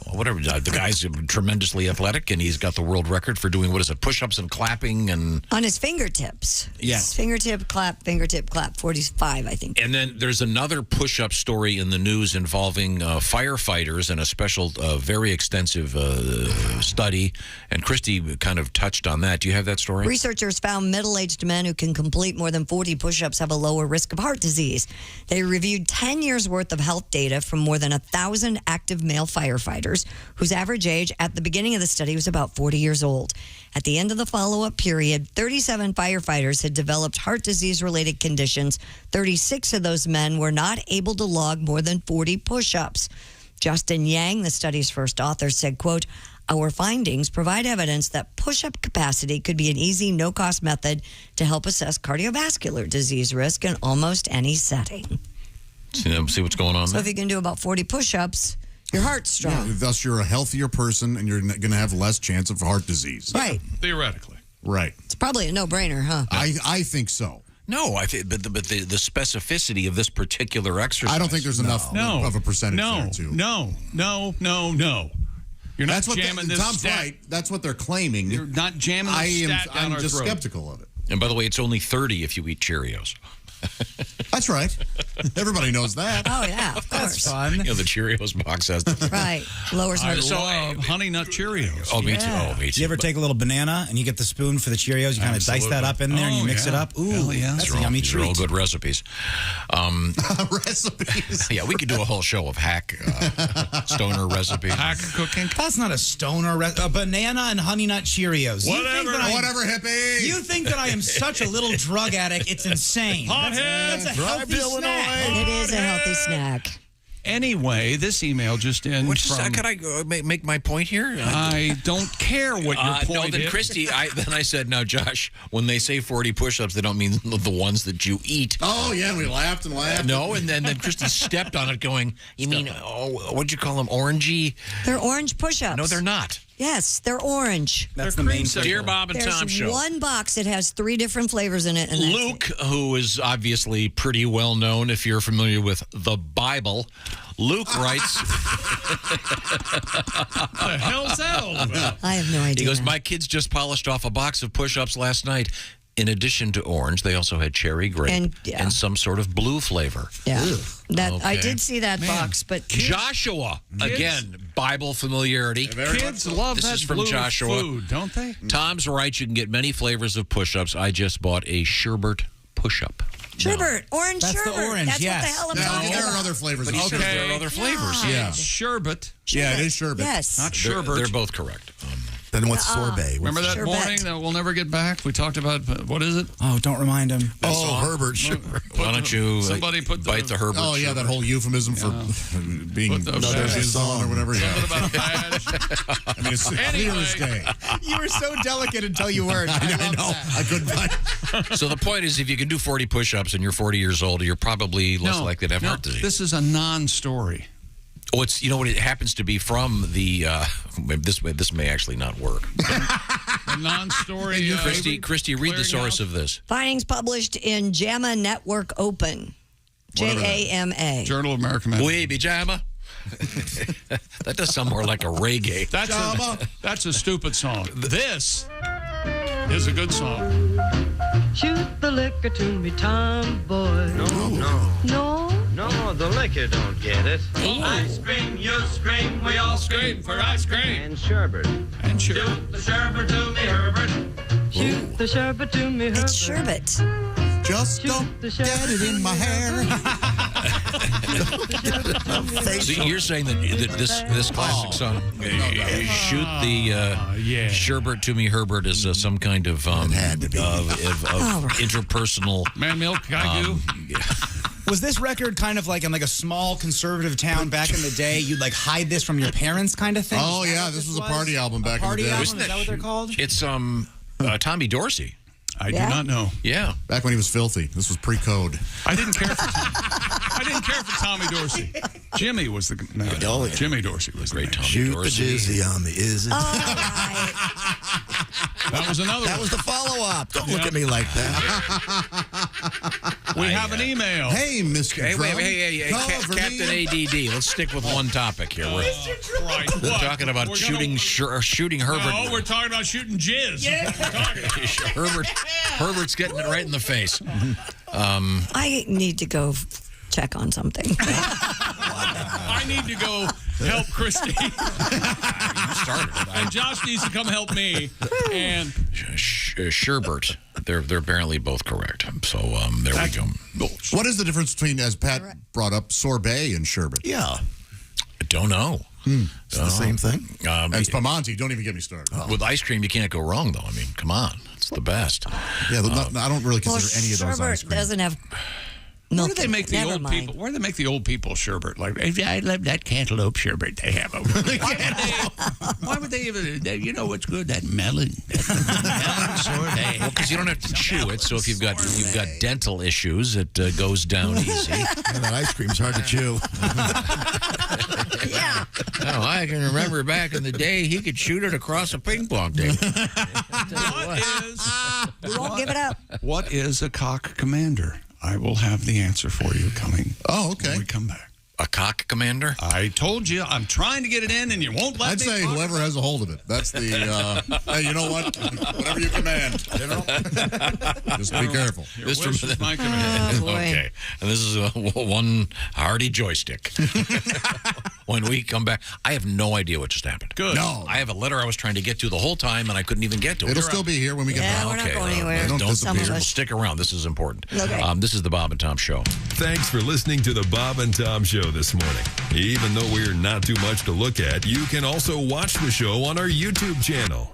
Well, whatever. The guy's tremendously athletic, and he's got the world record for doing, what is it, push-ups and clapping and on his fingertips. Yes. Fingertip clap, 45, I think. And then there's another push-up story in the news involving firefighters and a special, very extensive study. And Christy kind of touched on that. Do you have that story? Researchers found middle-aged men who can complete more than 40 push-ups have a lower risk of heart disease. They reviewed 10 years' worth of health data from more than 1,000 active male firefighters, whose average age at the beginning of the study was about 40 years old. At the end of the follow-up period, 37 firefighters had developed heart disease-related conditions. 36 of those men were not able to log more than 40 push-ups. Justin Yang, the study's first author, said, quote, "Our findings provide evidence that push-up capacity could be an easy, no-cost method to help assess cardiovascular disease risk in almost any setting." See what's going on So there? if you can do about 40 push-ups, your heart's strong. Yeah, thus, you're a healthier person, and you're going to have less chance of heart disease. Right. Theoretically. Right. It's probably a no-brainer, huh? I think so. No, I think, but the specificity of this particular exercise. I don't think there's enough of a percentage there, too. No. You're not jamming this Tom's stat. right. That's what they're claiming. You're not jamming this stat down I'm our just throat. skeptical of it. And by the way, it's only 30 if you eat Cheerios. That's right. Everybody knows that. Oh, yeah, of course. That's fun. You know, the Cheerios box has the... Right. Lowers I heart love Honey Nut Cheerios. Oh, me too. Oh, me too. You ever take a little banana and you get the spoon for the Cheerios? You kind of dice that up in there and you mix it up. Ooh, Hell yeah. that's a yummy These are all treat. good recipes. Recipes. Yeah, we could do a whole show of hack stoner recipes. Hack cooking. That's not a stoner. A banana and Honey Nut Cheerios. Whatever, hippie. You think that I am such a little drug addict? It's insane. Hothead. That's a healthy snack. It is a healthy snack. Anyway, this email just in from... Could I make my point here? I don't care what your point no, then is. Christy, then I said, now, Josh, when they say 40 push-ups, they don't mean the ones that you eat. Oh, yeah, we laughed and laughed. No, and then Christy stepped on it going, you mean, what'd you call them, orangey? They're orange push-ups. No, they're not. Yes, they're orange. That's the main thing. Dear Bob and Tom There's Show. one box that has 3 different flavors in it. And that's Luke, who is obviously pretty well known if you're familiar with the Bible, Luke writes... The hell's that? I have no idea. He goes, my kids just polished off a box of push-ups last night. In addition to orange, they also had cherry grape and some sort of blue flavor. Yeah. That I Okay. did see that box, but Joshua, again, Bible familiarity. Kids love This that is from blue Joshua. food, don't they? Tom's right. You can get many flavors of push-ups. I just bought a sherbet push-up. sherbet, orange That's the sherbet. orange, That's yes. what the hell I'm No, talking there about. are other flavors. But he says there are other flavors. Yeah. Sherbet. Yeah, it is sherbet. Yes. Not They're sherbet. both correct. Then what's sorbet? Remember that Sherbet. morning that we'll never get back? We talked about, what is it? Oh, don't remind him. Herbert. Why don't you Somebody put bite the Herbert? Oh, yeah, that whole euphemism for being Put the on or whatever. Yeah. Something about a badge. I mean, it's clear as day. You were so delicate until you weren't. I know. I couldn't find. So the point is, if you can do 40 push-ups and you're 40 years old, you're probably less likely to have heart disease. This is a non-story. Oh, it's what it happens to be from the. This may actually not work. A non-story. Christy, read the source of this. Findings published in JAMA Network Open. JAMA. Journal of American Medicine. Oui, pajama. That does sound more like a reggae. That's a stupid song. This is a good song. Shoot the liquor to me, tomboy. No, the liquor don't get it. Ice cream, you scream, we all scream for ice cream. And sherbet. Shoot the sherbet to me, Herbert. Shoot the sherbet to me, Herbert. It's sherbet. Just don't get it in my hair. So you're saying that this classic song, "Shoot the Sherbert to Me, Herbert," is some kind of interpersonal man milk gagoo. Was this record kind of like in like a small conservative town back in the day? You'd like hide this from your parents, kind of thing. Oh yeah, this was a party album back in the day. Is that what they're called? It's Tommy Dorsey. I do not know. Yeah, back when he was filthy. This was pre-code. I didn't care for Tommy Dorsey. Jimmy was the Jimmy Dorsey was great. Tommy Shoot Dorsey. the dizzy on me, is it? That was another. That was the follow-up. Don't look at me like that. We have an email. Hey, Mr. Hey, Drum. hey, Captain ADD. Let's stick with one topic here. We're talking about shooting Herbert. No, we're talking about shooting jizz. Yeah. Herbert's getting it right in the face. I need to go check on something. I need to go help Christy. You started it. And Josh needs to come help me. And Sherbert. They're apparently both correct. So there we go. What is the difference between, as Pat brought up, sorbet and sherbet? Yeah. I don't know. It's the same thing. And Spumante, don't even get me started. With ice cream, you can't go wrong, though. I mean, come on. It's the best. Yeah, I don't really consider any of those ice cream. Doesn't have Where milk. do they make the old people? Where do they make the old people sherbet? Like, I love that cantaloupe sherbet they have over there. Why would they even? You know what's good? That melon. Well, because you don't have to chew it. So if you've got dental issues, it goes down easy. That ice cream's hard to chew. Yeah. Oh, I can remember back in the day, he could shoot it across a ping pong table. We won't give it up. What is a cock commander? I will have the answer for you coming. Oh, okay. When we come back. A cock commander? I told you, I'm trying to get it in, and you won't let me. I'd say whoever has a hold of it. That's the, hey, you know what? Whatever you command. You know? Just be careful. This is my command. Okay. And this is one hardy joystick. When we come back, I have no idea what just happened. Good. No. I have a letter I was trying to get to the whole time, and I couldn't even get to it. It'll still be here when we get back. We're not Okay, going anywhere. don't disappear. Stick around. This is important. Okay. This is the Bob and Tom Show. Thanks for listening to the Bob and Tom Show this morning. Even though we're not too much to look at, you can also watch the show on our YouTube channel.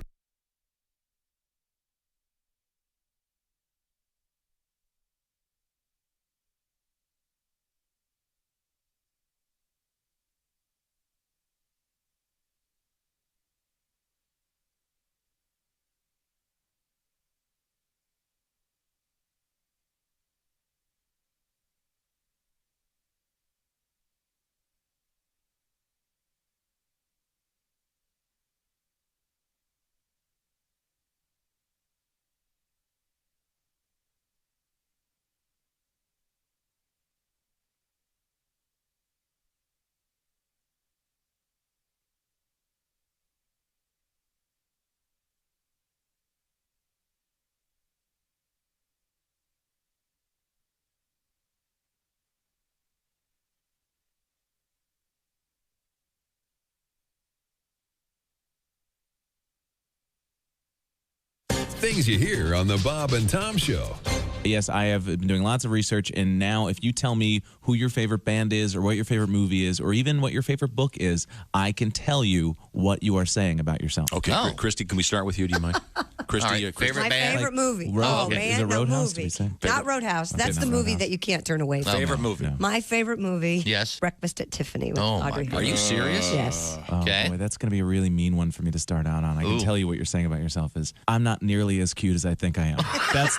Things you hear on the Bob and Tom Show. Yes, I have been doing lots of research, and now if you tell me who your favorite band is or what your favorite movie is or even what your favorite book is, I can tell you what you are saying about yourself. Okay, Christy, can we start with you? Do you mind? Christy, Right, favorite My band? favorite movie. Road- Man, is it no Roadhouse, did movie. we say? Not Roadhouse. Okay, That's not the movie Roadhouse. that you can't turn away from. Favorite movie? Yeah. My favorite movie. Yes. Breakfast at Tiffany with Oh, my Audrey God. Hepburn. Are you serious? Yes. Oh, Okay. boy, that's going to be a really mean one for me to start out on. I can tell you what you're saying about yourself is I'm not nearly as cute as I think I am. That's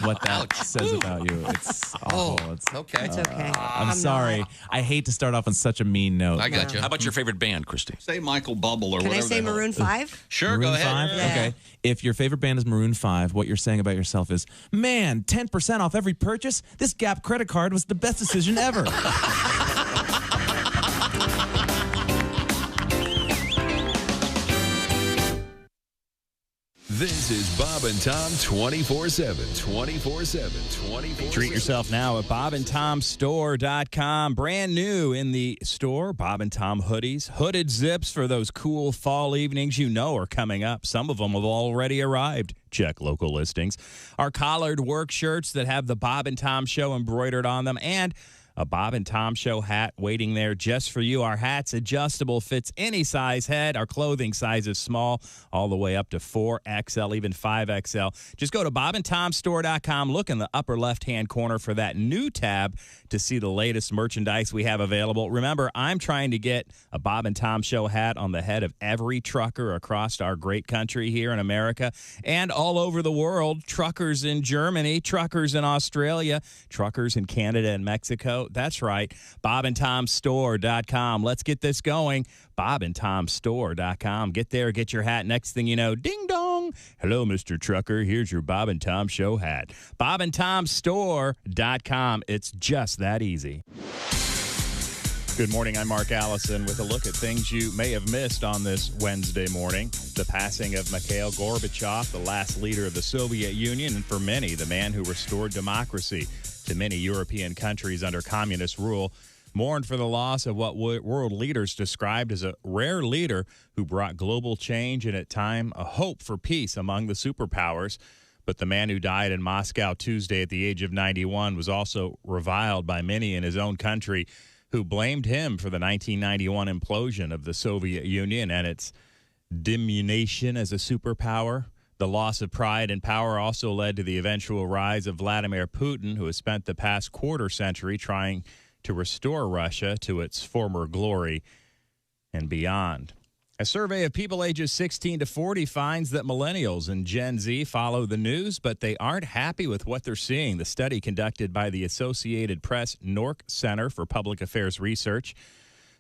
what that says about you. It's awful. Okay. It's okay. I'm sorry. not. I hate to start off on such a mean note. I got you. How about your favorite band, Christy? say Michael Bubble or Can I whatever. say the hell. Maroon 5? Sure, Maroon go ahead. 5? Yeah. Okay. If your favorite band is Maroon 5, what you're saying about yourself is, man, 10% off every purchase? This Gap credit card was the best decision ever. This is Bob and Tom 24/7. 24/7. 24/7. Treat yourself now at bobandtomstore.com. Brand new in the store, Bob and Tom hoodies. Hooded zips for those cool fall evenings you know are coming up. Some of them have already arrived. Check local listings. Our collared work shirts that have the Bob and Tom Show embroidered on them, and a Bob and Tom Show hat waiting there just for you. Our hat's adjustable, fits any size head. Our clothing size is small, all the way up to 4XL, even 5XL. Just go to bobandtomstore.com. Look in the upper left-hand corner for that new tab to see the latest merchandise we have available. Remember, I'm trying to get a Bob and Tom Show hat on the head of every trucker across our great country here in America and all over the world. Truckers in Germany, truckers in Australia, truckers in Canada and Mexico. That's right, bobandtomstore.com. Let's get this going. bobandtomstore.com. Get there, get your hat. Next thing you know, ding dong. Hello, Mr. Trucker. Here's your Bob and Tom Show hat. bobandtomstore.com. It's just that easy. Good morning. I'm Mark Allison with a look at things you may have missed on this Wednesday morning. The passing of Mikhail Gorbachev, the last leader of the Soviet Union, and for many, the man who restored democracy to many European countries under communist rule, mourned for the loss of what world leaders described as a rare leader who brought global change and at time a hope for peace among the superpowers. But the man who died in Moscow Tuesday at the age of 91 was also reviled by many in his own country who blamed him for the 1991 implosion of the Soviet Union and its diminution as a superpower. The loss of pride and power also led to the eventual rise of Vladimir Putin, who has spent the past quarter century trying to restore Russia to its former glory and beyond. A survey of people ages 16 to 40 finds that millennials and Gen Z follow the news, but they aren't happy with what they're seeing. The study conducted by the Associated Press Nork Center for Public Affairs Research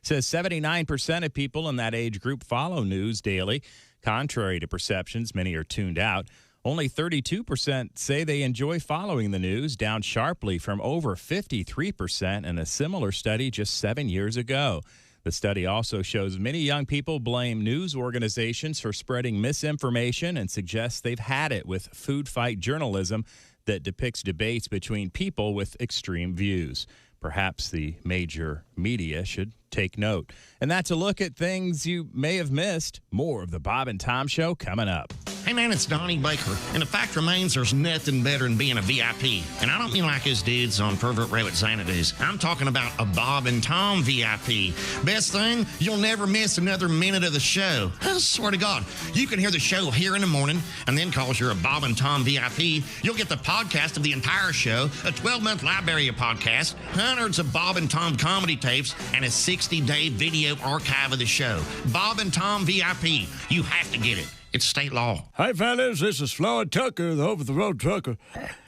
says 79% of people in that age group follow news daily. Contrary to perceptions, many are tuned out. Only 32% say they enjoy following the news, down sharply from over 53% in a similar study just 7 years ago. The study also shows many young people blame news organizations for spreading misinformation and suggests they've had it with food fight journalism that depicts debates between people with extreme views. Perhaps the major media should take note. And that's a look at things you may have missed. More of the Bob and Tom Show coming up. Hey man, it's Donnie Baker, and the fact remains there's nothing better than being a VIP. And I don't mean like his dudes on Pervert Rabbit Xanadu's. I'm talking about a Bob and Tom VIP. Best thing, you'll never miss another minute of the show. I swear to God, you can hear the show here in the morning, and then cause you're a Bob and Tom VIP, you'll get the podcast of the entire show, a 12-month library of podcasts, hundreds of Bob and Tom comedy tapes, and a 60-day video archive of the show. Bob and Tom VIP. You have to get it. It's state law. Hi, fellas. This is Floyd Tucker, the over-the-road trucker.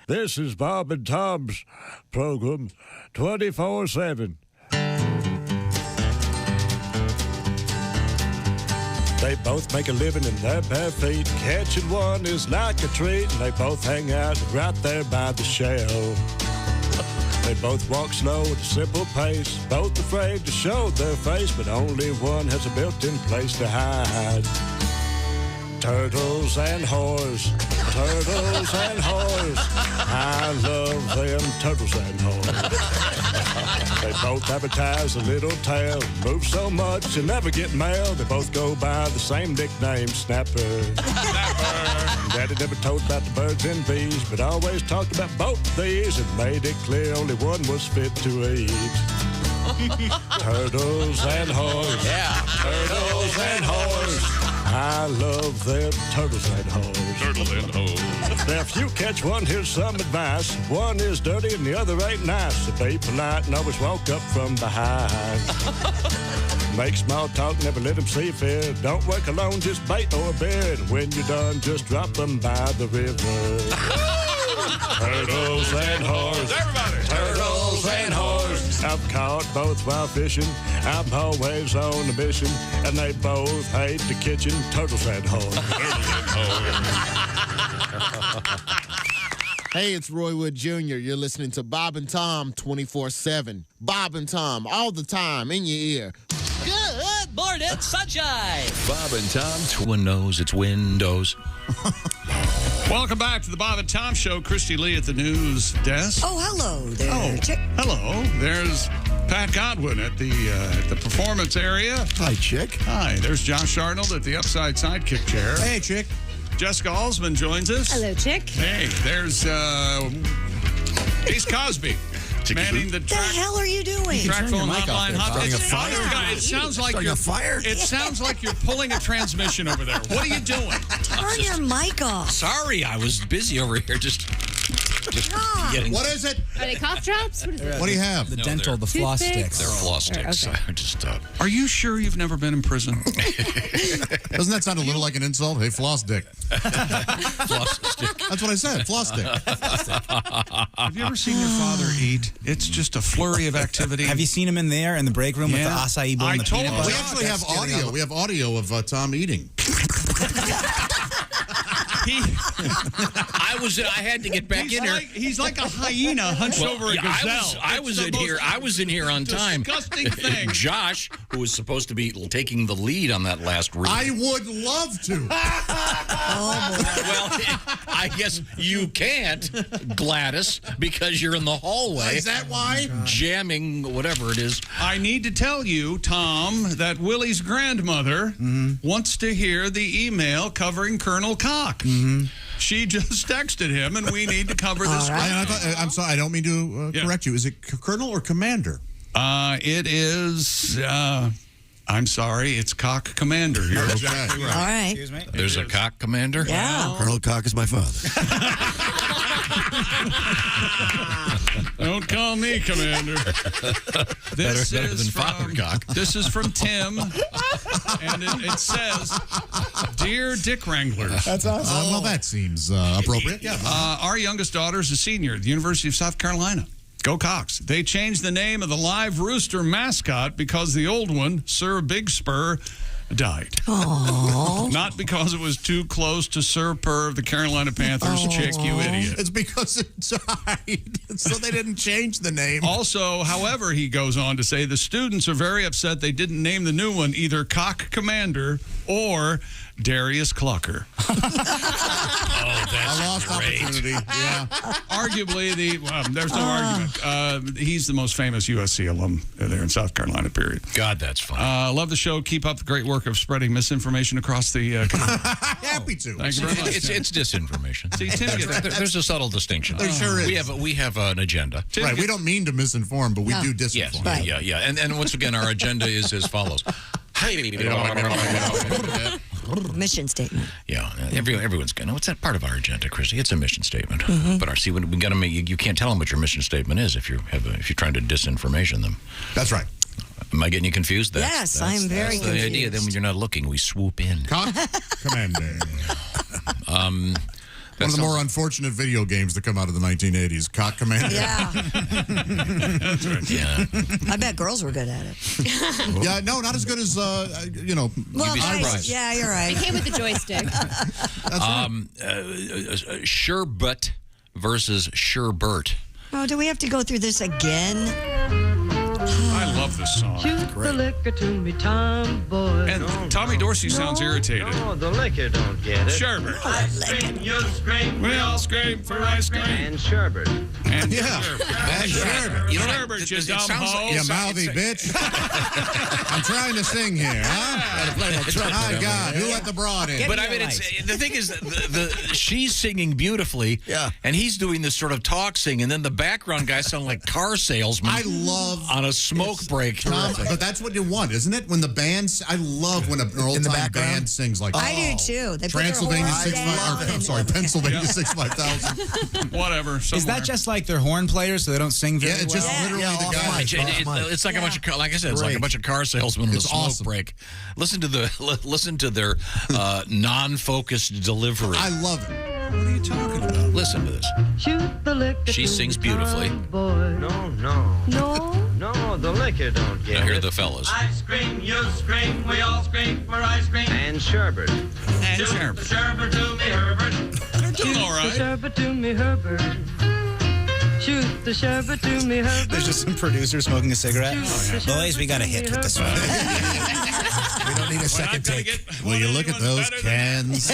This is Bob and Tom's program, 24/7. They both make a living in their bare feet. Catching one is like a treat, and they both hang out right there by the shell. They both walk slow at a simple pace, both afraid to show their face, but only one has a built-in place to hide. Turtles and whores, turtles and whores. I love them turtles and whores. They both advertise a little tail, move so much you never get mail. They both go by the same nickname, Snapper. Daddy never told about the birds and bees, but always talked about both these and made it clear only one was fit to eat. Turtles and whores. Yeah. Turtles and whores. I love them turtles and hoes. Turtles and hoes. Now, if you catch one, here's some advice. One is dirty and the other ain't nice. So be polite and always walk up from behind. Make small talk, never let them see fear. Don't work alone, just bait or a beer. And when you're done, just drop them by the river. Turtles and whores. Everybody. Turtles and whores. I've caught both while fishing. I'm always on a mission. And they both hate the kitchen. Turtles and whores. Hey, it's Roy Wood Jr. You're listening to Bob and Tom 24/7. Bob and Tom all the time in your ear. Good morning, sunshine. Bob and Tom. One knows it's Windows. Welcome back to the Bob and Tom Show. Christy Lee at the news desk. Oh, hello there, Chick. Hello. There's Pat Godwin at the performance area. Hi, Chick. Hi. There's Josh Arnold at the upside sidekick chair. Hey, Chick. Jessica Alsman joins us. Hello, Chick. Hey, there's Ace Cosby. Manning the What track. the hell are you doing? Track phone mic off hotline. there. Starting a fire. It sounds like Starting you're a fire. It sounds like you're pulling a transmission over there. What are you doing? Turn your mic off. Sorry, I was busy over here just getting. What is it? Are they cough drops? What is it? What do you have? The No, the floss Toothpicks? sticks. They're floss sticks. Okay. I just Are you sure you've never been in prison? Doesn't that sound a little like an insult? Hey, floss dick. floss stick. That's what I said. Floss dick. Have you ever seen your father eat? It's just a flurry of activity. Have you seen him in there in the break room with the acai bowl and the peanut butter? We actually have audio. We have audio of Tom eating. I had to get back in here. He's like a hyena hunched over a gazelle. I was in here on time. Disgusting thing. Josh, who was supposed to be taking the lead on that last read. I would love to. Well, I guess you can't, Gladys, because you're in the hallway. Is that why? Jamming, whatever it is. I need to tell you, Tom, that Willie's grandmother wants to hear the email covering Colonel Cock. She just texted him, and we need to cover this. I'm sorry. I don't mean to correct you. Is it Colonel or Commander? It is. I'm sorry. It's Cock Commander. You're exactly right. All right. Excuse me. There's a Cock Commander? Yeah. Colonel Cock is my father. Don't call me Commander. This better is than from, Father Cock. This is from Tim, and it says, "Dear Dick Wranglers." That's awesome. Well, that seems appropriate. Yeah. Our youngest daughter is a senior at the University of South Carolina. Go Cox. They changed the name of the live rooster mascot because the old one, Sir Big Spur, died. Aww. Not because it was too close to Sir Purr of the Carolina Panthers. Chick, you idiot. It's because it died, so they didn't change the name. Also, however, he goes on to say the students are very upset they didn't name the new one either Cock Commander or Darius Clucker. I lost opportunity. Yeah. Arguably, there's no argument. He's the most famous USC alum there in South Carolina, period. God, that's fun. Love the show. Keep up the great work of spreading misinformation across the country. Happy to. Thank you very much. It's disinformation. See, Tim gets There's a subtle distinction. There sure is. We have an agenda. Right. We don't mean to misinform, but we do disinform. Yes. Yeah. And once again, our agenda is as follows. Mission statement. Yeah, everyone's going. What's that part of our agenda, Chrissy? It's a mission statement. But we got to make you can't tell them what your mission statement is if you're trying to disinformation them. That's right. Am I getting you confused? Yes, I'm very confused. The idea. Then when you're not looking, we swoop in. Commander. One of the more unfortunate video games that come out of the 1980s, Cock Commander. Yeah. That's right. Yeah. I bet girls were good at it. Yeah, no, not as good as, Well, be surprised. yeah, you're right. It came with the joystick. Sherbet versus Sherbert. Oh, do we have to go through this again? I love this song. Shoot the liquor to me, Tom boy. And Tommy Dorsey sounds irritated. No, the liquor don't get it. Sherbert. You scream, We all scream for ice cream. and sherbet. And Yeah. Sherbert. Sherbert. You know, Sherbert, you it dumb sounds hoe. You mouthy bitch. I'm trying to sing here, huh? My God, who let the broad in? But I mean, the thing is, she's singing beautifully, and he's doing this sort of talk sing, and then the background guys sound like car salesmen. I love on a smoke break. Tom, but that's what you want, isn't it? When the bands, I love when an old-time band sings like I do too. They Transylvania put their horns down. I'm sorry, Pennsylvania 65000. Whatever. Is that just like their horn players, so they don't sing very Yeah, it's just literally the guy. It's like a bunch of, like I said, it's like a bunch of car salesmen on a smoke break. Listen to their non-focused delivery. I love it. What are you talking about? Listen to this. Shoot the liquor She to sings me, beautifully. Tom boy. No, the liquor don't get Now it. hear the fellas. Ice cream, you scream, we all scream for ice cream. And sherbet. And Sherbert. Sherbet to me, Herbert. They're doing all The right. sherbet to me, Herbert. Shoot the sherbet to me, Herbert. There's just some producer smoking a cigarette. Boys, we got a hit with this one. We don't need a second take. Will you look at those cans?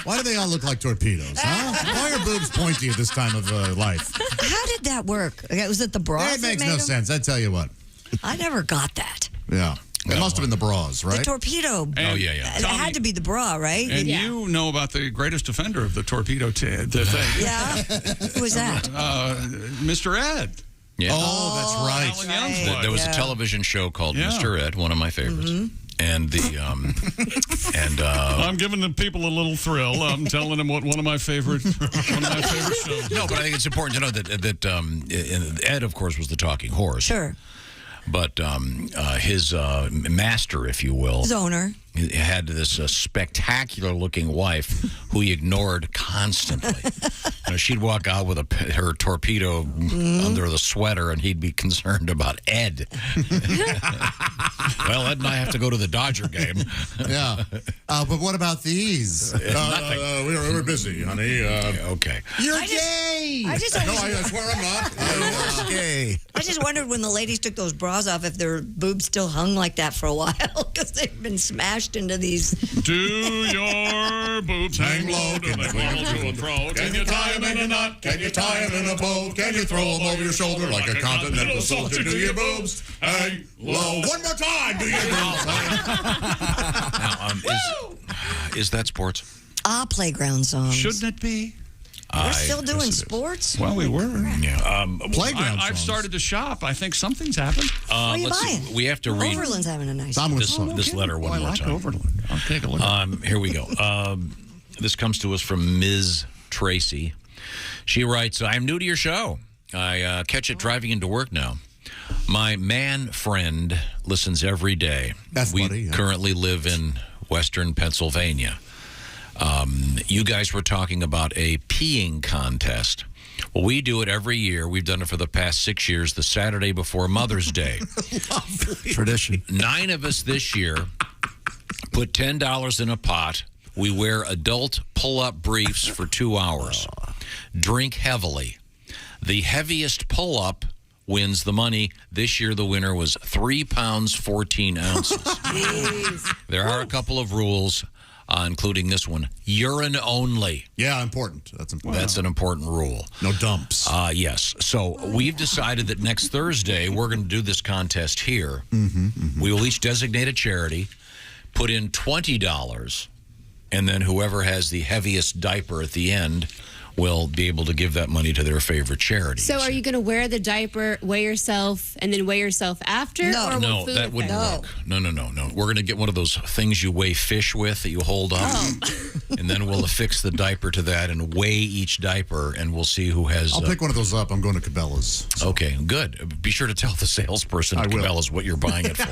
Why do they all look like torpedoes, huh? Why are boobs pointy at this time of life? How did that work? Was it the bras? It makes that no made 'em? sense. I tell you what. I never got that. Yeah. It must have been the bras, right? The torpedo. And- It had to be the bra, right? And you know about the greatest offender of the torpedo the thing. Yeah. Who was that? Mr. Ed. Yeah. Oh, that's right. Alan Young's wife. There was a television show called Mr. Ed, one of my favorites. And the I'm giving the people a little thrill. I'm telling them what one of my favorite shows. No, but I think it's important to know that Ed, of course, was the talking horse. Sure. But his master, if you will, His owner. he had this spectacular-looking wife who he ignored constantly. She'd walk out with her torpedo under the sweater, and he'd be concerned about Ed. Well, Ed and I have to go to the Dodger game. Yeah. But what about these? Nothing. We're busy, honey. Okay. You're gay! I just no, I swear I'm not. I'm gay. I just wondered when the ladies took those bras off if their boobs still hung like that for a while because they've been smashed into these. Do your boobs hang low? Do they wobble to and fro? Can you tie them in a knot? Can you tie them in a bow? Can you throw them over your shoulder like a continental soldier? Do your boobs hang low? One more time. Do your boobs hang Now, is that sports? Playground songs. Shouldn't it be? We're still doing sports? Well, we were. Yeah. Playground I've songs. started to shop. I think something's happened. What are you Let's buying? see. We have to read Overland's having a nice this letter one I more like time. Overland. I'll take a look. Here we go. This comes to us from Ms. Tracy. She writes, I'm new to your show. I catch it driving into work now. My man friend listens every day. We currently live in Western Pennsylvania. You guys were talking about a peeing contest. Well, we do it every year. We've done it for the past 6 years, the Saturday before Mother's Day. Tradition. 9 of us this year put $10 in a pot. We wear adult pull-up briefs for 2 hours. Drink heavily. The heaviest pull-up wins the money. This year, the winner was 3 pounds, 14 ounces. There are a couple of rules, including this one. Urine only. Yeah, important. That's important. That's an important rule. No dumps. Yes. So we've decided that next Thursday, we're going to do this contest here. We will each designate a charity, put in $20, and then whoever has the heaviest diaper at the end will be able to give that money to their favorite charity. So are you going to wear the diaper, weigh yourself, and then weigh yourself after? Or will No, food that wouldn't affect work. No. We're going to get one of those things you weigh fish with that you hold up. And then we'll affix the diaper to that and weigh each diaper, and we'll see who has... I'll pick one of those up. I'm going to Cabela's. Okay, good. Be sure to tell the salesperson at Cabela's what you're buying it for.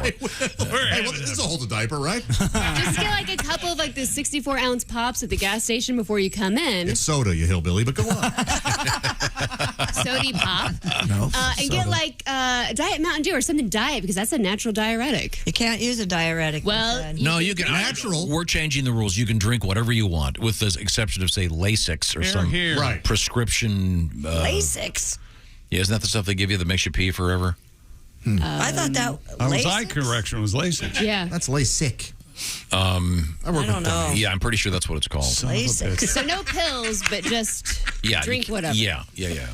Hey, well, this will hold a diaper, right? Just get like a couple of like the 64-ounce pops at the gas station before you come in. It's soda, you hillbilly, but go on. Sody pop. No, and get like Diet Mountain Dew or something diet because that's a natural diuretic. You can't use a diuretic. Well, No, you can natural. We're changing the rules. You can drink whatever you want, with the exception of say Lasix or some Right. prescription. Lasix. Yeah, isn't that the stuff they give you that makes you pee forever? I thought that. That was eye Lasix? correction. Was LASIK. Yeah. That's LASIK. I don't know. Yeah, I'm pretty sure that's what it's called. Lasix. So no pills, but just drink whatever. Yeah.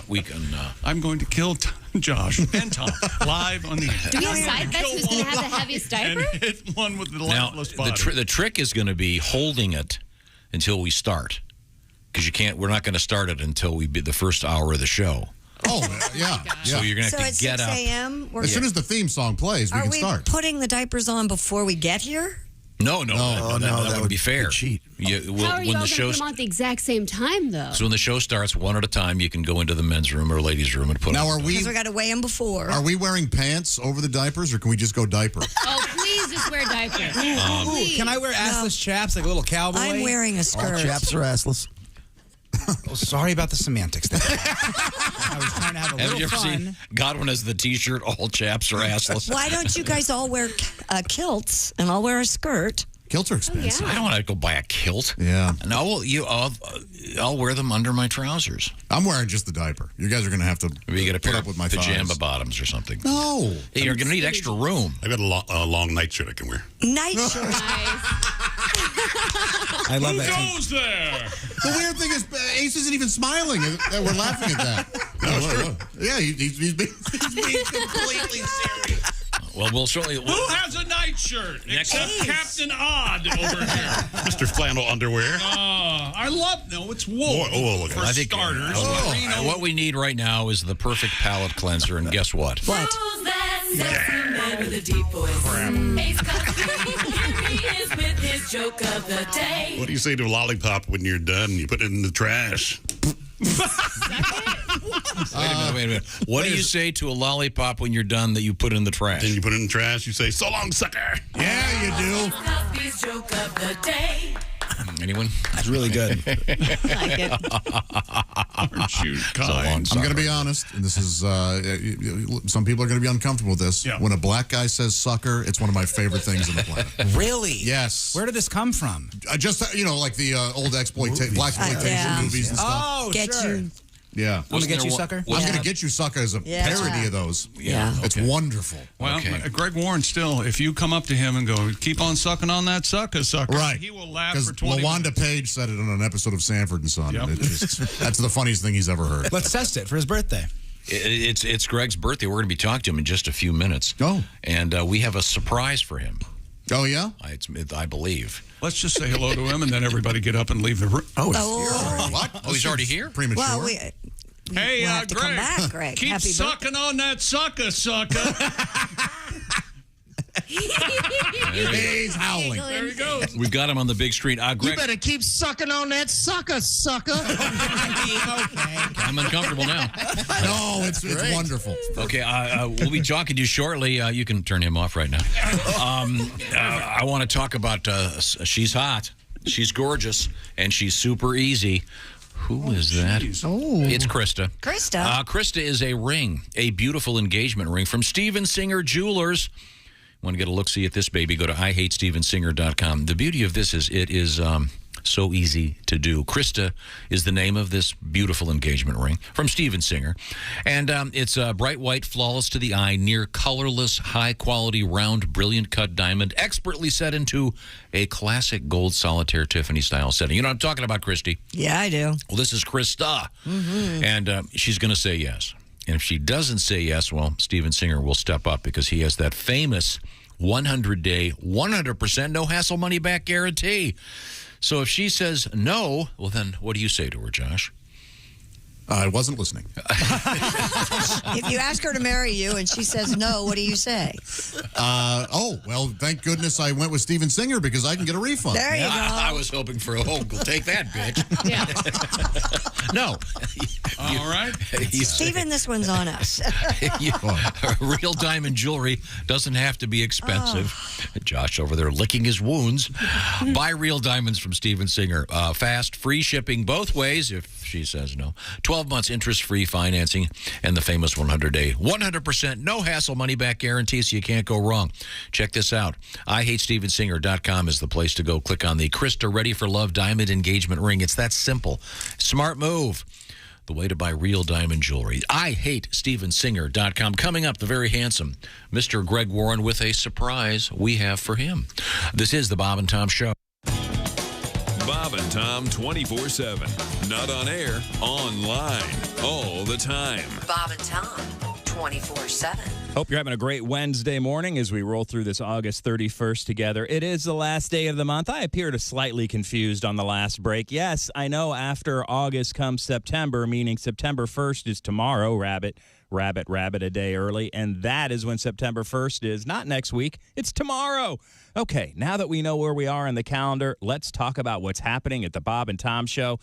We can. I'm going to kill Josh and Tom live on the air. Do we have side bets who's going to have the heaviest diaper? And hit one with the Now, lifeless body. the trick is going to be holding it until we start, because we're not going to start it until we be the first hour of the show. Oh, yeah. So you're going to So have at to get 6 up. a.m. As soon as the theme song plays, we Are can we start. putting the diapers on before we get here? No, that would be fair. cheat. How are you all going to put them on at the exact same time, though? So when the show starts, one at a time, you can go into the men's room or ladies' room and put Now, them. Because we got to weigh them before. Are we wearing pants over the diapers, or can we just go diaper? Oh, please just wear diapers. Please. Can I wear assless chaps like a little cowboy? I'm wearing a All skirt. chaps are assless. Oh, sorry about the semantics there. I was trying to have a Have little you ever fun. seen Godwin has the T-shirt? All chaps are assless. Why don't you guys all wear kilts and I'll wear a skirt? Kilts are expensive. I don't want to go buy a kilt. Yeah. No, I'll wear them under my trousers. I'm wearing just the diaper. You guys are going to have to Maybe you get a put pair up with my pajama thighs. bottoms or something. No. Hey, you're going to need extra room. I got a long nightshirt I can wear. Night shirt. I love Who that. goes there? The weird thing is, Ace isn't even smiling. We're laughing at that. Yeah, he's being completely serious. Well, we'll certainly. Who has a nightshirt except Captain Odd over here? Mr. Flannel Underwear. I love. No, it's wool. Look at for that. starters. What we need right now is the perfect palate cleanser, and guess what? Who's that sexy man with a deep voice? Ace Cosby, here he is with his joke of the day. What do you say to a lollipop when you're done? You put it in the trash. Wait a minute. What do you say to a lollipop when you're done that you put in the trash? Then you put it in the trash. You say, "So long, sucker." Yeah, you do. Cosby's joke of the day. Anyone? That's really good. Like it. Aren't you kind? I'm going to be honest, and this is, some people are going to be uncomfortable with this. Yeah. When a black guy says sucker, it's one of my favorite things on the planet. Really? Yes. Where did this come from? Just, like the old black exploitation movies and stuff. Oh, Get sure. you. Yeah. I'm gonna get you, sucker. I'm going to get you, sucker, as a parody of those. Yeah. It's wonderful. Well, Greg Warren still, if you come up to him and go, keep on sucking on that sucker, Right. he will laugh Because for 20 LaWanda minutes. Page said it on an episode of Sanford and Son. Yep. And that's the funniest thing he's ever heard. Let's test it for his birthday. It's Greg's birthday. We're going to be talking to him in just a few minutes. Oh. And we have a surprise for him. Oh, yeah? I believe. Let's just say hello to him, and then everybody get up and leave the room. What? Oh, he's already here? Premature. Well, Hey, we'll have to Greg, come back, Greg. keep Happy sucking on that sucker. He's howling. There he goes. We've got him on the big screen. You Greg, better keep sucking on that sucker. I'm uncomfortable now. No, it's wonderful. Okay, we'll be talking to you shortly. You can turn him off right now. I want to talk about she's hot, she's gorgeous, and she's super easy. Who is that? Oh. It's Krista. Krista? Krista is a ring, a beautiful engagement ring from Steven Singer Jewelers. Want to get a look-see at this baby, go to IHateStevenSinger.com. The beauty of this is it is so easy to do. Krista is the name of this beautiful engagement ring from Steven Singer. And it's bright white, flawless to the eye, near colorless, high-quality, round, brilliant cut diamond, expertly set into a classic gold solitaire Tiffany-style setting. You know what I'm talking about, Christy? Yeah, I do. Well, this is Krista. Mm-hmm. And she's going to say yes. And if she doesn't say yes, well, Steven Singer will step up because he has that famous 100-day, 100% no-hassle money-back guarantee. So if she says no, well, then what do you say to her, Josh? I wasn't listening. If you ask her to marry you and she says no, what do you say? Well, thank goodness I went with Steven Singer because I can get a refund. There you go. I was hoping for take that, bitch. Yeah. No. All right. Steven, this one's on us. Real diamond jewelry doesn't have to be expensive. Josh over there licking his wounds. Buy real diamonds from Steven Singer. Fast, free shipping both ways if she says no. 12 months interest-free financing and the famous 100-day, 100% no-hassle money-back guarantee, so you can't go wrong. Check this out. IHateStevenSinger.com is the place to go. Click on the Krista Ready for Love diamond engagement ring. It's that simple. Smart move. The way to buy real diamond jewelry. IHateStevenSinger.com. Coming up, the very handsome Mr. Greg Warren with a surprise we have for him. This is the Bob and Tom Show. Bob and Tom 24/7. Not on air, online, all the time. Bob and Tom, 24/7. Hope you're having a great Wednesday morning as we roll through this August 31st together. It is the last day of the month. I appeared slightly confused on the last break. Yes, I know after August comes September, meaning September 1st is tomorrow, rabbit, a day early, and that is when September 1st is. Not next week, it's tomorrow. Okay, now that we know where we are on the calendar, let's talk about what's happening at the Bob and Tom Show.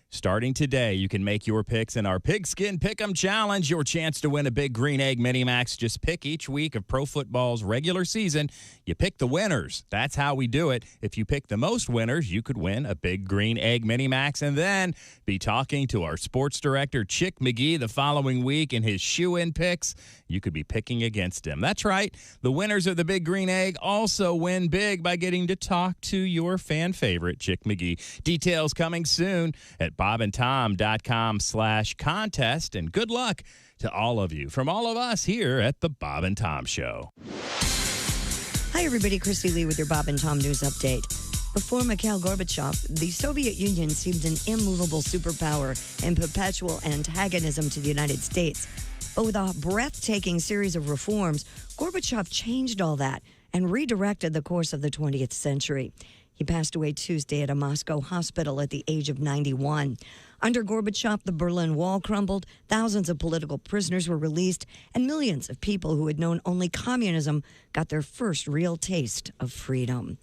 Starting today, you can make your picks in our Pigskin Pick'em Challenge. Your chance to win a Big Green Egg Mini Max. Just pick each week of pro football's regular season. You pick the winners. That's how we do it. If you pick the most winners, you could win a Big Green Egg Mini Max and then be talking to our sports director, Chick McGee, the following week in his shoe-in picks. You could be picking against him. That's right. The winners of the Big Green Egg also win big by getting to talk to your fan favorite, Chick McGee. Details coming soon at bobandtom.com/contest. And good luck to all of you from all of us here at the Bob and Tom Show. Hi, everybody. Christy Lee with your Bob and Tom News Update. Before Mikhail Gorbachev, the Soviet Union seemed an immovable superpower and perpetual antagonism to the United States. But with a breathtaking series of reforms, Gorbachev changed all that and redirected the course of the 20th century. He passed away Tuesday at a Moscow hospital at the age of 91. Under Gorbachev, the Berlin Wall crumbled, thousands of political prisoners were released, and millions of people who had known only communism got their first real taste of freedom.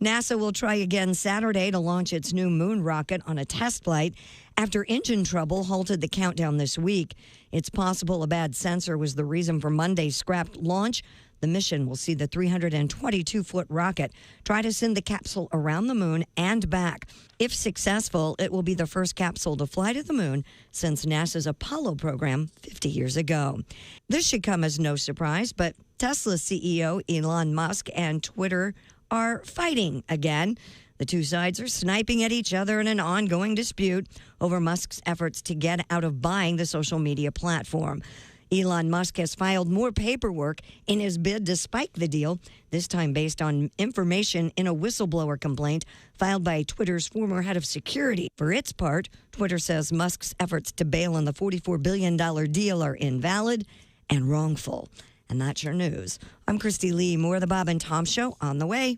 NASA will try again Saturday to launch its new moon rocket on a test flight after engine trouble halted the countdown this week. It's possible a bad sensor was the reason for Monday's scrapped launch. The mission will see the 322-foot rocket try to send the capsule around the moon and back. If successful, it will be the first capsule to fly to the moon since NASA's Apollo program 50 years ago. This should come as no surprise, but Tesla CEO Elon Musk and Twitter are fighting again. The two sides are sniping at each other in an ongoing dispute over Musk's efforts to get out of buying the social media platform. Elon Musk has filed more paperwork in his bid to spike the deal, this time based on information in a whistleblower complaint filed by Twitter's former head of security. For its part, Twitter says Musk's efforts to bail on the $44 billion deal are invalid and wrongful. And that's your news. I'm Christy Lee. More of the Bob and Tom Show on the way.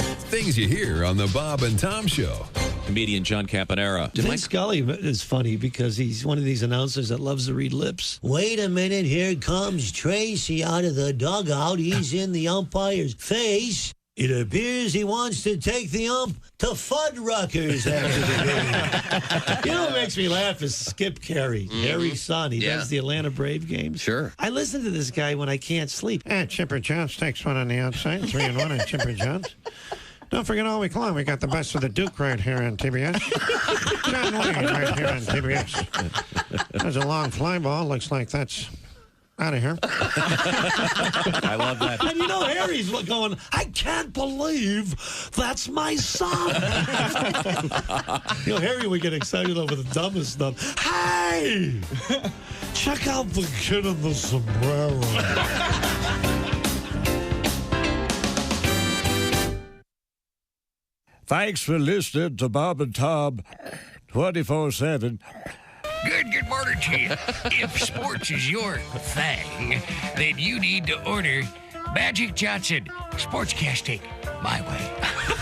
Things you hear on the Bob and Tom Show. Comedian John Caponera. Vin Scully is funny because he's one of these announcers that loves to read lips. Wait a minute, here comes Tracy out of the dugout. He's in the umpire's face. It appears he wants to take the ump to Fuddruckers after the game. You know what makes me laugh is Skip Carey, Harry's son. He does the Atlanta Brave games. Sure. I listen to this guy when I can't sleep. Chipper Jones takes one on the outside. 3-1 on Chipper Jones. Don't forget all week long, we got the best of the Duke right here on TBS. John Wayne right here on TBS. There's a long fly ball. Looks like that's out of here. I love that. And you know, Harry's going, I can't believe that's my son. You know, Harry would get excited over the dumbest stuff. Hey! Check out the kid in the sombrero. Thanks for listening to Bob and Tom 24/7. Good morning to you. If sports is your thing, then you need to order Magic Johnson Sportscasting my way.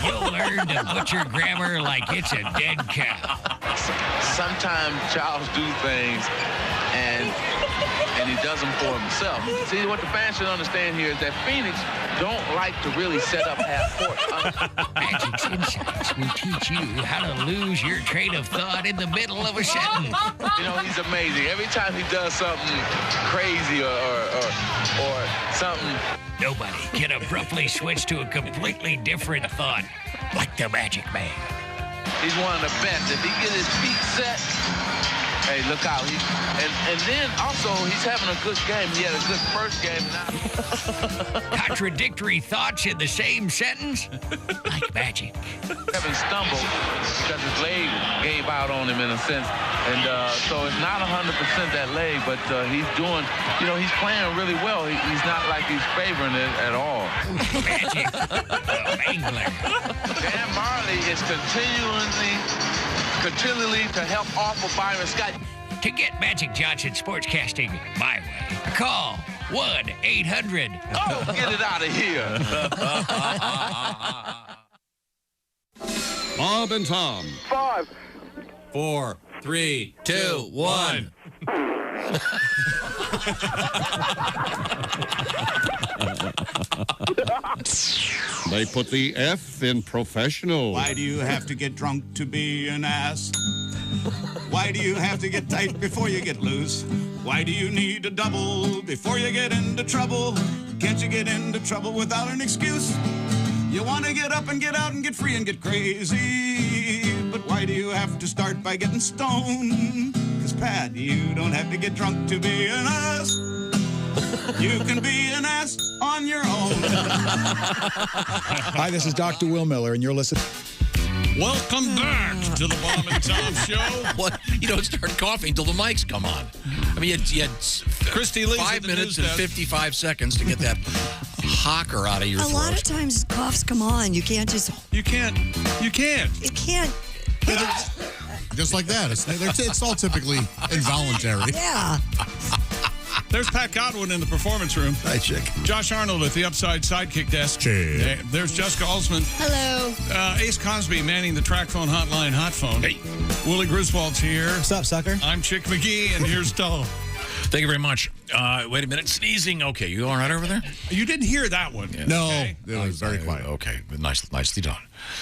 You'll learn to butcher grammar like it's a dead cow. Sometimes Charles do things and he does them for himself. See, what the fans should understand here is that Phoenix don't like to really set up half court. Magic's Insights will teach you how to lose your train of thought in the middle of a sentence. You know, he's amazing. Every time he does something crazy or something. Nobody can abruptly switch to a completely different thought like the Magic Man. He's one of the best. If he get his feet set, hey, look out. And then also, he's having a good game. He had a good first game. Contradictory thoughts in the same sentence? Like magic. Kevin stumbled because his leg gave out on him in a sense. And so it's not 100% that leg, but he's doing, you know, he's playing really well. He's not like he's favoring it at all. Magic, the Mangler. Dan Marley is continually to help offer Byron Scott. To get Magic Johnson Sportscasting my way, call 1-800. Oh, get it out of here. Bob and Tom. 5, 4, 3, 2, 1. They put the F in professional. Why do you have to get drunk to be an ass? Why do you have to get tight before you get loose? Why do you need a double before you get into trouble? Can't you get into trouble without an excuse? You want to get up and get out and get free and get crazy. But why do you have to start by getting stoned? 'Cause Pat, you don't have to get drunk to be an ass. You can be an ass on your own. Hi, this is Dr. Will Miller, and you're listening. Welcome back to the Bob and Tom Show. What? You don't start coughing until the mics come on. I mean, you had Christy Lee's 5 minutes and 55 seconds to get that hocker out of your A throat. lot of times coughs come on. You can't just. You can't. You can't. Just like that. It's all typically involuntary. Yeah. There's Pat Godwin in the performance room. Hi, Chick. Josh Arnold at the Upside Sidekick desk. There's Jessica Alsman. Hello. Ace Cosby manning the track phone hotline hot phone. Hey. Willie Griswold's here. What's up, sucker? I'm Chick McGee, and here's Dolo. Thank you very much. Wait a minute. Sneezing. Okay, you all right over there? You didn't hear that one. Yeah. No, Okay. it was very quiet. Okay, nicely done.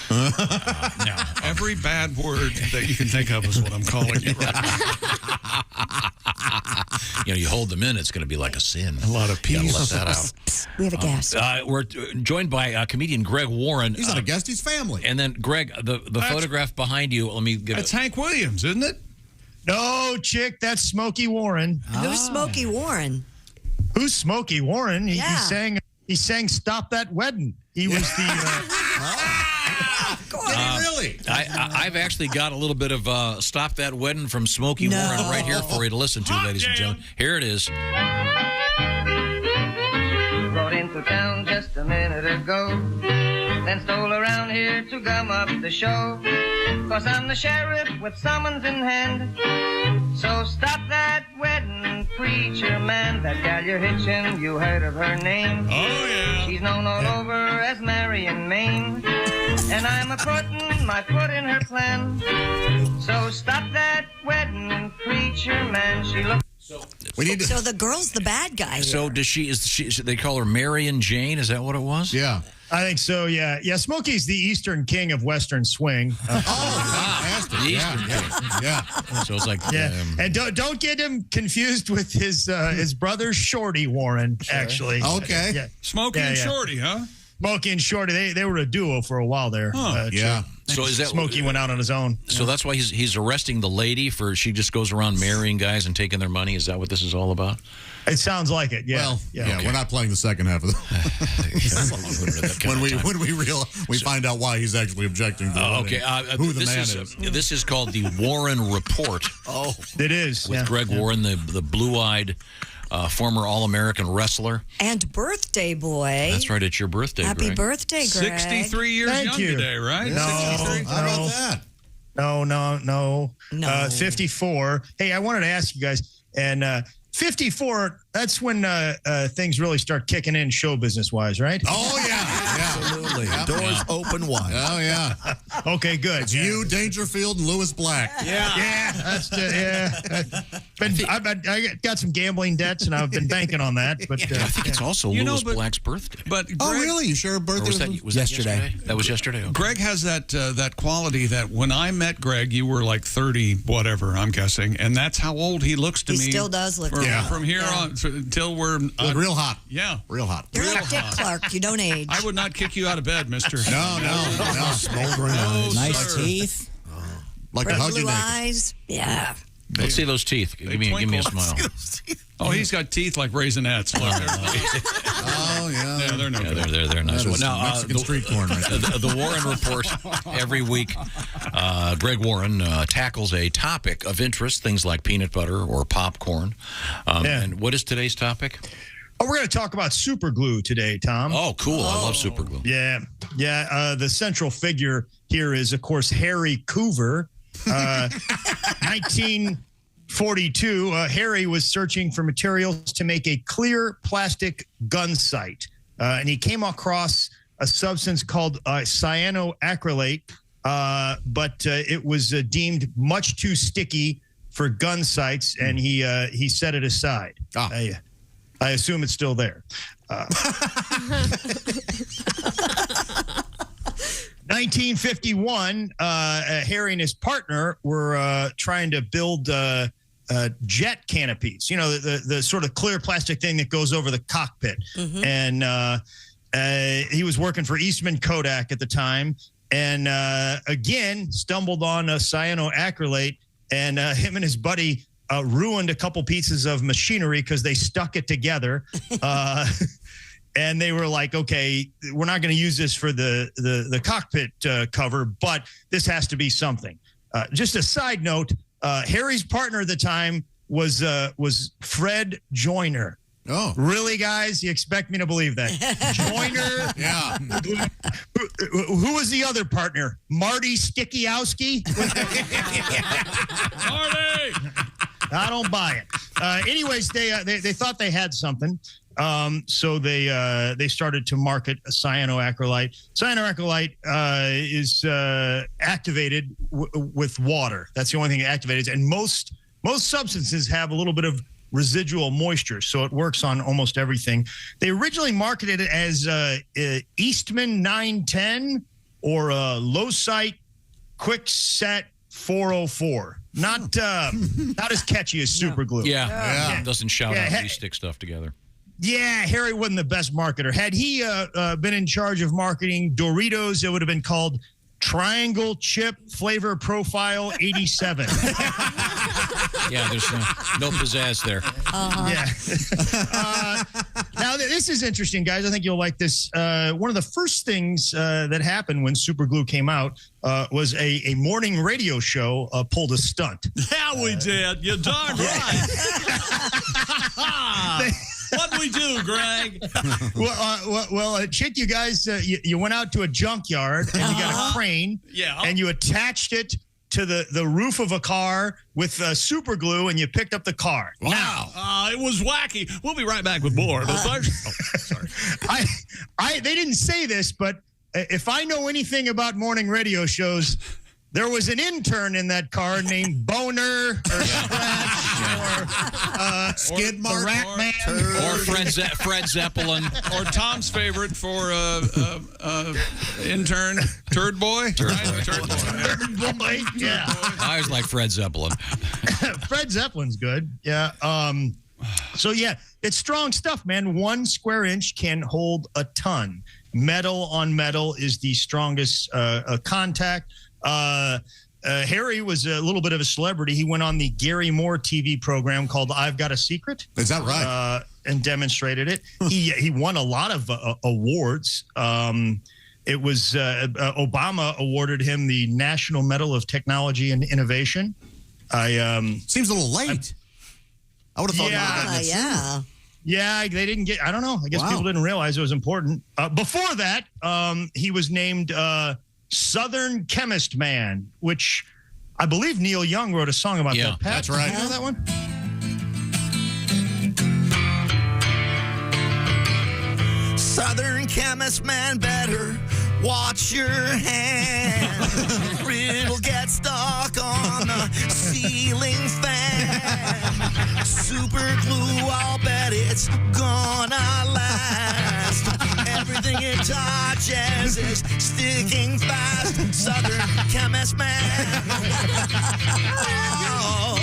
Now, every bad word that you can think of is what I'm calling you right now. You hold them in, it's going to be like a sin. A lot of peace. Let that out. We have a guest. We're joined by comedian Greg Warren. He's not a guest, he's family. And then, Greg, the photograph behind you, let me get That's Hank Williams, isn't it? No, Chick, that's Smokey Warren. Who's Smokey Warren? Who's Smokey Warren? He Yeah. sang "Stop That Wedding." He was the. Really? I've actually got a little bit of Stop That Wedding from Smokey Warren right here for you to listen to, ladies and gentlemen. Here it is. Rode into town just a minute ago, then stole around here to gum up the show. 'Cause I'm the sheriff with summons in hand. So stop that wedding, preacher man. That gal you're hitching, you heard of her name. Oh, yeah. She's known all over as Marion Maine. And I'm a-putting my foot in her plan. So stop that wedding, preacher man. She looks... So the girl's the bad guy. So here. does she they call her Marion Jane? Is that what it was? Yeah. I think so. Yeah. Smokey's the Eastern King of Western swing. The Eastern King. Yeah. So it's like... Yeah, and don't get him confused with his brother Shorty Warren. Actually, Okay. Yeah. Smokey and Shorty, huh? Smokey and Shorty, they were a duo for a while there. Yeah. So is that Smokey went out on his own? So that's why he's arresting the lady for she just goes around marrying guys and taking their money. Is that what this is all about? It sounds like it. Yeah. Well, yeah. we're not playing the second half of the. when we find out why he's actually objecting to okay. who the man is. This is called the Warren Report. Oh, it is with Greg Warren, the blue-eyed. Former All-American wrestler. And birthday boy. That's right. It's your birthday, Happy Greg. birthday, Greg. 63 years Thank young you. today, right? No, 63? How about that? No. No. 54. Hey, I wanted to ask you guys, and 54, that's when things really start kicking in show business-wise, right? Oh, yeah. Absolutely. Doors open wide. Oh, yeah. Okay, good. It's you, Dangerfield, and Lewis Black. Yeah, that's I got some gambling debts, and I've been banking on that. But I think it's also Lewis Black's birthday. But Greg, Oh, really? You share a birthday? Was that yesterday? That was yesterday. Okay. Greg has that quality that when I met Greg, you were like 30, whatever, I'm guessing. And that's how old he looks to He me. still does look From here on until we're... real hot. Yeah. Real hot. You're like Dick Clark. You don't age. I would not kick you out of bed, mister. No. Smoldering eyes. Nice teeth. Like a Red hug you blue naked. eyes. Yeah. Let's see those teeth. Give me a smile. Oh, he's got teeth like raisinets. Oh, yeah. Yeah, they're no good. They're nice. That is Now, Mexican street corn right there. the Warren Report every week. Greg Warren tackles a topic of interest, things like peanut butter or popcorn. And what is today's topic? Oh, we're going to talk about super glue today, Tom. Oh, cool. I love super glue. Yeah. The central figure here is, of course, Harry Coover. 1942, Harry was searching for materials to make a clear plastic gun sight. And he came across a substance called cyanoacrylate, but it was deemed much too sticky for gun sights, and he set it aside. I assume it's still there. 1951, Harry and his partner were trying to build jet canopies. You know, the sort of clear plastic thing that goes over the cockpit. And he was working for Eastman Kodak at the time, and again stumbled on cyanoacrylate, and him and his buddy ruined a couple pieces of machinery because they stuck it together. And they were like, okay, we're not going to use this for the cockpit cover, but this has to be something. Just a side note, Harry's partner at the time was Fred Joyner. Oh. Really, guys? You expect me to believe that? Joyner? Yeah. Who was the other partner? Marty Stickiowski? Marty! I don't buy it. Anyways, they thought they had something. So they started to market cyanoacrylate. Cyanoacrylate is activated with water. That's the only thing that activates. And most substances have a little bit of residual moisture, so it works on almost everything. They originally marketed it as Eastman 910 or Lowsite Quickset 404. Not as catchy as super glue. Yeah. It doesn't shout out when you stick stuff together. Yeah, Harry wasn't the best marketer. Had he been in charge of marketing Doritos, it would have been called Triangle Chip Flavor Profile 87. Yeah, there's no pizzazz there. Yeah. Now, this is interesting, guys. I think you'll like this. One of the first things that happened when Super Glue came out was a morning radio show pulled a stunt. Yeah, we did. You're darn right. What'd we do, Greg? Well, Chick, you guys, you went out to a junkyard and you got a crane. Yeah. And you attached it to the roof of a car with super glue, and you picked up the car. Wow. It was wacky. We'll be right back with more. But first, sorry. They didn't say this, but if I know anything about morning radio shows, there was an intern in that car named Boner or Scratch or Skid Mark, the Rat Man or Fred Zeppelin, or Tom's favorite for intern, Turd Boy. Turd Boy. Yeah. I always like Fred Zeppelin. Fred Zeppelin's good. Yeah. So yeah, it's strong stuff, man. 1 square inch can hold a ton. Metal on metal is the strongest contact. Harry was a little bit of a celebrity. He went on the Gary Moore TV program called I've Got a Secret. Is that right? And demonstrated it. He won a lot of awards. It was Obama awarded him the National Medal of Technology and Innovation. Seems a little late. I would have thought. Yeah, they didn't get. I don't know. I guess people didn't realize it was important. Before that, he was named Southern Chemist Man, which I believe Neil Young wrote a song about that. Pat, that's right. You know that one? Southern Chemist Man, better watch your hand. It'll get stuck on the ceiling fan. Super glue, I'll bet it's gonna last. Everything it touches is sticking fast. Southern Chemist Man. Oh,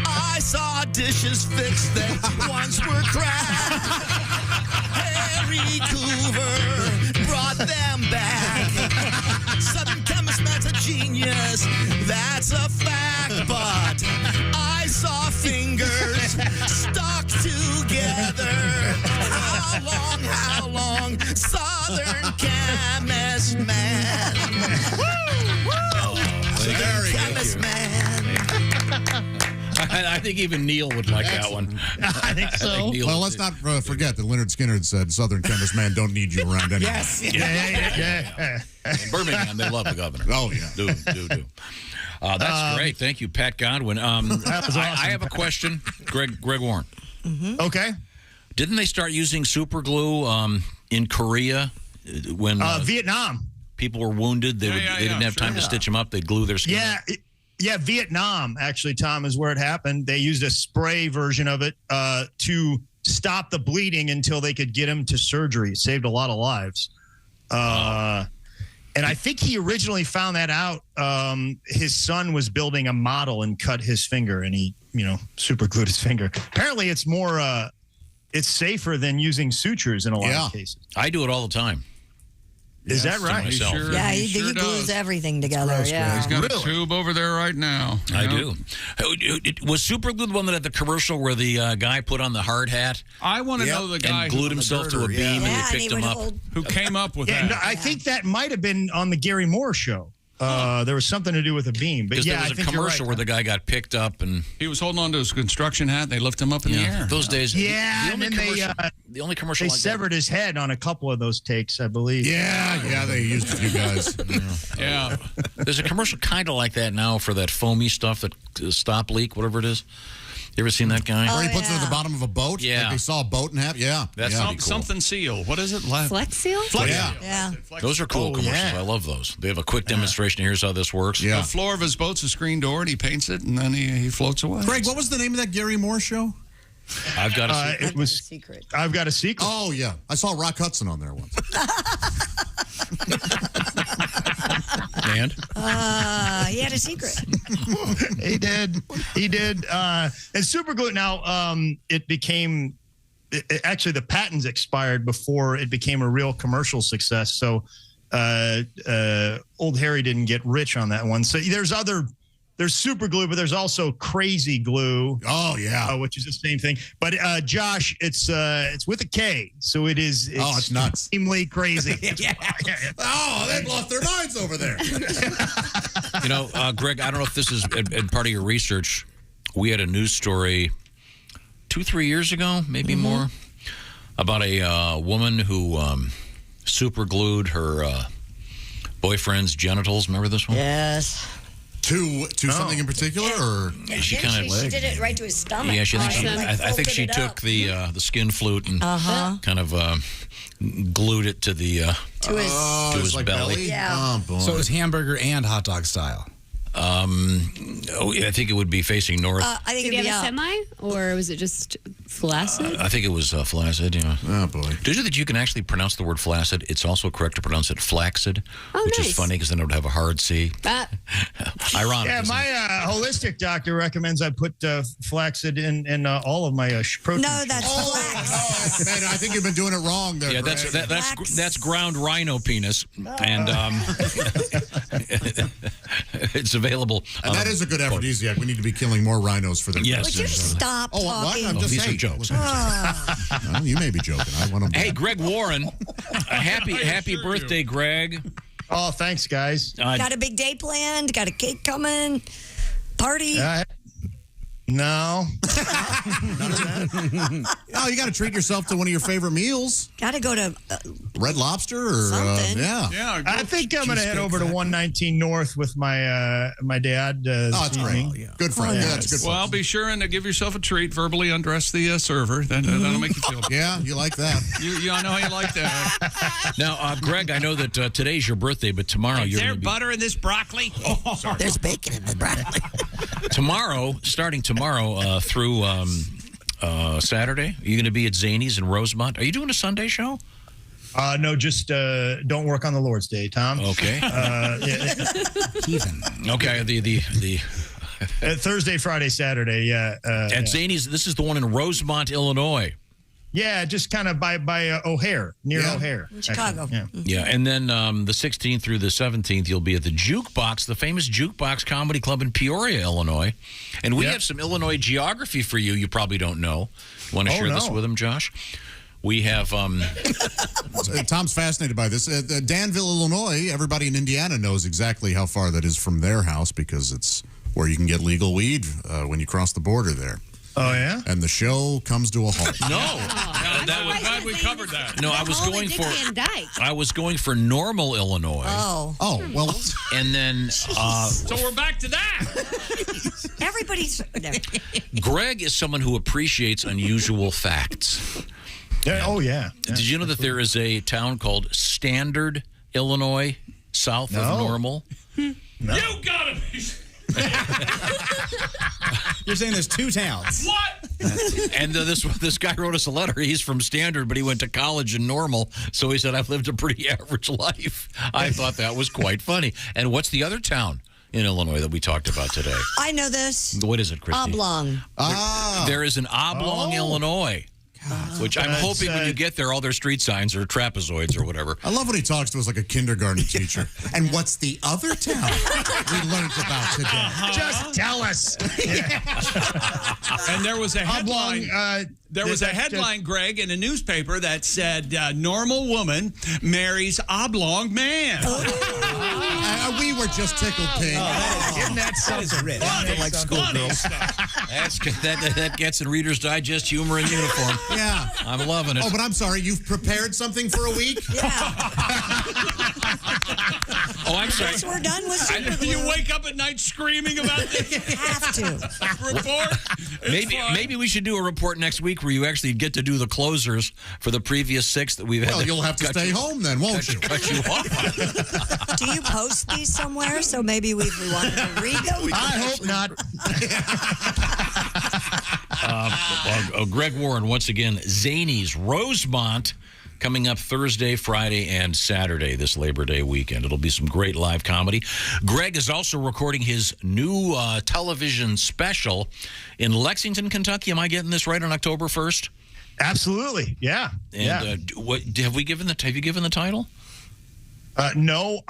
I saw dishes fixed that once were cracked. Harry Coover brought them back. Southern Chemist Man's a genius, that's a fact. But I saw fingers stuck together. How long, Southern Chemist Man. Southern Chemist Man. I think even Neil would like that one. I think so. Well, let's not forget that Leonard Skinner had said, Southern Chemist Man don't need you around anymore. Yes. Yeah. In Birmingham, they love the governor. Oh, yeah. Do. That's great. Thank you, Pat Godwin. That was awesome. I have a question. Greg Warren. Mm-hmm. Okay. Didn't they start using super glue in Korea when Vietnam? People were wounded? They didn't have time to stitch them up. They'd glue their skin up. Yeah, Vietnam, actually, Tom, is where it happened. They used a spray version of it to stop the bleeding until they could get him to surgery. It saved a lot of lives. And I think he originally found that out. His son was building a model and cut his finger, and he, super glued his finger. Apparently, it's more, it's safer than using sutures in a lot of cases. I do it all the time. Is that right? He glues everything together. Yeah, he's got a tube over there right now. I do. Was super glue the one that had the commercial where the guy put on the hard hat? I want to know the guy and glued himself to a beam and they picked him up. Who came up with that? No, I think that might have been on the Gary Moore show. There was something to do with a beam. But Because yeah, there I was a think you're commercial right. where the guy got picked up and he was holding on to his construction hat. They lift him up in the air. those days. Yeah, the and only then commercial, the only commercial they like severed his head on a couple of those takes, I believe. Yeah, they used a few guys. Yeah. There's a commercial kind of like that now for that foamy stuff, that stop leak, whatever it is. You ever seen that guy? Where he puts it at the bottom of a boat? Yeah. Like they saw a boat in half? Yeah. That's yeah. pretty cool. Something seal. What is it? Flex seal? Yeah. Those are cool commercials. yeah. I love those. They have a quick demonstration. Here's how this works. The floor of his boat's a screen door, and he paints it, and then he floats away. Greg, what was the name of that Gary Moore show? I've got a secret. It was Secret. I've Got a Secret. Oh, yeah. I saw Rock Hudson on there once. And? He had a secret. He did. And super glue. Now, it became actually the patents expired before it became a real commercial success. So, old Harry didn't get rich on that one. So there's super glue, but there's also crazy glue. Oh yeah, which is the same thing. But Josh, it's with a K, so it is. It's nuts. Extremely crazy. Oh, they've lost their minds over there. You know, Greg, I don't know if this is part of your research. We had a news story 2-3 years ago, maybe more, about a woman who super glued her boyfriend's genitals. Remember this one? Yes. To something in particular, or she kind of she did it right to his stomach. Yeah, I think she folded it took up. the skin flute and kind of glued it to the To his belly. belly? Yeah. Oh, boy. So it was hamburger and hot dog style. I think it would be facing north. I think Did it'd he be have a up. semi, or was it just flaccid? I think it was flaccid, yeah. Oh, boy. Did you know that you can actually pronounce the word flaccid? It's also correct to pronounce it flaccid, which nice. is funny because then it would have a hard C. Ironic. Yeah, isn't my it? holistic doctor recommends I put flaccid in all of my protein. No, that's flax. Man, I think you've been doing it wrong there. Yeah, Greg. that's ground rhino penis, and it's available. And that is a good aphrodisiac. We need to be killing more rhinos for them. Yes. Would you stop Oh, what? talking? I'm just these saying. are jokes. Well, you may be joking. I want them. Hey, Greg Warren, a happy birthday, Greg. Oh, thanks, guys. Got a big day planned? Got a cake coming? Party? No. Oh, you got to treat yourself to one of your favorite meals. Got to go to Red Lobster or something. yeah. I think I'm going to head over to 119 North with my my dad. That's great. Good friend. Yeah. Yeah, that's good. Well, be sure and give yourself a treat. Verbally undress the server. That'll make you feel good. Yeah, you like that. I know how you like that. Now, Greg, I know that today's your birthday, but tomorrow you're going to be... butter in this broccoli? Oh, sorry. There's bacon in the broccoli. starting tomorrow through Saturday, are you going to be at Zany's in Rosemont? Are you doing a Sunday show? No, just don't work on the Lord's Day, Tom. Okay. Okay. The Thursday, Friday, Saturday. Yeah. at Zany's. This is the one in Rosemont, Illinois. Yeah, just kind of by O'Hare, near O'Hare. In Chicago. Actually. Yeah, and then the 16th through the 17th, you'll be at the Jukebox, the famous Jukebox Comedy Club in Peoria, Illinois. And we have some Illinois geography for you. You probably don't know. Want to share this with them, Josh? We have... Tom's fascinated by this. Danville, Illinois, everybody in Indiana knows exactly how far that is from their house because it's where you can get legal weed when you cross the border there. Oh, yeah? And the show comes to a halt. I'm glad we covered that. No, I was going for... I was going for Normal, Illinois. Oh, well... And then... so we're back to that. Everybody's... Greg is someone who appreciates unusual facts. Oh, yeah. Did you know that there is a town called Standard, Illinois, south of Normal? You gotta be... You're saying there's two towns. What? And this guy wrote us a letter. He's from Standard, but he went to college in Normal. So he said, I've lived a pretty average life. I thought that was quite funny. And what's the other town in Illinois that we talked about today? I know this. What is it, Christy? Oblong. There is an Oblong, Illinois. Which I'm hoping when you get there, all their street signs are trapezoids or whatever. I love when he talks to us like a kindergarten teacher. And what's the other town we learned about today? Just tell us. And there was a headline. There was a headline, Greg, in a newspaper that said, "Normal woman marries oblong man." We were just tickled pink. Isn't that something? Nothing like schoolgirls. That gets in Reader's Digest humor in uniform. Yeah. I'm loving it. Oh, but I'm sorry. You've prepared something for a week? Oh, I'm sorry. We're done with super glue. You wake up at night screaming about this. Have to. Report. Maybe we should do a report next week where you actually get to do the closers for the previous 6 that we've had. Well, you'll have to stay home then, won't you? Cut you off. Do you post these somewhere? So maybe we wanted to read them? I hope not. Greg Warren, once again, Zanies, Rosemont, coming up Thursday, Friday, and Saturday this Labor Day weekend. It'll be some great live comedy. Greg is also recording his new television special in Lexington, Kentucky. Am I getting this right, on October 1st? Absolutely, yeah. And have you given the title? No,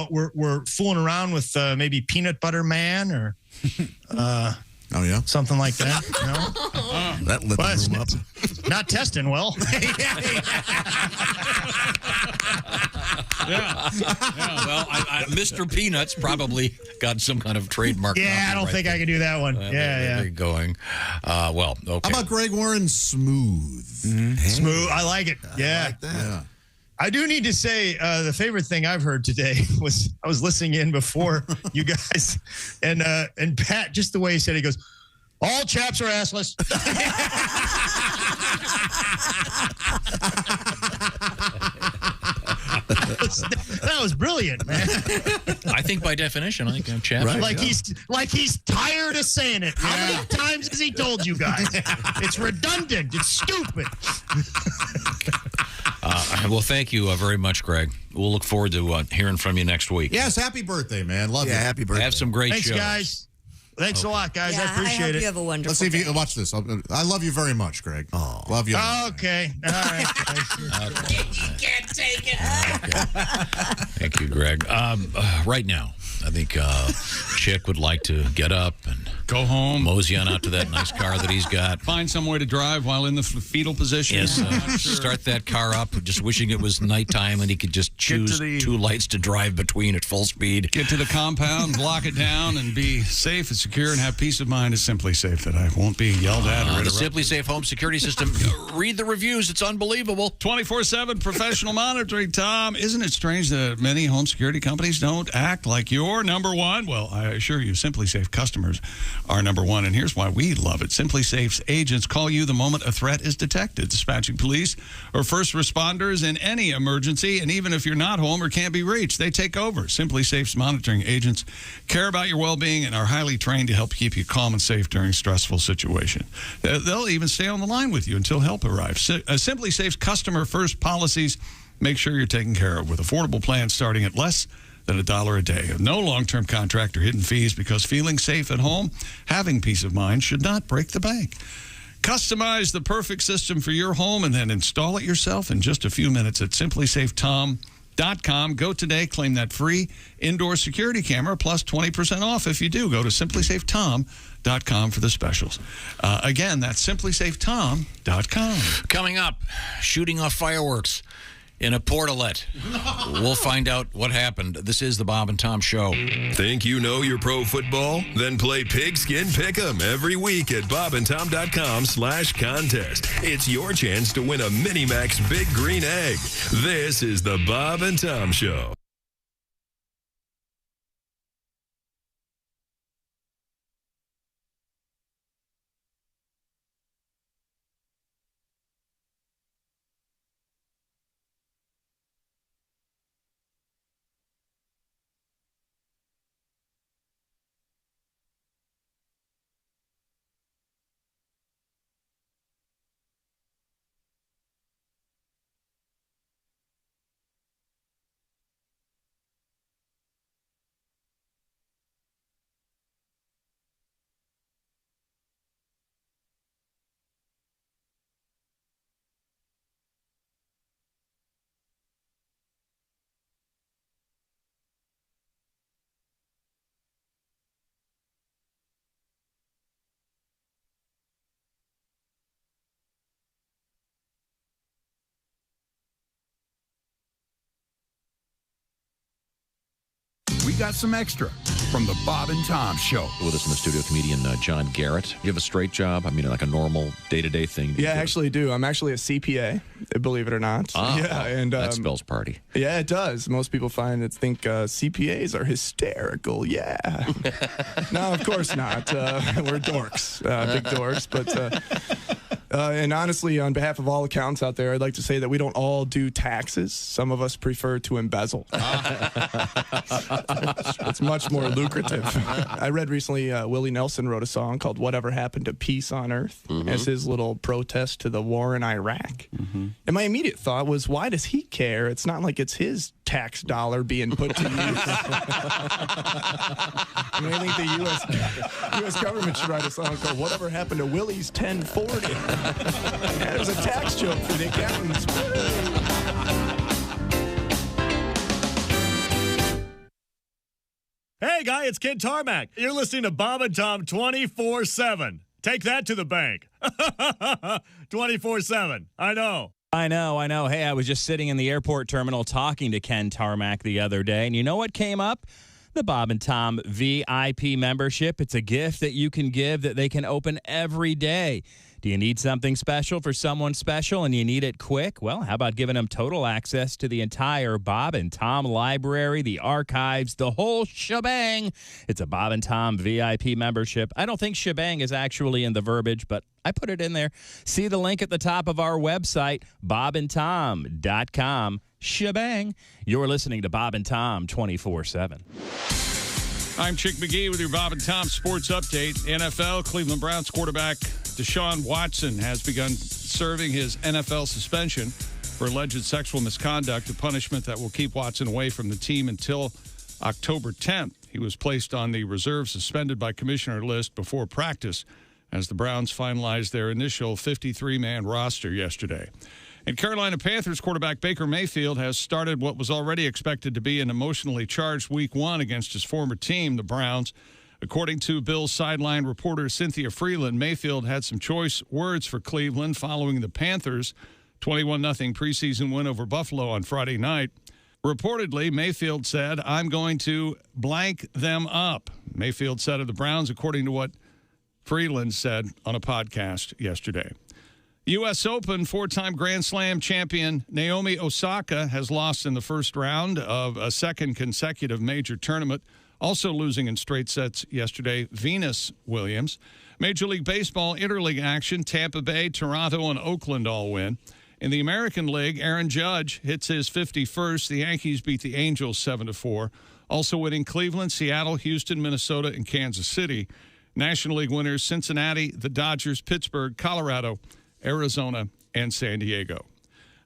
we're fooling around with maybe Peanut Butter Man or oh yeah, something like that. No, that lit the room up. Not testing well. Yeah. Well, Mr. Peanuts probably got some kind of trademark. Yeah, I don't think I can do that one. There you going. Well, okay. How about Greg Warren Smooth? Smooth. I like it. Yeah. I like that. Yeah. I do need to say the favorite thing I've heard today was I was listening in before you guys and Pat, just the way he said it, he goes, all chaps are assless. That was brilliant, man. I think by definition, I think chaps. Right. Like he's tired of saying it. How many times has he told you guys? It's redundant. It's stupid. Well, thank you very much, Greg. We'll look forward to hearing from you next week. Yes, happy birthday, man. Love you. Happy birthday. Have some great Thanks, shows. guys. Thanks a lot, guys. Yeah, I appreciate I hope it. you have a wonderful Let's see if day. you watch this. I love you very much, Greg. Oh, love you. Okay. All right. You can't take it. Thank you, Greg. Right now, I think Chick would like to get up and go home, mosey on out to that nice car that he's got. Find somewhere to drive while in the fetal position. Yes, start that car up, just wishing it was nighttime and he could just choose 2 lights to drive between at full speed. Get to the compound, lock it down, and be safe and secure and have peace of mind is Simply Safe that I won't be yelled at or The interrupted. Simply Safe home security system. Read the reviews. It's unbelievable. 24/7 professional monitoring, Tom. Isn't it strange that many home security companies don't act like you're number one? Well, I assure you, Simply Safe customers are number one, and here's why we love it. Simply Safe's agents call you the moment a threat is detected, dispatching police or first responders in any emergency, and even if you're not home or can't be reached, they take over. Simply Safe's monitoring agents care about your well-being and are highly trained to help keep you calm and safe during stressful situations. They'll even stay on the line with you until help arrives. Simply Safe's customer-first policies make sure you're taken care of with affordable plans starting at less than $1 a day. No long-term contract or hidden fees, because feeling safe at home, having peace of mind, should not break the bank. Customize the perfect system for your home and then install it yourself in just a few minutes at simplysafetom.com. Go today, claim that free indoor security camera plus 20% off if you do. Go to simplysafetom.com for the specials. Again, that's simplysafetom.com. Coming up, shooting off fireworks in a portalet. We'll find out what happened. This is the Bob and Tom Show. Think you know your pro football? Then play Pigskin Pick'em every week at bobandtom.com/contest. It's your chance to win a Minimax Big Green Egg. This is the Bob and Tom Show. got some extra from the Bob and Tom Show. With us in the studio, comedian John Garrett. You have a straight job? I mean, like a normal day-to-day thing? Yeah, I actually do. I'm actually a CPA, believe it or not. Yeah, and that spells party. Yeah, it does. Most people think CPAs are hysterical. Yeah. No, of course not. We're dorks, big dorks. But and honestly, on behalf of all accountants out there, I'd like to say that we don't all do taxes. Some of us prefer to embezzle. It's much more lucrative. I read recently Willie Nelson wrote a song called Whatever Happened to Peace on Earth as his little protest to the war in Iraq. And my immediate thought was, why does he care? It's not like it's his tax dollar being put to use. I mean, I think the U.S. government should write a song called Whatever Happened to Willie's 1040. That was a tax joke for the accountants. Hey, guy, it's Kid Tarmac. You're listening to Bob and Tom 24/7. Take that to the bank. 24/7. I know. I know. Hey, I was just sitting in the airport terminal talking to Ken Tarmac the other day, and you know what came up? The Bob and Tom VIP membership. It's a gift that you can give that they can open every day. Do you need something special for someone special and you need it quick? Well, how about giving them total access to the entire Bob and Tom library, the archives, the whole shebang? It's a Bob and Tom VIP membership. I don't think shebang is actually in the verbiage, but I put it in there. See the link at the top of our website, bobandtom.com. Shebang. You're listening to Bob and Tom 24/7. I'm Chick McGee with your Bob and Tom Sports Update. NFL, Cleveland Browns quarterback Deshaun Watson has begun serving his NFL suspension for alleged sexual misconduct, a punishment that will keep Watson away from the team until October 10th. He was placed on the reserve suspended by commissioner list before practice as the Browns finalized their initial 53-man roster yesterday. And Carolina Panthers quarterback Baker Mayfield has started what was already expected to be an emotionally charged Week 1 against his former team, the Browns. According to Bills sideline reporter Cynthia Freeland, Mayfield had some choice words for Cleveland following the Panthers' 21-0 preseason win over Buffalo on Friday night. Reportedly, Mayfield said, "I'm going to blank them up." Mayfield said of the Browns, according to what Freeland said on a podcast yesterday. U.S. Open four-time Grand Slam champion Naomi Osaka has lost in the first round of a second consecutive major tournament, also losing in straight sets yesterday. Venus Williams. Major League Baseball interleague action, Tampa Bay, Toronto, and Oakland all win. In the American League, Aaron Judge hits his 51st. The Yankees beat the Angels 7-4. Also winning Cleveland, Seattle, Houston, Minnesota, and Kansas City. National League winners Cincinnati, the Dodgers, Pittsburgh, Colorado, Arizona, and San Diego.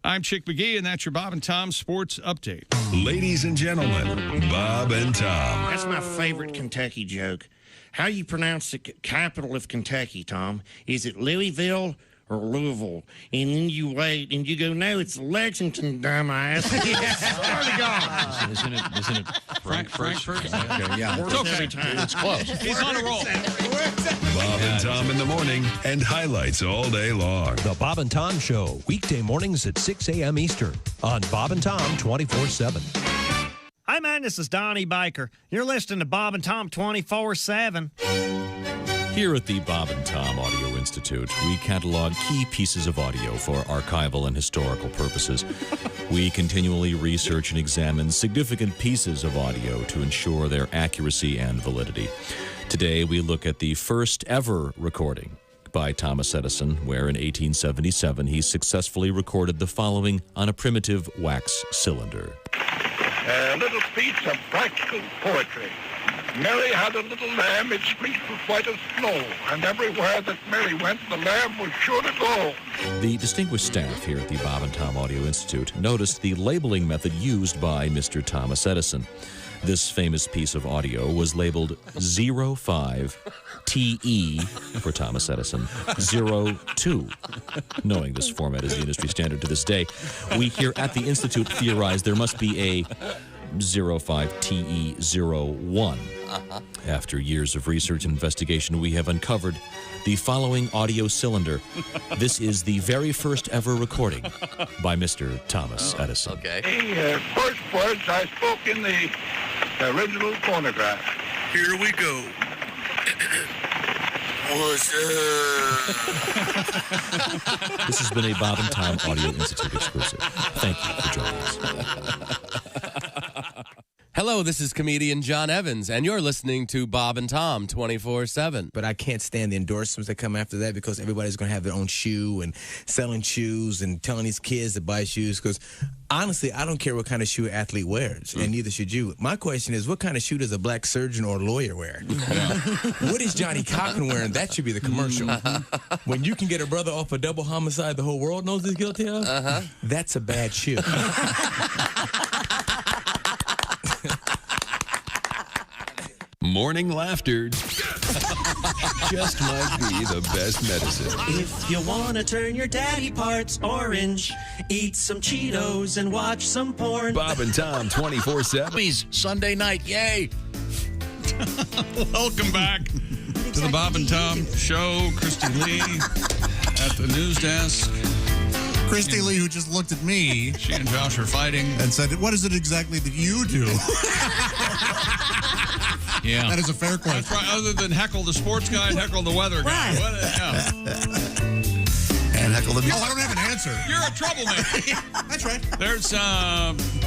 I'm Chick McGee, and that's your Bob and Tom Sports Update. Ladies and gentlemen, Bob and Tom. That's my favorite Kentucky joke. How do you pronounce the capital of Kentucky, Tom? Is it Louisville or Louisville? And then you wait and you go, no, it's Lexington, dumbass. Swear to God. Isn't it Frankfurt? Okay, yeah. It's okay. It's close. He's on a roll. Bob and Tom in the morning and highlights all day long. The Bob and Tom Show, weekday mornings at 6 a.m. Eastern on Bob and Tom 24/7. Hi, man, this is Donnie Baker. You're listening to Bob and Tom 24/7. Here at the Bob and Tom Audio Institute, we catalog key pieces of audio for archival and historical purposes. We continually research and examine significant pieces of audio to ensure their accuracy and validity. Today, we look at the first ever recording by Thomas Edison, where in 1877 he successfully recorded the following on a primitive wax cylinder. A little piece of practical poetry. Mary had a little lamb, its fleece was white as snow, and everywhere that Mary went, the lamb was sure to go. The distinguished staff here at the Bob and Tom Audio Institute noticed the labeling method used by Mr. Thomas Edison. This famous piece of audio was labeled 05TE for Thomas Edison, 02. Knowing this format is the industry standard to this day, we here at the Institute theorize there must be a 05TE01. After years of research and investigation, we have uncovered the following audio cylinder. This is the very first ever recording by Mr. Thomas Edison. The first words I spoke in the original phonograph. Here we go. What's up? This has been a Bob and Tom Audio Institute exclusive. Thank you for joining us. Hello, this is comedian John Evans, and you're listening to Bob and Tom 24/7. But I can't stand the endorsements that come after that because everybody's going to have their own shoe and selling shoes and telling these kids to buy shoes. Because honestly, I don't care what kind of shoe an athlete wears, and neither should you. My question is, what kind of shoe does a black surgeon or lawyer wear? What is Johnny Cochran wearing? That should be the commercial. When you can get a brother off a double homicide the whole world knows he's guilty of, that's a bad shoe. Morning laughter just might be the best medicine. If you want to turn your daddy parts orange, eat some Cheetos and watch some porn. Bob and Tom 24/7. Sunday night, yay! Welcome back to the Bob and Tom Show. Christy Lee at the news desk. Christy Lee, who just looked at me. She and Josh are fighting. And said, what is it exactly that you do? Yeah. That is a fair question. That's right. Other than heckle the sports guy and heckle the weather guy. And heckle the music. Oh, I don't have an answer. You're a troublemaker. That's right. There's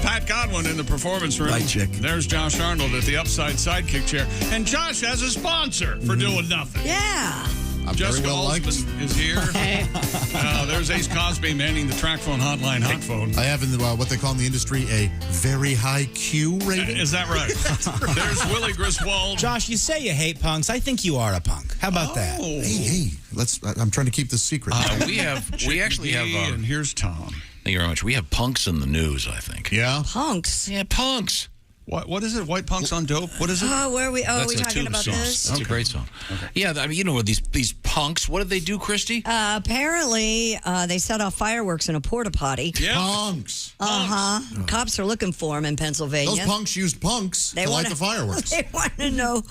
Pat Godwin in the performance room. Right, chick. There's Josh Arnold at the upside sidekick chair. And Josh has a sponsor for doing nothing. Yeah. I'm Jessica very well liked. Holzman is here. There's Ace Cosby manning the track phone hotline hot phone. I have in the, what they call in the industry a very high Q rating. Is that right? There's Willie Griswold. Josh, you say you hate punks. I think you are a punk. How about that? Hey, I'm trying to keep this secret. We actually have. And here's Tom. Thank you very much. We have punks in the news, I think. Yeah? Punks? Yeah, punks. What is it? White punks on dope? What is it? Oh, where are we? Oh, That's are we a talking Tube about song. this? That's a great song. Okay. Yeah, I mean, you know, these punks, what did they do, Christy? Apparently, they set off fireworks in a porta potty. Yeah. Punks. Cops are looking for them in Pennsylvania. Those punks used punks to light the fireworks. They want to know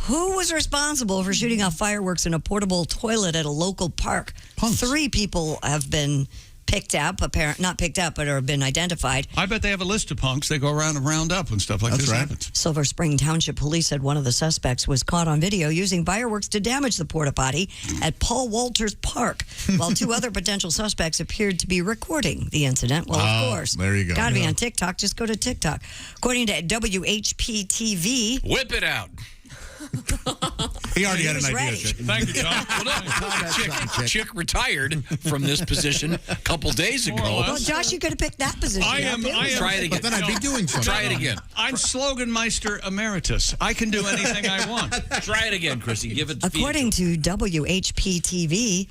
who was responsible for shooting off fireworks in a portable toilet at a local park. Punks. 3 people have been picked up, not picked up, but have been identified. I bet they have a list of punks. They go around and round up when stuff like this happens. Silver Spring Township Police said one of the suspects was caught on video using fireworks to damage the porta potty at Paul Walters Park, while 2 other potential suspects appeared to be recording the incident. Well, of course. There you go. Got to be on TikTok. Just go to TikTok. According to WHP-TV. Whip it out. He already had an was idea. ready. Chick. Thank you, Tom. Chick retired from this position a couple days ago. Well, Josh, you could have picked that position. I am. Try it again. But then I'd be doing something. Try it again. I'm Sloganmeister Emeritus. I can do anything I want. Try it again, Chrissy. Give it. According to WHP-TV.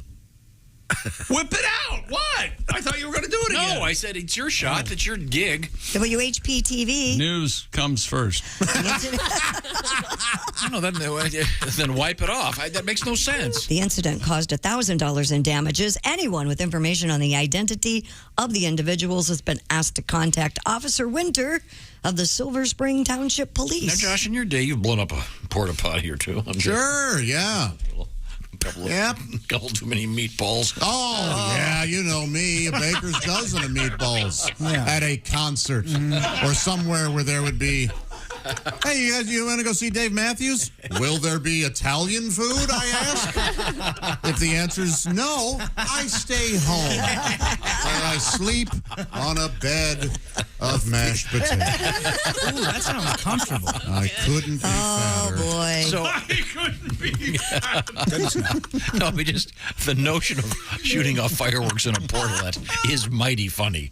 Whip it out. What? I thought you were going to do it again. No, I said it's your shot. That's your gig. WHP-TV. News comes first. No, then wipe it off. That makes no sense. The incident caused $1,000 in damages. Anyone with information on the identity of the individuals has been asked to contact Officer Winter of the Silver Spring Township Police. Now, Josh, in your day, you've blown up a porta potty or two. Sure, yeah. Couple too many meatballs. Oh, yeah, you know me, a baker's dozen of meatballs at a concert or somewhere where there would be, hey, you want to go see Dave Matthews? Will there be Italian food, I ask? If the answer's no, I stay home. And I sleep on a bed of mashed potatoes. Ooh, that sounds comfortable. I couldn't be fatter. Oh, boy. So, I couldn't be. no, but just the notion of shooting off fireworks in a portalet is mighty funny.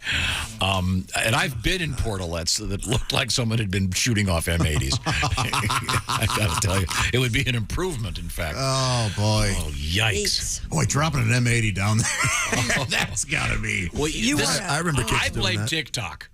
And I've been in portalets that looked like someone had been shooting off M80s. I gotta tell you, it would be an improvement, in fact. Oh, boy. Oh, yikes. Boy, dropping an M80 down there. That's gotta be. Well, I remember kids I doing blame that. TikTok.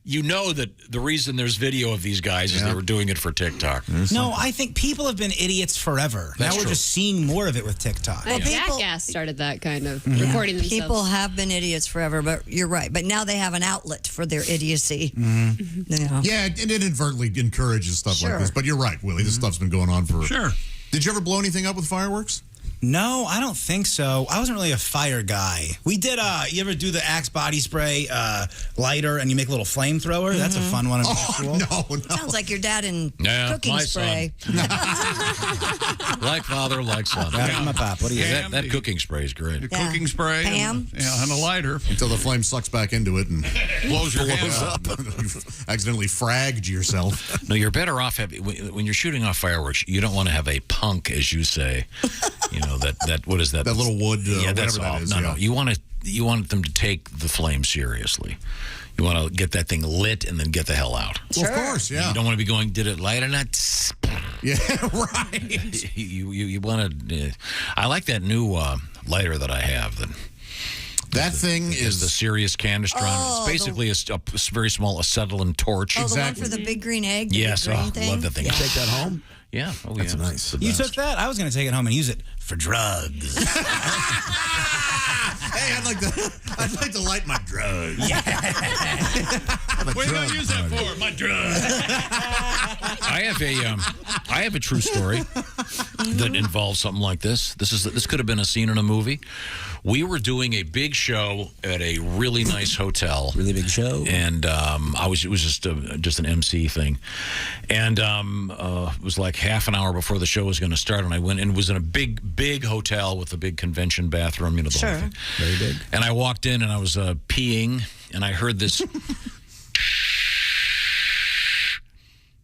You know that the reason there's video of these guys is they were doing it for TikTok. No, I think people have been idiots forever. That's now we're true. just seeing more of it with TikTok. Jackass started that kind of recording themselves. People have been idiots forever, but you're right. But now they have an outlet for their idiocy. Yeah, it inadvertently encourages stuff like this. But you're right, Willie. This stuff's been going on for... Sure. Did you ever blow anything up with fireworks? No, I don't think so. I wasn't really a fire guy. We did, you ever do the Axe body spray lighter and you make a little flamethrower? That's a fun one in school. No. Sounds like your dad in Yeah, cooking my spray. Like father, like son. Yeah, my pop. What do you that, that cooking spray is great. The cooking spray Pam? and a lighter. Until the flame sucks back into it and blows your hands up. You've accidentally fragged yourself. No, you're better off when you're shooting off fireworks. You don't want to have a punk, as you say. You know that what is that? That little wood. Yeah, that's whatever all. that is. No. You want them to take the flame seriously. You want to get that thing lit and then get the hell out. Well, of course, yeah. You don't want to be going, did it light or not? Yeah, right. You want to. I like that new lighter that I have. That thing is the Sirius canister on it. It's basically a very small acetylene torch. Oh, the one for the big green egg? The Yes, big green I thing? love that thing. Yeah. Take that home? Yeah. Oh, That's yeah. nice. You took that? I was going to take it home and use it for drugs. Hey, I'd like to light my drugs. What are you going to use that for? My drug. I have a true story that involves something like this. This could have been a scene in a movie. We were doing a big show at a really nice hotel. Really big show. And it was just an MC thing. And it was like half an hour before the show was going to start, and I went, and it was in a big hotel with a big convention bathroom, the whole thing. Very big. And I walked in and I was peeing, and I heard this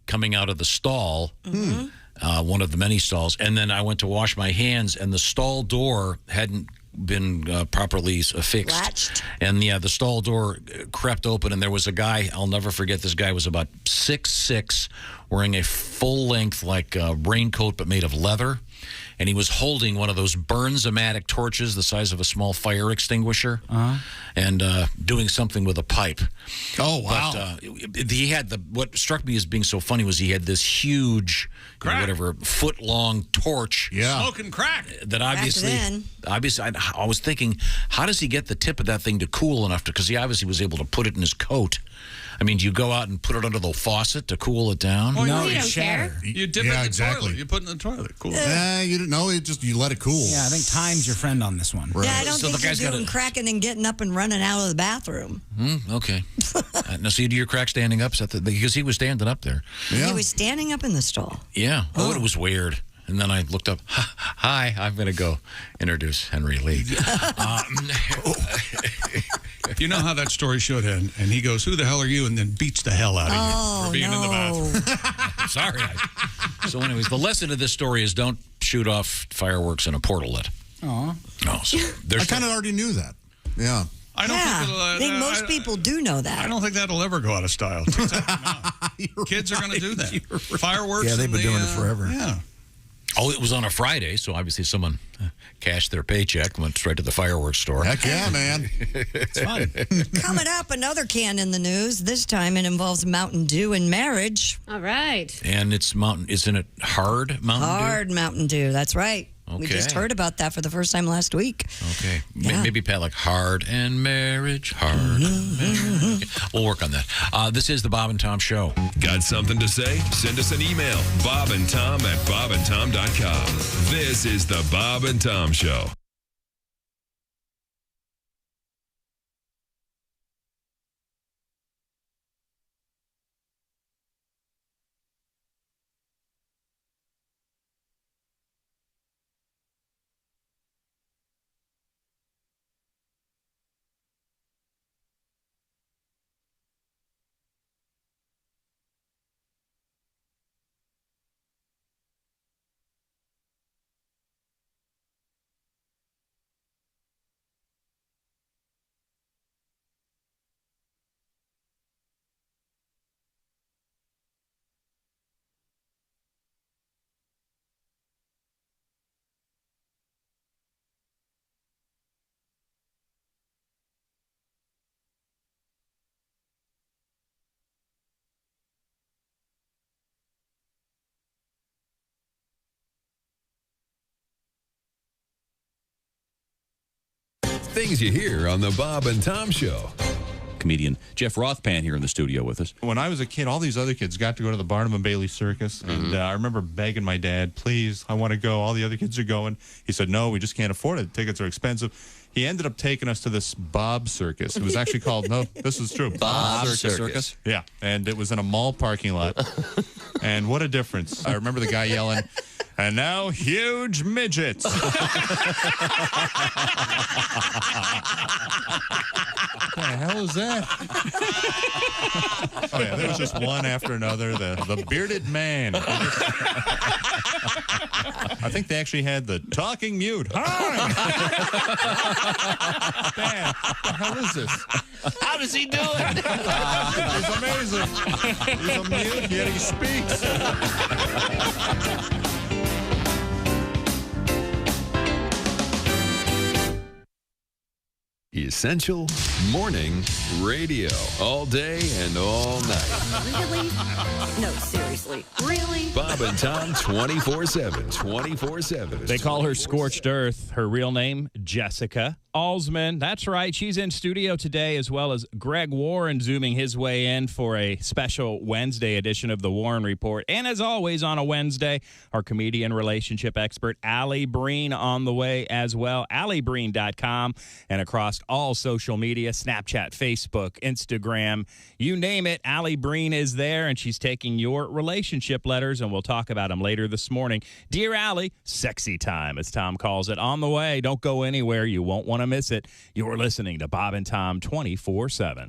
coming out of the stall, one of the many stalls. And then I went to wash my hands, and the stall door hadn't been properly fixed. Latched. And the stall door crept open, and there was a guy, I'll never forget, this guy was about 6'6", wearing a full-length raincoat but made of leather. And he was holding one of those Bernzomatic torches the size of a small fire extinguisher, and doing something with a pipe. Oh, wow. But he had what struck me as being so funny was he had this huge, foot-long torch. Yeah. Smoking crack. That obviously, I was thinking, how does he get the tip of that thing to cool enough because he obviously was able to put it in his coat. I mean, do you go out and put it under the faucet to cool it down? Oh, No, you it don't shatter. You dip it in the toilet. You put it in the toilet. Cool. You don't know. You let it cool. Yeah, I think time's your friend on this one. Right. Yeah, I don't So the think guy's you're doing gotta- cracking and getting up and running out of the bathroom. Okay. Now, see, do your crack standing up? Because he was standing up there. He was standing up in the stall. Yeah. Oh, it was weird. And then I looked up. Hi, I'm going to go introduce Henry Lee. You know how that story should end. And he goes, who the hell are you? And then beats the hell out of you for being in the bathroom. Sorry. So anyways, the lesson of this story is don't shoot off fireworks in a portalet. Aw. Oh, so I kind of already knew that. Yeah. I don't I think most people do know that. I don't think that'll ever go out of style. Kids are going to do that. Fireworks. Yeah, they've been doing it forever. Yeah. Oh, it was on a Friday, so obviously someone cashed their paycheck and went straight to the fireworks store. Heck yeah, man. It's fun. Coming up, another can in the news. This time it involves Mountain Dew and marriage. All right. And it's isn't it hard Mountain Dew? Hard Mountain Dew, that's right. We just Okay. heard about that for the first time last week. Okay. Yeah. Maybe Pat hard and marriage, hard and marriage. Okay. We'll work on that. This is the Bob and Tom Show. Got something to say? Send us an email, bobandtom@bobandtom.com. This is the Bob and Tom Show. Things you hear on the Bob and Tom Show. comedian Jeff Rothpan here in the studio with us. When I was a kid, all these other kids got to go to the Barnum and Bailey Circus, and I remember begging my dad, please, I want to go. All the other kids are going. He said, no, we just can't afford it. Tickets are expensive. He ended up taking us to this Bob Circus. It was actually called, no, this is true. Bob Circus. Yeah, and it was in a mall parking lot. And what a difference. I remember the guy yelling, and now huge midgets. What the hell is that? Oh, yeah, there was just one after another. The bearded man. I think they actually had the talking mute. Hi! Man, what the hell is this? How does he do it? He's amazing. He's a mute, yet he speaks. Essential Morning Radio. All day and all night. Really? No, seriously. Really? Bob and Tom 24/7. 24/7. They call her Scorched Earth. Her real name, Jessica Alsman. That's right. She's in studio today, as well as Greg Warren zooming his way in for a special Wednesday edition of the Warren Report. And as always on a Wednesday, our comedian relationship expert, Allie Breen, on the way as well. AllieBreen.com and across all social media, Snapchat, Facebook, Instagram, you name it. Allie Breen is there, and she's taking your relationship letters, and we'll talk about them later this morning. Dear Allie, sexy time, as Tom calls it, on the way. Don't go anywhere. You won't want to miss it. You're listening to Bob and Tom 24/7.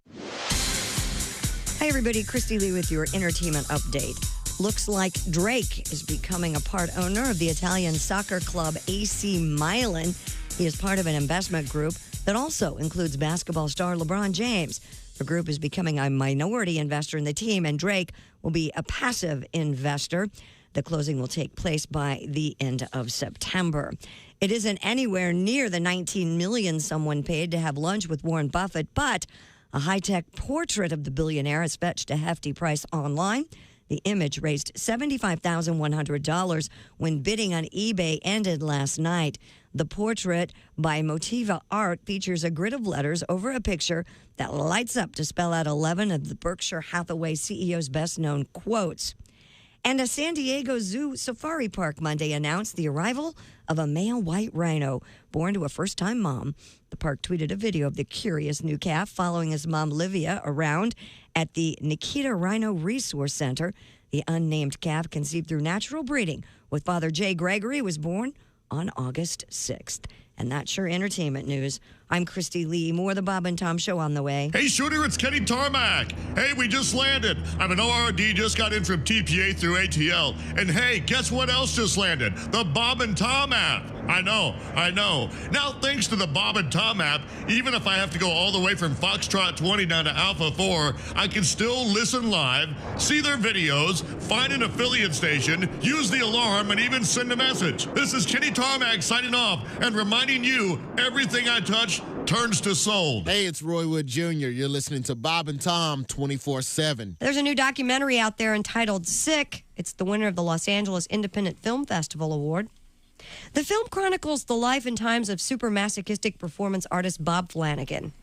Hi, everybody. Christy Lee with your entertainment update. Looks like Drake is becoming a part owner of the Italian soccer club AC Milan. He is part of an investment group that also includes basketball star LeBron James. The group is becoming a minority investor in the team, and Drake will be a passive investor. The closing will take place by the end of September. It isn't anywhere near the $19 million someone paid to have lunch with Warren Buffett, but a high-tech portrait of the billionaire has fetched a hefty price online. The image raised $75,100 when bidding on eBay ended last night. The portrait by Motiva Art features a grid of letters over a picture that lights up to spell out 11 of the Berkshire Hathaway CEO's best-known quotes. And a San Diego Zoo Safari Park Monday announced the arrival of a male white rhino born to a first-time mom. The park tweeted a video of the curious new calf following his mom, Livia, around at the Nikita Rhino Resource Center. The unnamed calf, conceived through natural breeding with Father Jay Gregory, was born on August 6th. And that's your entertainment news. I'm Christy Lee. More of the Bob and Tom Show on the way. Hey, Shooter, it's Kenny Tarmac. Hey, we just landed. I'm an ORD, just got in from TPA through ATL. And hey, guess what else just landed? The Bob and Tom app. I know. Now, thanks to the Bob and Tom app, even if I have to go all the way from Foxtrot 20 down to Alpha 4, I can still listen live, see their videos, find an affiliate station, use the alarm, and even send a message. This is Kenny Tarmac signing off and reminding you, everything I touch turns to sold. Hey, it's Roy Wood Jr. You're listening to Bob and Tom 24/7. There's a new documentary out there entitled Sick. It's the winner of the Los Angeles Independent Film Festival Award. The film chronicles the life and times of super masochistic performance artist Bob Flanagan.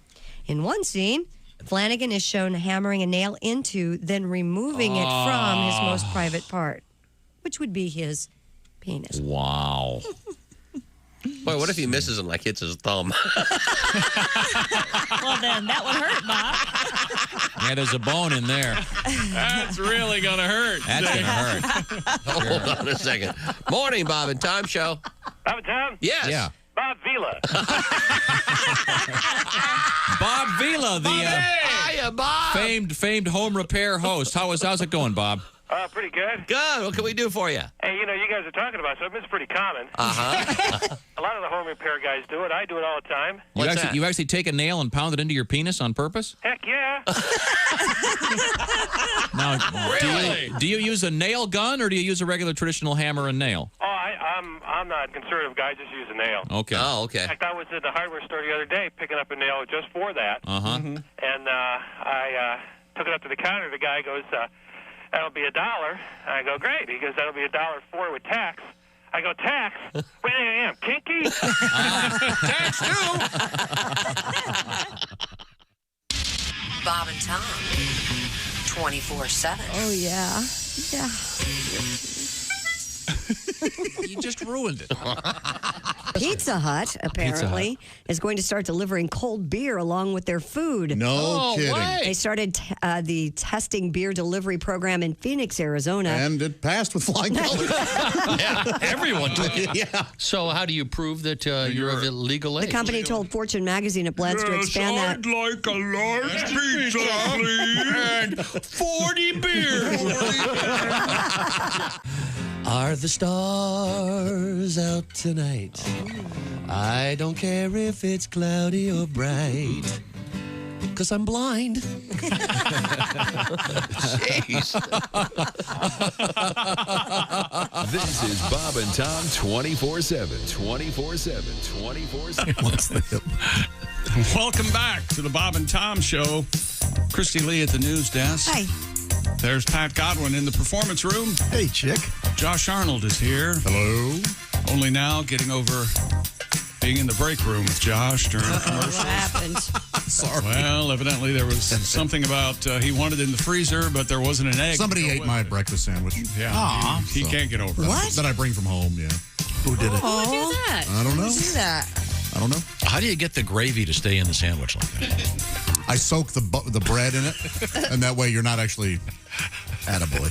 In one scene, Flanagan is shown hammering a nail into, then removing it from his most private part, which would be his penis. Wow. Boy, what if he misses and hits his thumb? Well, then that would hurt, Bob. Yeah, there's a bone in there. That's really going to hurt. That's going to hurt. Hold on a second. Morning, Bob and Tom Show. Bob and Tom? Yes. Yeah. Bob Vila. Bob Vila, the Hiya, Bob. famed home repair host. How's it going, Bob? Pretty good. Good. What can we do for you? Hey, you guys are talking about something that's pretty common. Uh-huh. A lot of the home repair guys do it. I do it all the time. You actually take a nail and pound it into your penis on purpose? Heck yeah. Now, Really? do you use a nail gun or do you use a regular traditional hammer and nail? Oh, I'm not a conservative guy. I just use a nail. Okay. Oh, okay. In fact, I was at the hardware store the other day picking up a nail just for that. Uh-huh. And I took it up to the counter. The guy goes, that'll be $1. I go, great. He goes, that'll be $1.04 with tax. I go, tax? Wait, I am kinky? Tax too. Bob and Tom 24/7. Oh, yeah. Yeah. You just ruined it. Pizza Hut, apparently, is going to start delivering cold beer along with their food. No kidding. way. They started the testing beer delivery program in Phoenix, Arizona. And it passed with flying colors. Yeah, everyone took it. Yeah. So how do you prove that you're of legal age? The company told Fortune magazine it plans to expand that. I'd like a large pizza, please. And 40 beers. Are the stars out tonight? I don't care if it's cloudy or bright, 'cause I'm blind. Jeez. This is Bob and Tom 24/7. 24/7. 24/7. What's the Welcome back to the Bob and Tom Show. Christy Lee at the news desk. Hi. There's Pat Godwin in the performance room. Hey, chick. Josh Arnold is here. Hello. Only now getting over being in the break room with Josh during the commercials. What happened? Sorry. Well, evidently there was something about he wanted in the freezer, but there wasn't an egg. Somebody ate my breakfast sandwich. Yeah, he can't get over it. What? That I bring from home, yeah. Who did it? Oh, Who do that? I don't know. do that. I don't know. How do you get the gravy to stay in the sandwich like that? I soak the bread in it, and that way you're not actually Attaboy.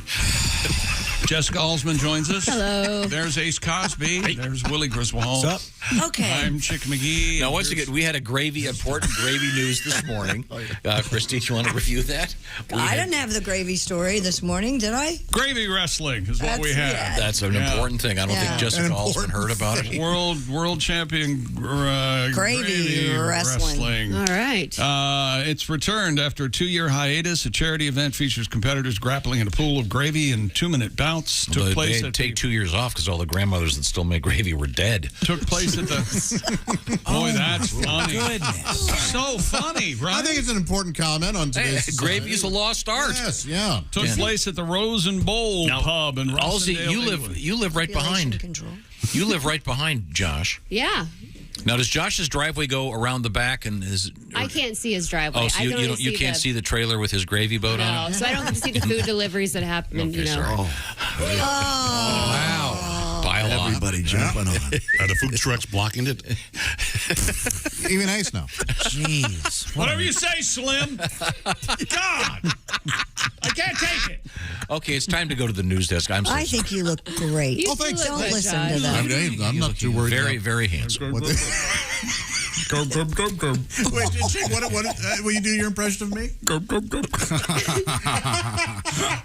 Jessica Alsman joins us. Hello. There's Ace Cosby. There's Willie Griswold. What's up? Okay. I'm Chick McGee. Now, once again, we had important gravy news this morning. Christy, do you want to review that? I didn't have the gravy story this morning, did I? Gravy wrestling is what we have. Yeah. That's an important thing. I don't think Jessica Alsman heard about it. World champion Gravy wrestling. All right. It's returned after a 2-year hiatus. A charity event features competitors grappling in a pool of gravy in 2-minute bouts. They had to take 2 years off because all the grandmothers that still make gravy were dead. Took place at the... Boy, that's funny. Goodness. So funny, right? I think it's an important comment on today's... Gravy is a lost art. Yes, yeah. Took place at the Rose and Bowl pub in Halsey, Rossendale. you live right behind. Control. You live right behind Josh. Yeah. Now, does Josh's driveway go around the back and is? I can't see his driveway. Oh, so you can't see the trailer with his gravy boat on it? No, so I don't get to see the food deliveries that happen. Okay, sorry. Wow. Pile on. Everybody jumping on. Are the food trucks blocking it? Even Ace now. Jeez. Whatever you say, Slim. God. I can't take it. Okay, it's time to go to the news desk. I'm so I think you look great. You thanks. look Don't good, listen to Josh. them. I'm not too worried. very, very handsome. Wait, Chick, what will you do your impression of me? Oh,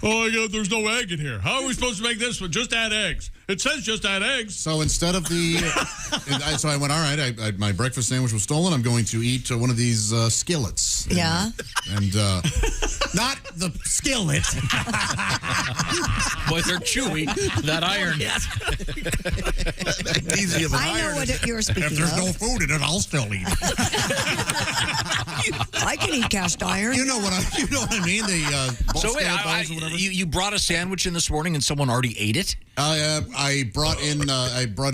my God, there's no egg in here. How are we supposed to make this one? Just add eggs. It says just add eggs. So instead of the... so I went, all right, my breakfast sandwich was stolen. I'm going to eat one of these skillets. Yeah. And not the skillet. Boy, they're chewy. That iron. Easy of an I know iron. what you're speaking If there's of. no food in it, I'll still eat it. I can eat cast iron. You know what I mean? The So wait, scallop bones or whatever. you brought a sandwich in this morning and someone already ate it? I brought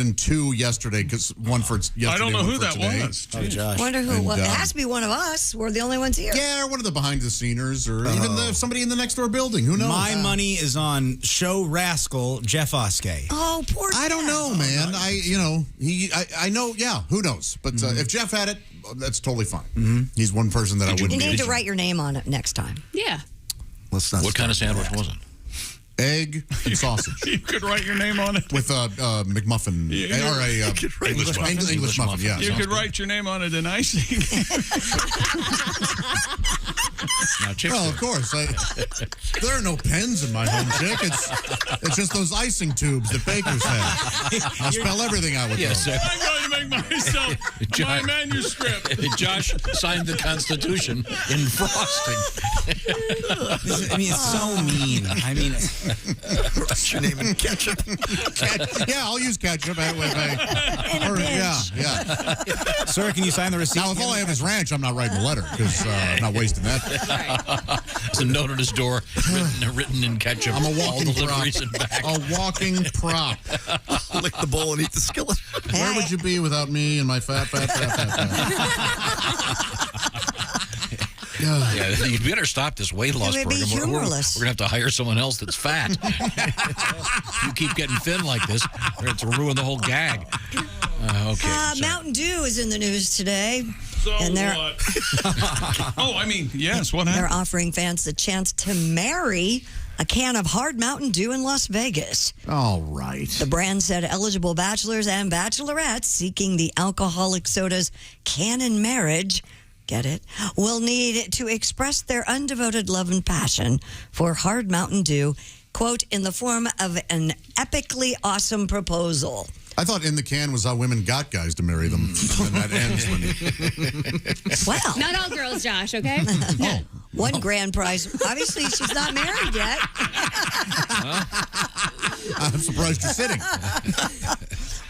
in 2 yesterday because one for yesterday. I don't know one who for that today. was. Oh, Josh. Wonder who it And, was. It has to be one of us. We're the only ones here. Yeah, or one of the behind the sceners, or even somebody in the next door building. Who knows? My money is on show rascal Jeff Oskey. Oh, poor I don't know, man. I know. Yeah, who knows? But if Jeff had it, that's totally fine. He's one person that I You wouldn't. need to write your name on it next time. Yeah. Let's not What kind of sandwich was it? Egg and sausage You could write your name on it. with a McMuffin or a English muffin. Yeah, You could write your name on it in icing. Now, Chick, well, of course. There are no pens in my home, Chick. It's just those icing tubes that bakers have. I'll spell everything out with yes, those. sir. I'm going to make myself my manuscript. Josh signed the Constitution in frosting. I mean, it's so mean. I mean, What's your name in ketchup? Yeah, I'll use ketchup. Yeah. sir, can you sign the receipt? Now, if all I have is ranch, I'm not writing a letter because I'm not wasting that. There's a note on his door written in ketchup. I'm a all walking prop. deliveries and back. A walking prop. Lick the bowl and eat the skillet. Where would you be without me and my fat? Yeah, you better stop this weight loss It would be program. We're going humorless. to have to hire someone else that's fat. You keep getting thin like this, we're going to ruin the whole gag. Okay. Mountain Dew is in the news today. So and they're, yes, what they're happened? offering fans the chance to marry a can of hard Mountain Dew in Las Vegas. All right. The brand said eligible bachelors and bachelorettes seeking the alcoholic soda's can in marriage, get it, will need to express their undevoted love and passion for hard Mountain Dew, quote, in the form of an epically awesome proposal. I thought in the can was how women got guys to marry them. And that ends when... Well. Not all girls, Josh, okay? One grand prize. Obviously, she's not married yet. I'm surprised you're sitting.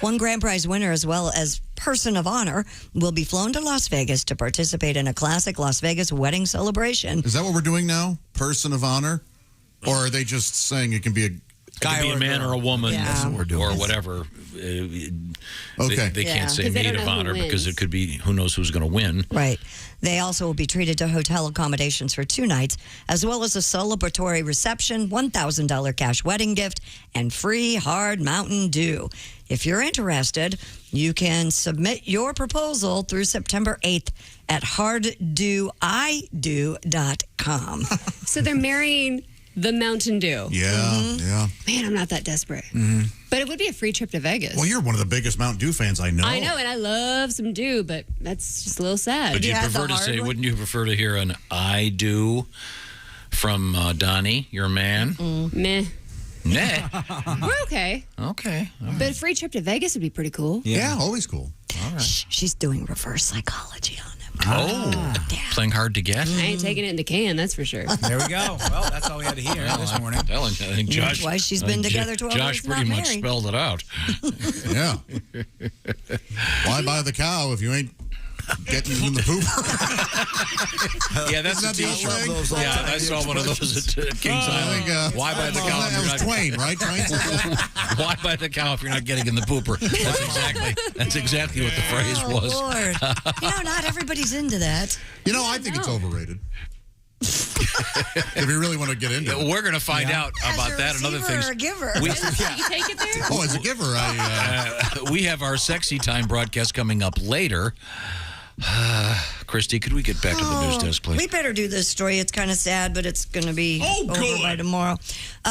One grand prize winner, as well as person of honor, will be flown to Las Vegas to participate in a classic Las Vegas wedding celebration. Is that what we're doing now? Person of honor? Or are they just saying it can be a guy, be a man or a woman, that's what we're doing, or whatever. Okay. They can't say 'Cause they maid don't of know who honor because wins. it could be who knows who's going to win. Right. They also will be treated to hotel accommodations for 2 nights, as well as a celebratory reception, $1,000 cash wedding gift, and free hard Mountain Dew. If you're interested, you can submit your proposal through September 8th at harddouido.com. So they're marrying the Mountain Dew. Yeah, yeah. Man, I'm not that desperate. But it would be a free trip to Vegas. Well, you're one of the biggest Mountain Dew fans I know. I know, and I love some Dew, but that's just a little sad. But wouldn't you prefer to hear an I do from Donnie, your man? Meh. Nah. We're okay. Okay. But a free trip to Vegas would be pretty cool. Yeah, always cool. All right. She's doing reverse psychology on him. Playing hard to get? I ain't taking it in the can, that's for sure. There we go. Well, that's all we had to hear this morning. I think Josh, That's why she's been together 12 Josh years, pretty not much married. spelled it out. Yeah. Why buy the cow if you ain't getting in the poop? Yeah, that's Isn't that a the t-shirt. old thing? Yeah, I saw one of those at Kings Island. Why buy the cow? That was Twain, right? Twain said that? Why buy the cow if you're not getting in the pooper? That's exactly what the phrase was. Lord. Not everybody's into that. I think it's overrated. If you really want to get into it. We're going to find out about that and other things. Or a giver. We, You take it there? Oh, as a giver, we have our sexy time broadcast coming up later. Christy, could we get back to the news desk, please? We better do this story. It's kind of sad, but it's going to be over by tomorrow.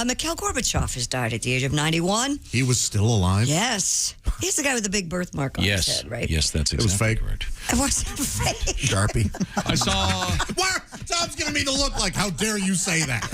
Mikhail Gorbachev has died at the age of 91. He was still alive? Yes. He's the guy with the big birthmark on his head, right? Yes, that's exactly It was fake. correct. It wasn't fake. Sharpie. I saw Tom's giving me the look like, how dare you say that?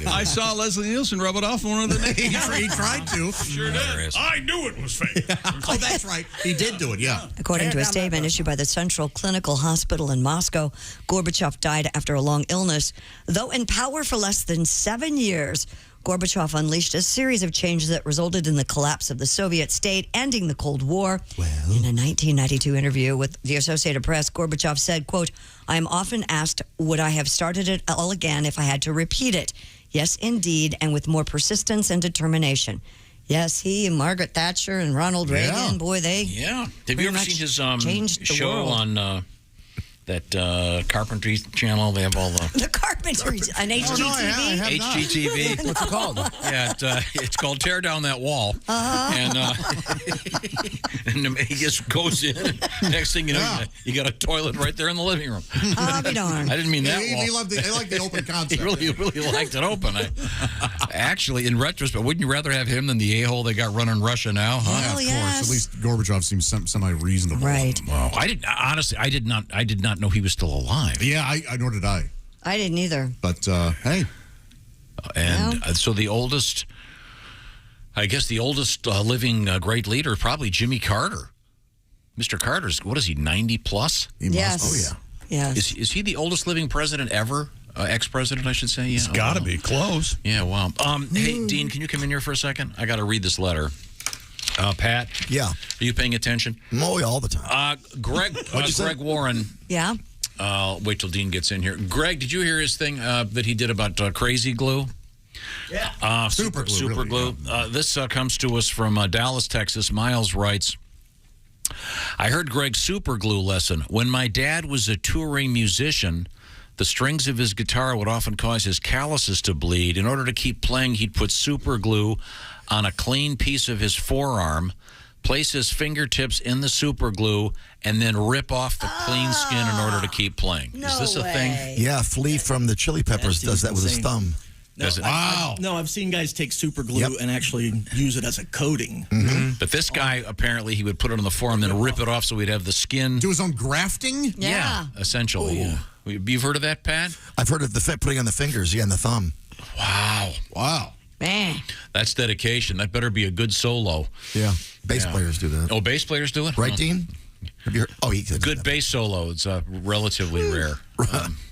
I saw Leslie Nielsen rub it off on one of the names. He tried to. Sure did. I knew it was fake. Oh, that's right. He did do it, yeah. According to a statement issued by the Central Clinical Hospital in Moscow, Gorbachev died after a long illness. Though in power for less than 7 years, Gorbachev unleashed a series of changes that resulted in the collapse of the Soviet state, ending the Cold War. In a 1992 interview with the Associated Press, Gorbachev said, quote, "I am often asked, would I have started it all again if I had to repeat it? Yes, indeed, and with more persistence and determination." Yes, he and Margaret Thatcher and Ronald Reagan, boy, they Yeah. Have you ever seen his changed the show world. on that Carpentry channel? They have all the The Carpentry on HGTV. HGTV. What's it called? Yeah, it's called Tear Down That Wall. And, and he just goes in. Next thing you know, you got a toilet right there in the living room. I'll be darned. I didn't mean that wall. He liked the open concept. He really liked it open. Actually, in retrospect, wouldn't you rather have him than the a-hole they got running Russia now? Huh? Yeah, of course. At least Gorbachev seems semi-reasonable. Right. Wow. I did not know he was still alive. Yeah, nor did I. I didn't either. But, hey. And so the oldest, I guess the oldest living great leader is probably Jimmy Carter. Mr. Carter's, what is he, 90 plus? He Yes. must. Oh, yeah. Yes. Is he the oldest living president ever? Ex-president, I should say. Yeah, It's got to be close. Yeah, wow. Hey, Dean, can you come in here for a second? I got to read this letter. Pat? Yeah. Are you paying attention? Oh, yeah, all the time. Greg Warren. Yeah. Wait till Dean gets in here. Greg, did you hear his thing that he did about crazy glue? Yeah. Super really, glue. This comes to us from Dallas, Texas. Miles writes, I heard Greg's super glue lesson. When my dad was a touring musician, The strings of his guitar would often cause his calluses to bleed. In order to keep playing, he'd put super glue on a clean piece of his forearm, place his fingertips in the super glue, and then rip off the clean skin in order to keep playing. Is this a thing? Yeah, Flea from the Chili Peppers does that with his thumb. Does it? Wow. No, I've seen guys take super glue and actually use it as a coating. But this guy, apparently, he would put it on the forearm, then rip it off so he'd have the skin. Do his own grafting? Yeah, essentially. Yeah. You've heard of that, Pat? I've heard of putting on the fingers, and the thumb. Wow. Man. That's dedication. That better be a good solo. Yeah. Bass players do that. Oh, bass players do it? Right, Dean? Have you heard? Oh, good bass solo. It's relatively rare.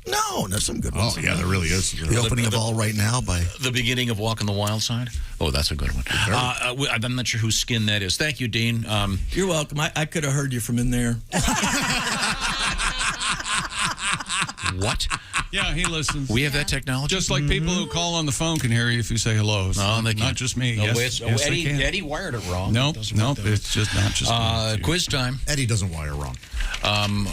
No, there's some good ones. Oh, yeah, there really is. The opening of All Right Now by... The beginning of Walking the Wild Side? Oh, that's a good one. I'm not sure whose skin that is. Thank you, Dean. You're welcome. I could have heard you from in there. What? Yeah, he listens. We have that technology? Just like people who call on the phone can hear you if you say hello. So No, they can't. Not just me. No, yes, yes, they can. Eddie wired it wrong. Nope, it's just not just me. Quiz time. Eddie doesn't wire wrong.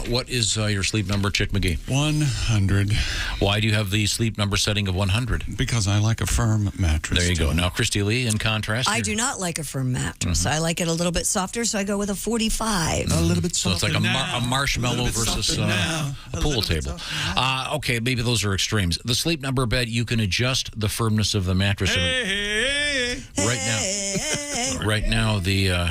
What is your sleep number, Chick McGee? 100. Why do you have the sleep number setting of 100? Because I like a firm mattress. There you go. Now, Christy Lee, in contrast. I do not like a firm mattress. I like it a little bit softer, so I go with a 45. A little bit softer. So it's like a marshmallow versus a pool table. Okay, maybe those are extremes. The sleep number bed, you can adjust the firmness of the mattress. Right now, the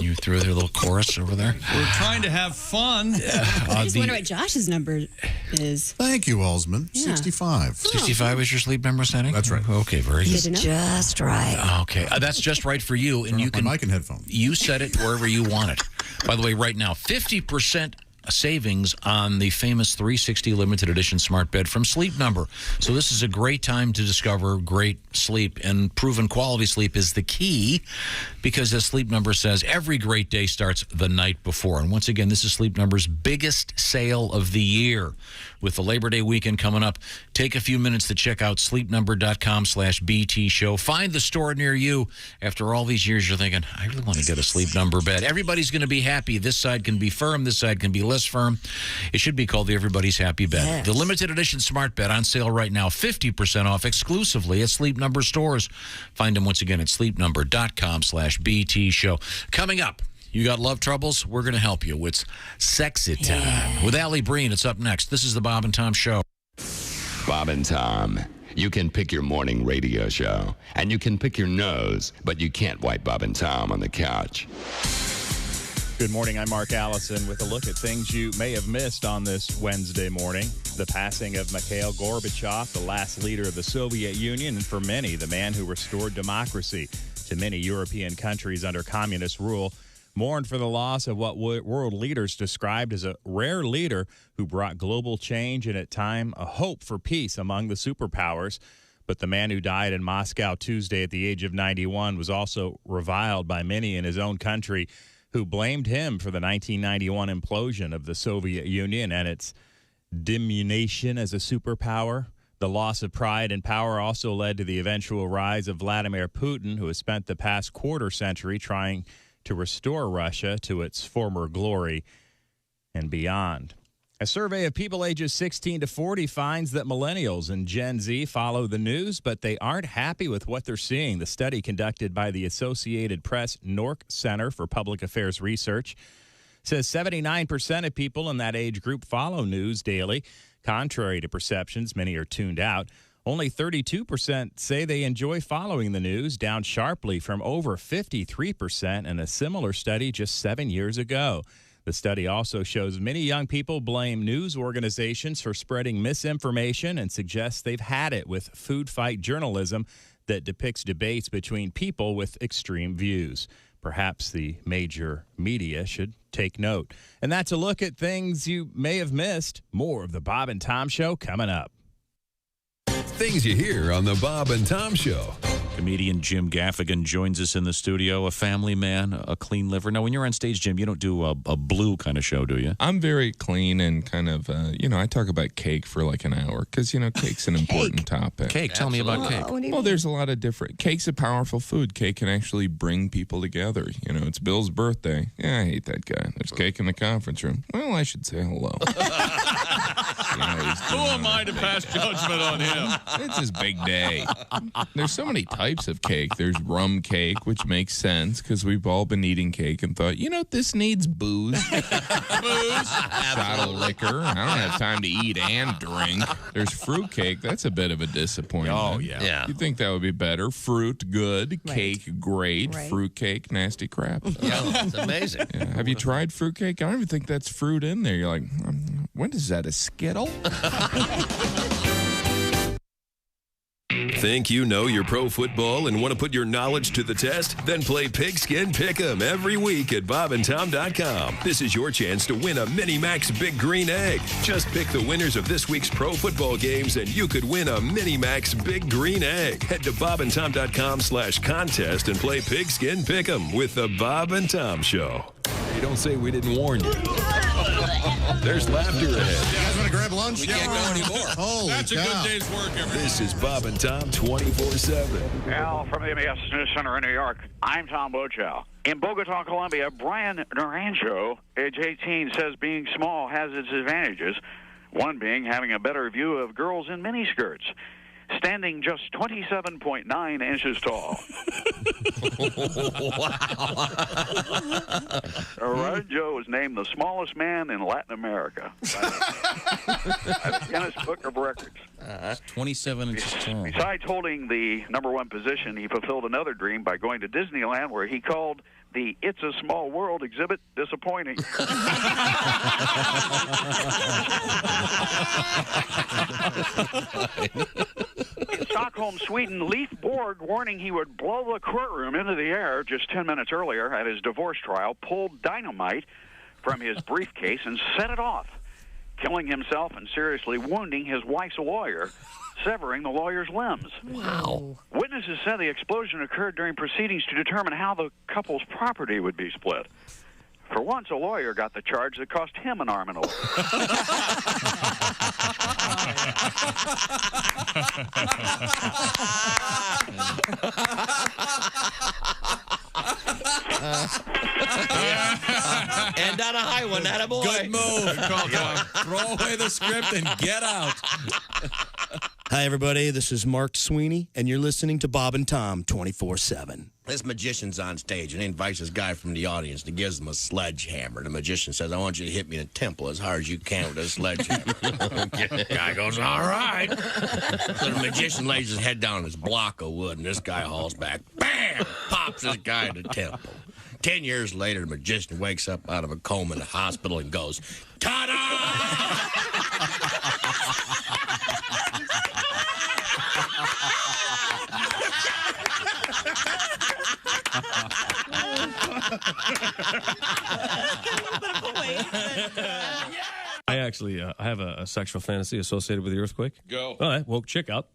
you threw their little chorus over there. We're trying to have fun. I just wonder what Josh's number is. Thank you, Alsman. Yeah. 65. 65 is your sleep number setting? That's right. Okay, very good. It's just right. Okay, that's just right for you, and you can mic and headphones. You set it wherever you want it. By the way, right now, 50% savings on the famous 360 limited edition smart bed from Sleep Number. So this is a great time to discover great sleep, and proven quality sleep is the key, because as Sleep Number says, every great day starts the night before. And once again, this is Sleep Number's biggest sale of the year. With the Labor Day weekend coming up, take a few minutes to check out sleepnumber.com/BT show. Find the store near you. After all these years, you're thinking, I really want to get a Sleep Number bed. Everybody's going to be happy. This side can be firm. This side can be less firm. It should be called the Everybody's Happy Bed. Yes. The limited edition smart bed on sale right now, 50% off exclusively at Sleep Number stores. Find them once again at sleepnumber.com/BT show. Coming up, you got love troubles? We're going to help you. It's Sexy Time. With Allie Breen, it's up next. This is the Bob and Tom Show. Bob and Tom. You can pick your morning radio show, and you can pick your nose, but you can't wipe Bob and Tom on the couch. Good morning, I'm Mark Allison with a look at things you may have missed on this Wednesday morning. The passing of Mikhail Gorbachev, the last leader of the Soviet Union, and for many, the man who restored democracy to many European countries under communist rule, mourned for the loss of what world leaders described as a rare leader who brought global change and at time a hope for peace among the superpowers. But the man who died in Moscow Tuesday at the age of 91 was also reviled by many in his own country, who blamed him for the 1991 implosion of the Soviet Union and its diminution as a superpower. The loss of pride and power also led to the eventual rise of Vladimir Putin, who has spent the past quarter century trying to restore Russia to its former glory and beyond. A survey of people ages 16 to 40 finds that millennials and Gen Z follow the news, but they aren't happy with what they're seeing. The study conducted by the Associated Press Nork Center for Public Affairs Research says 79% of people in that age group follow news daily. Contrary to perceptions, many are tuned out. Only 32% say they enjoy following the news, down sharply from over 53% in a similar study just 7 years ago. The study also shows many young people blame news organizations for spreading misinformation and suggests they've had it with food fight journalism that depicts debates between people with extreme views. Perhaps the major media should take note. And that's a look at things you may have missed. More of the Bob and Tom Show coming up. Things you hear on the Bob and Tom Show. Comedian Jim Gaffigan joins us in the studio, a family man, a clean liver. Now, when you're on stage, Jim, you don't do a blue kind of show, do you? I'm very clean and kind of, I talk about cake for like an hour because, cake's an important topic. Cake, tell me about cake. Well, there's a lot of different. Cake's a powerful food. Cake can actually bring people together. It's Bill's birthday. Yeah, I hate that guy. There's cake in the conference room. Well, I should say hello. am I to pass judgment on him? It's his big day. There's so many types of cake. There's rum cake, which makes sense because we've all been eating cake and thought, this needs booze. Shot of liquor. I don't have time to eat and drink. There's fruit cake. That's a bit of a disappointment. Oh, yeah. You'd think that would be better. Fruit, good. Right. Cake, great. Right. Fruit cake, nasty crap. Yeah, it's amazing. Yeah. Have you tried fruit cake? I don't even think that's fruit in there. You're like, what is that, a Skittle? Think you know your pro football and want to put your knowledge to the test? Then play Pigskin Pick'em every week at bobandtom.com. This is your chance to win a Mini Max Big Green Egg. Just pick the winners of this week's pro football games and you could win a Mini Max Big Green Egg. Head to bobandtom.com/contest and play Pigskin Pick'em with the Bob and Tom Show. Hey, don't say we didn't warn you. There's laughter ahead. You guys want to grab lunch? We can't go anymore. Holy That's a cow. good day's work, everybody. This is Bob and Tom 24/7. Al from the MES News Center in New York. I'm Tom Bochow. In Bogota, Colombia, Brian Naranjo, age 18, says being small has its advantages, one being having a better view of girls in miniskirts. Standing just 27.9 inches tall. Naranjo was named the smallest man in Latin America by the Guinness Book of Records. 27 inches tall. Besides holding the number one position, he fulfilled another dream by going to Disneyland, where he called the It's a Small World exhibit disappointing. In Stockholm, Sweden, Leif Borg, warning he would blow the courtroom into the air just 10 minutes earlier at his divorce trial, pulled dynamite from his briefcase and set it off, killing himself and seriously wounding his wife's lawyer, severing the lawyer's limbs. Wow. Witnesses said the explosion occurred during proceedings to determine how the couple's property would be split. For once, a lawyer got the charge that cost him an arm and a leg. And on a high one, that a boy. Good move. Throw away the script and get out. Hi, everybody. This is Mark Sweeney, and you're listening to Bob and Tom 24/7. This magician's on stage, and he invites this guy from the audience and gives him a sledgehammer. The magician says, I want you to hit me in the temple as hard as you can with a sledgehammer. Guy goes, all right. So the magician lays his head down on his block of wood, and this guy hauls back. Bam! Pops this guy in the temple. 10 years later, the magician wakes up out of a coma in the hospital and goes, ta-da! I actually I have a sexual fantasy associated with the earthquake. Go. All right, woke chick up.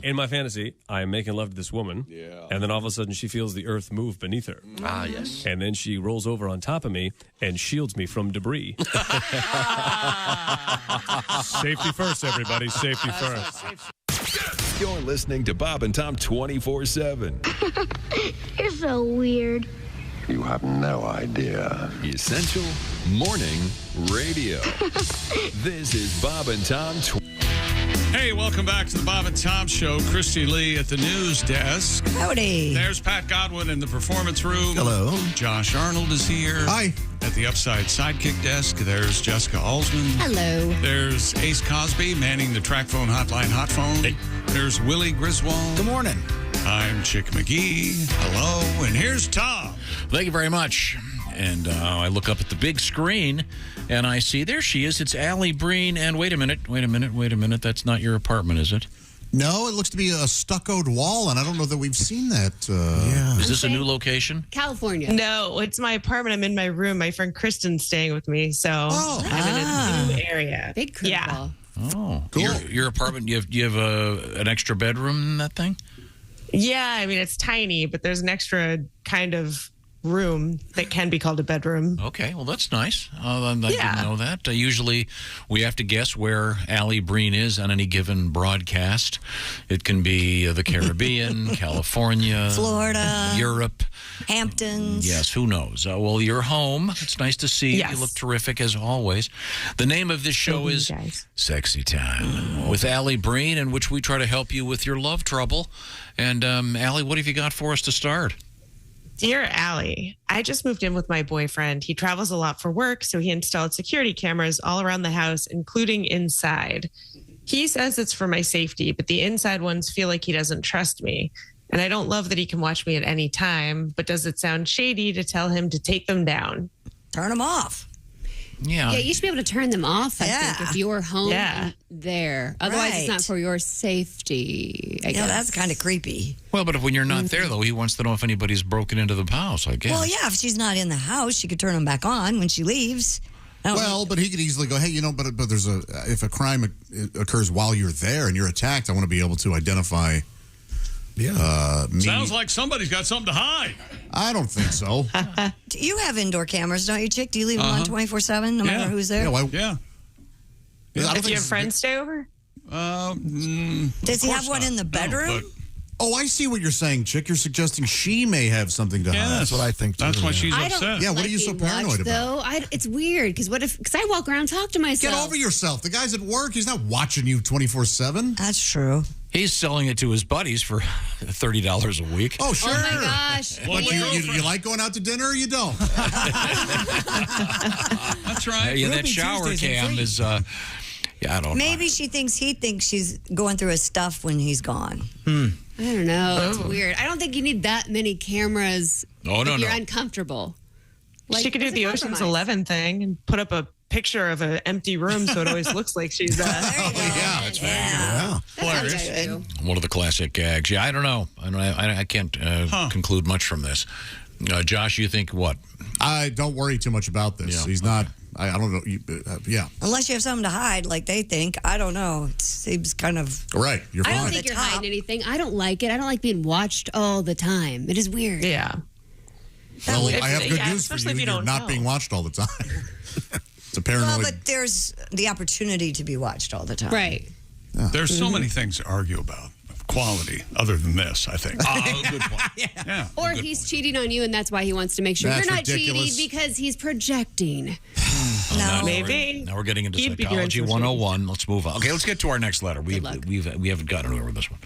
In my fantasy, I am making love to this woman. Yeah. And then all of a sudden, she feels the earth move beneath her. Ah, yes. And then she rolls over on top of me and shields me from debris. Safety first, everybody. Safety first. You're listening to Bob and Tom 24/7. You're so weird. You have no idea. Essential Morning Radio. This is Bob and Tom. Hey, welcome back to the Bob and Tom Show. Christy Lee at the news desk. Howdy. There's Pat Godwin in the performance room. Hello. Josh Arnold is here. Hi. At the Upside Sidekick desk, there's Jessica Alsman. Hello. There's Ace Cosby manning the track phone hotline hot phone. Hey. There's Willie Griswold. Good morning. I'm Chick McGee. Hello. And here's Tom. Thank you very much. And I look up at the big screen, and I see, there she is. It's Allie Breen. And wait a minute. That's not your apartment, is it? No, it looks to be a stuccoed wall, and I don't know that we've seen that. Yeah. Is this a new location? California. No, it's my apartment. I'm in my room. My friend Kristen's staying with me, so I'm in a new area. Big curveball. Yeah. Oh, cool. Your apartment, you have an extra bedroom in that thing? Yeah, I mean, it's tiny, but there's an extra kind of room that can be called a bedroom. Okay, well, that's nice. I didn't know that. Usually we have to guess where Allie Breen is on any given broadcast. It can be the Caribbean, California, Florida, Europe, Hamptons. Yes, who knows? Well, you're home. It's nice to see you. Yes. You look terrific as always. The name of this show is Sexy Time with Allie Breen, in which we try to help you with your love trouble. And Allie, what have you got for us to start? Dear Allie, I just moved in with my boyfriend. He travels a lot for work, so he installed security cameras all around the house, including inside. He says it's for my safety, but the inside ones feel like he doesn't trust me. And I don't love that he can watch me at any time, but does it sound shady to tell him to take them down? Turn them off. Yeah. Yeah, you should be able to turn them off, I think, if you're home and there. Otherwise, it's Right. not for your safety, I guess. Yeah, that's kind of creepy. Well, but when you're not there, though, he wants to know if anybody's broken into the house, I guess. Well, yeah, if she's not in the house, she could turn them back on when she leaves. Well, but he could easily go, hey, but there's if a crime occurs while you're there and you're attacked, I want to be able to identify. Yeah. Sounds like somebody's got something to hide. I don't think so. You have indoor cameras, don't you, Chick? Do you leave them on 24/7, no matter who's there? Yeah. If your friends stay over? Does he have one in the bedroom? Oh, I see what you're saying, Chick. You're suggesting she may have something to hide. Yes. That's what I think, too. That's why she's I don't Yeah, what like are you so being paranoid watched, about? though. It's weird because because I walk around and talk to myself. Get over yourself. The guy's at work. He's not watching you 24/7. That's true. He's selling it to his buddies for $30 a week. Oh, sure. Oh my gosh. But you like going out to dinner or you don't? That's right. Yeah, that Ruby shower Tuesdays are cam free. is, I don't know. Maybe he thinks she's going through his stuff when he's gone. I don't know. It's weird. I don't think you need that many cameras Oh, no, if you're no. uncomfortable. She could do what's the the Ocean's compromise? 11 thing and put up a picture of an empty room so it always looks like she's yeah, that's Yeah. hilarious. One of the classic gags. Yeah, I don't know. I can't conclude much from this. Josh, you think what? I don't worry too much about this. Yeah. He's not. I don't know. Yeah. Unless you have something to hide, like they think. I don't know. It seems kind of Right. You're I fine. don't think you're hiding anything. I don't like it. I don't like being watched all the time. It is weird. Yeah. Well, I have good news for especially you. if you You're don't not know. being watched all the time. It's a well, paranoid. but there's the opportunity to be watched all the time. Right. There's so many things to argue about of quality other than this, I think. Good point. Yeah. Or he's cheating on you, and that's why he wants to make sure That's you're not ridiculous. cheating because he's projecting. No. Maybe. Now we're getting into He'd be psychology doing some 101. Let's move on. Okay, let's get to our next letter. We haven't gotten over this one.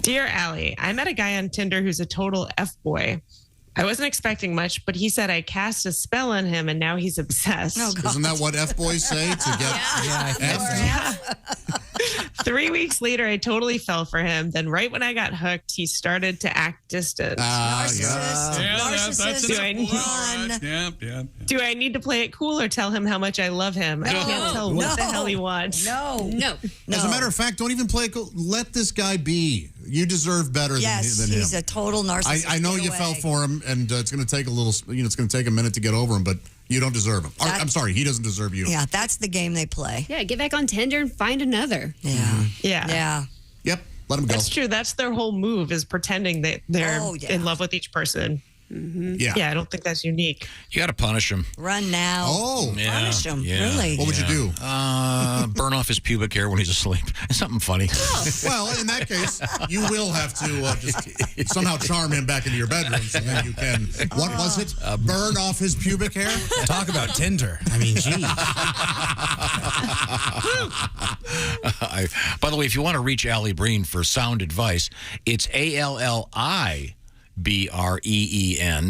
Dear Allie, I met a guy on Tinder who's a total F-boy. I wasn't expecting much, but he said I cast a spell on him and now he's obsessed. Oh, God. Isn't that what F boys say to get F? 3 weeks later, I totally fell for him. Then right when I got hooked, he started to act distant. Narcissist. Yeah, that's Narcissist. enough. Run. Yeah. Do I need to play it cool or tell him how much I love him? I can't tell what the hell he wants. No. As a matter of fact, don't even play it. Let this guy be. You deserve better Yes, than him. he's a total narcissist. I know Get you away. fell for him, and it's going to take a little. It's going to take a minute to get over him, but you don't deserve him. Or, I'm sorry, he doesn't deserve you. Yeah, that's the game they play. Yeah, get back on Tinder and find another. Yeah. Yeah. Yep. Let him go. That's true. That's their whole move is pretending that they're Oh, yeah. in love with each person. Yeah. Yeah, I don't think that's unique. You got to punish him. Run now. Oh. Yeah, Punish him. yeah. Really? What would you do? Burn off his pubic hair when he's asleep. Something funny. Well, in that case, you will have to just somehow charm him back into your bedroom so then you can. What was it? Burn off his pubic hair? Talk about Tinder. I mean, gee. By the way, if you want to reach Allie Breen for sound advice, it's ALLIBREEN,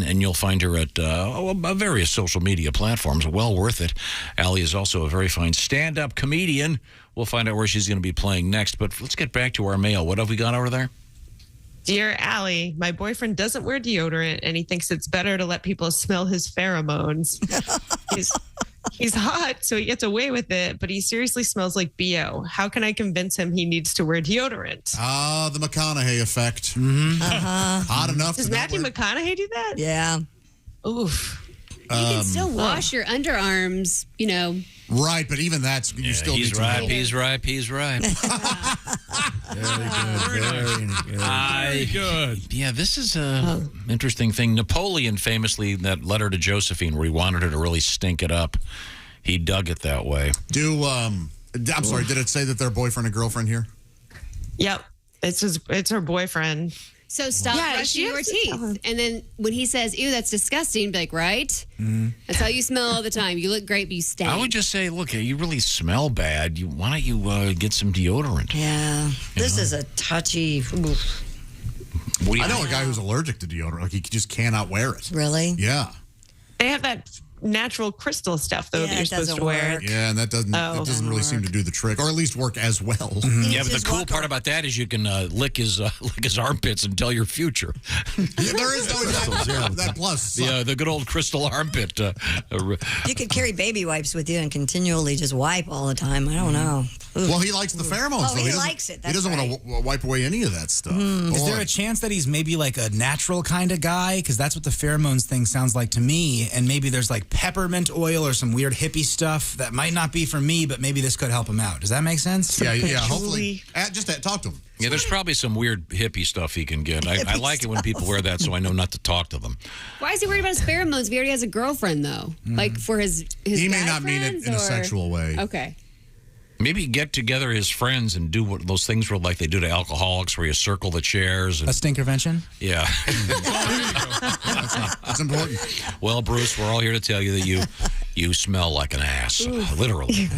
and you'll find her at various social media platforms. Well worth it. Allie is also a very fine stand-up comedian. We'll find out where she's going to be playing next, but let's get back to our mail. What have we got over there? Dear Allie, my boyfriend doesn't wear deodorant and he thinks it's better to let people smell his pheromones. He's hot, so he gets away with it, but he seriously smells like BO. How can I convince him he needs to wear deodorant? The McConaughey effect. Hot enough. Does to not Matthew wear- McConaughey do that? Yeah. Oof. You can still wash your underarms, Right, but even that's you still he's need to ripe. know. He's ripe. He's ripe. Very good. Yeah, this is an interesting thing. Napoleon famously, in that letter to Josephine, where he wanted her to really stink it up, he dug it that way. I'm sorry, did it say that they're boyfriend and girlfriend here? Yep. It's her boyfriend. So stop brushing your teeth. And then when he says, ew, that's disgusting, be like, right? That's how you smell all the time. You look great, but you stink. I would just say, look, you really smell bad. Why don't you get some deodorant? Yeah. This is a touchy. I know a guy who's allergic to deodorant. Like, he just cannot wear it. Really? Yeah. They have that natural crystal stuff, though, that you're supposed to wear. Yeah, and that doesn't really seem to do the trick, or at least work as well. Yeah, but the cool part about that is you can lick his armpits and tell your future. Yeah, there is that plus. The good old crystal armpit. You could carry baby wipes with you and continually just wipe all the time. I don't know. Well, he likes the pheromones. Oh, though. he likes it. He doesn't want to wipe away any of that stuff. Is there a chance that he's maybe like a natural kind of guy? Because that's what the pheromones thing sounds like to me. And maybe there's like peppermint oil or some weird hippie stuff that might not be for me, but maybe this could help him out. Does that make sense? Yeah. Hopefully, just talk to him. Yeah, there's probably some weird hippie stuff he can get. I like it when people wear that, so I know not to talk to them. Why is he worried about his pheromones if he already has a girlfriend, though? Like for his He may guy not mean it friends, in a or- sexual way. Okay. Maybe get together his friends and do those things where, like they do to alcoholics, where you circle the chairs. And, a stinkervention? Yeah. That's important. Well, Bruce, we're all here to tell you that you smell like an ass, literally.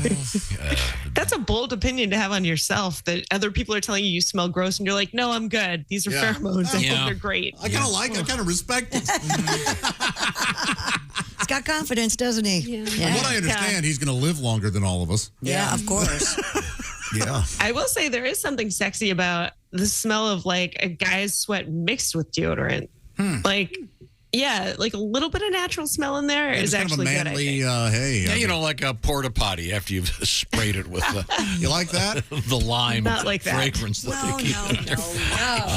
That's a bold opinion to have on yourself, that other people are telling you smell gross, and you're like, no, I'm good. These are pheromones. I think they're great. I kind of like it. I kind of respect it. He's got confidence, doesn't he? From what I understand, he's going to live longer than all of us. Yeah, of course. Yeah. I will say there is something sexy about the smell of like a guy's sweat mixed with deodorant. Like, yeah, like a little bit of natural smell in there is kind of actually a manly, good. I think. Yeah, like a porta potty after you've sprayed it with you like that? The lime Not like that. fragrance that they keep in there.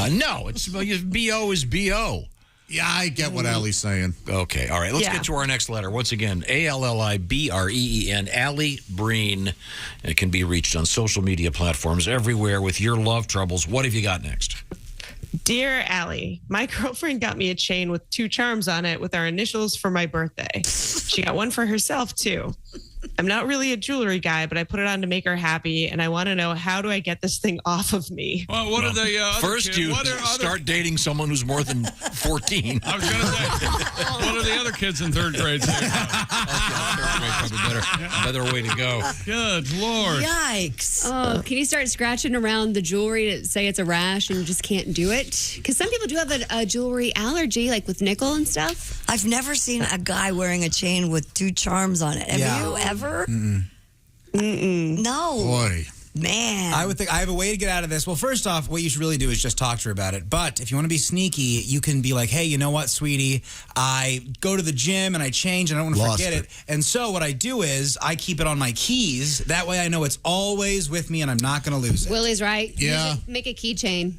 No, it's BO is BO. Yeah, I get what Allie's saying. Okay, all right. Let's get to our next letter. Once again, ALLIBREEN, Allie Breen. It can be reached on social media platforms everywhere with your love troubles. What have you got next? Dear Allie, my girlfriend got me a chain with 2 charms on it with our initials for my birthday. She got one for herself, too. I'm not really a jewelry guy, but I put it on to make her happy, and I want to know, how do I get this thing off of me? Well, what are the other First, kids? you What are start dating someone who's more than 14. I was going to say, what are the other kids in 3rd grade saying? Better way to go. Good Lord. Yikes. Oh, can you start scratching around the jewelry to say it's a rash and you just can't do it? Because some people do have a jewelry allergy, like with nickel and stuff. I've never seen a guy wearing a chain with 2 charms on it. Have you ever? No. Boy. Man. I would think I have a way to get out of this. Well, first off, what you should really do is just talk to her about it. But if you want to be sneaky, you can be like, hey, you know what, sweetie? I go to the gym and I change and I don't want to forget it. And so what I do is I keep it on my keys. That way I know it's always with me and I'm not going to lose it. Willie's right. Yeah. Make a keychain.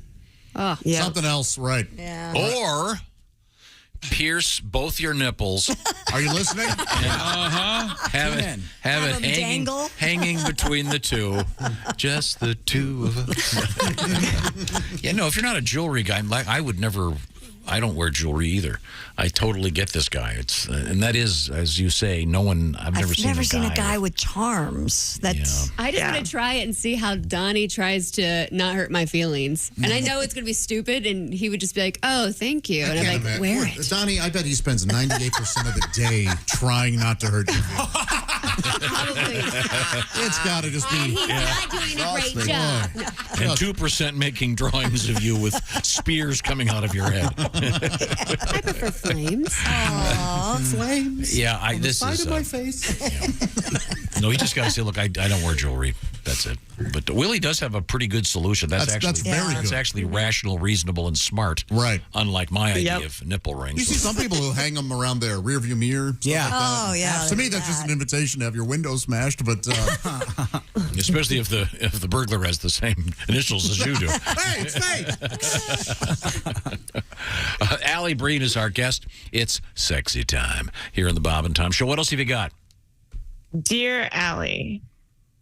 Oh, Something else, right. Yeah. Or pierce both your nipples. Are you listening? Have it them dangle. hanging between the two. Just the two of us. Yeah, no, if you're not a jewelry guy, I would never. I don't wear jewelry either. I totally get this guy. It's and that is, as you say, no one. I've never seen a guy with charms. That's. I just want to try it and see how Donnie tries to not hurt my feelings. And I know it's going to be stupid, and he would just be like, "Oh, thank you," and I'm like, "Wear it." Donnie, I bet he spends 98% of the day trying not to hurt you. It's got to just be. He's not doing a great job. And 2% making drawings of you with spears coming out of your head. I prefer flames. Aww. Flames. Yeah, this side is of my face. No, you just got to say, look, I don't wear jewelry. That's it. But Willie does have a pretty good solution. That's actually rational, reasonable, and smart. Right. Unlike my idea of nipple rings. You see some people who hang them around their rearview mirror. Yeah. Like Oh, yeah. To me, that's just an invitation to have your window smashed. But Especially if the burglar has the same initials as you do. Hey, it's fake. Allie Breen is our guest. It's sexy time here in the Bob and Tom Show. What else have you got? Dear Allie,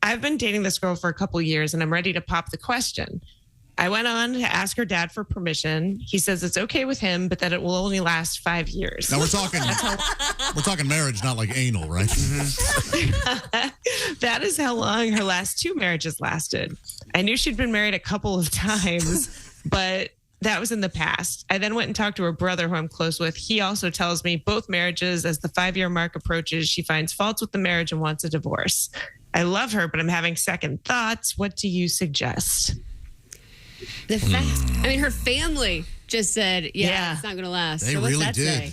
I've been dating this girl for a couple years and I'm ready to pop the question. I went on to ask her dad for permission. He says it's okay with him, but that it will only last 5 years. Now we're talking marriage, not like anal, right? That is how long her last 2 marriages lasted. I knew she'd been married a couple of times, but that was in the past. I then went and talked to her brother, who I'm close with. He also tells me both marriages, as the 5-year mark approaches, she finds faults with the marriage and wants a divorce. I love her, but I'm having second thoughts. What do you suggest? Her family just said, it's not going to last. They so what's really that did. say?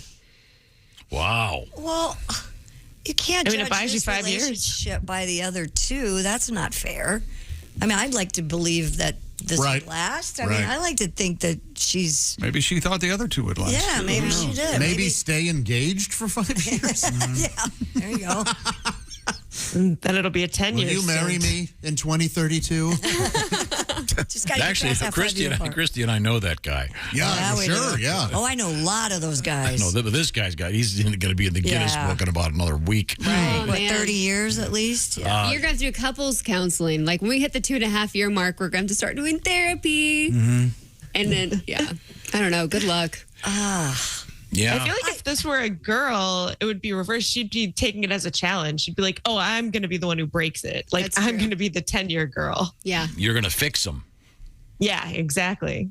Wow. Well, you can't it judge buys you this 5 years. relationship by the other 2. That's not fair. I'd like to believe that this would last. I like to think that she's... Maybe she thought the other 2 would last. Yeah, maybe she did. Maybe stay engaged for 5 years. Yeah, there you go. Then it'll be a 10 Will years. you marry me in 2032? Actually, Christy and I know that guy. Yeah, we sure, do. yeah. Oh, I know a lot of those guys. No, this guy's got. He's going to be in the Guinness book in about another week. Right. Oh, man. 30 years at least? Yeah. You're going to have to do couples counseling. Like when we hit the 2.5-year mark, we're going to start doing therapy. Mm-hmm. And then, I don't know. Good luck. Yeah. I feel like if this were a girl, it would be reversed. She'd be taking it as a challenge. She'd be like, oh, I'm going to be the one who breaks it. Like, That's I'm true. going to be the 10-year girl. Yeah. You're going to fix them. Yeah, exactly.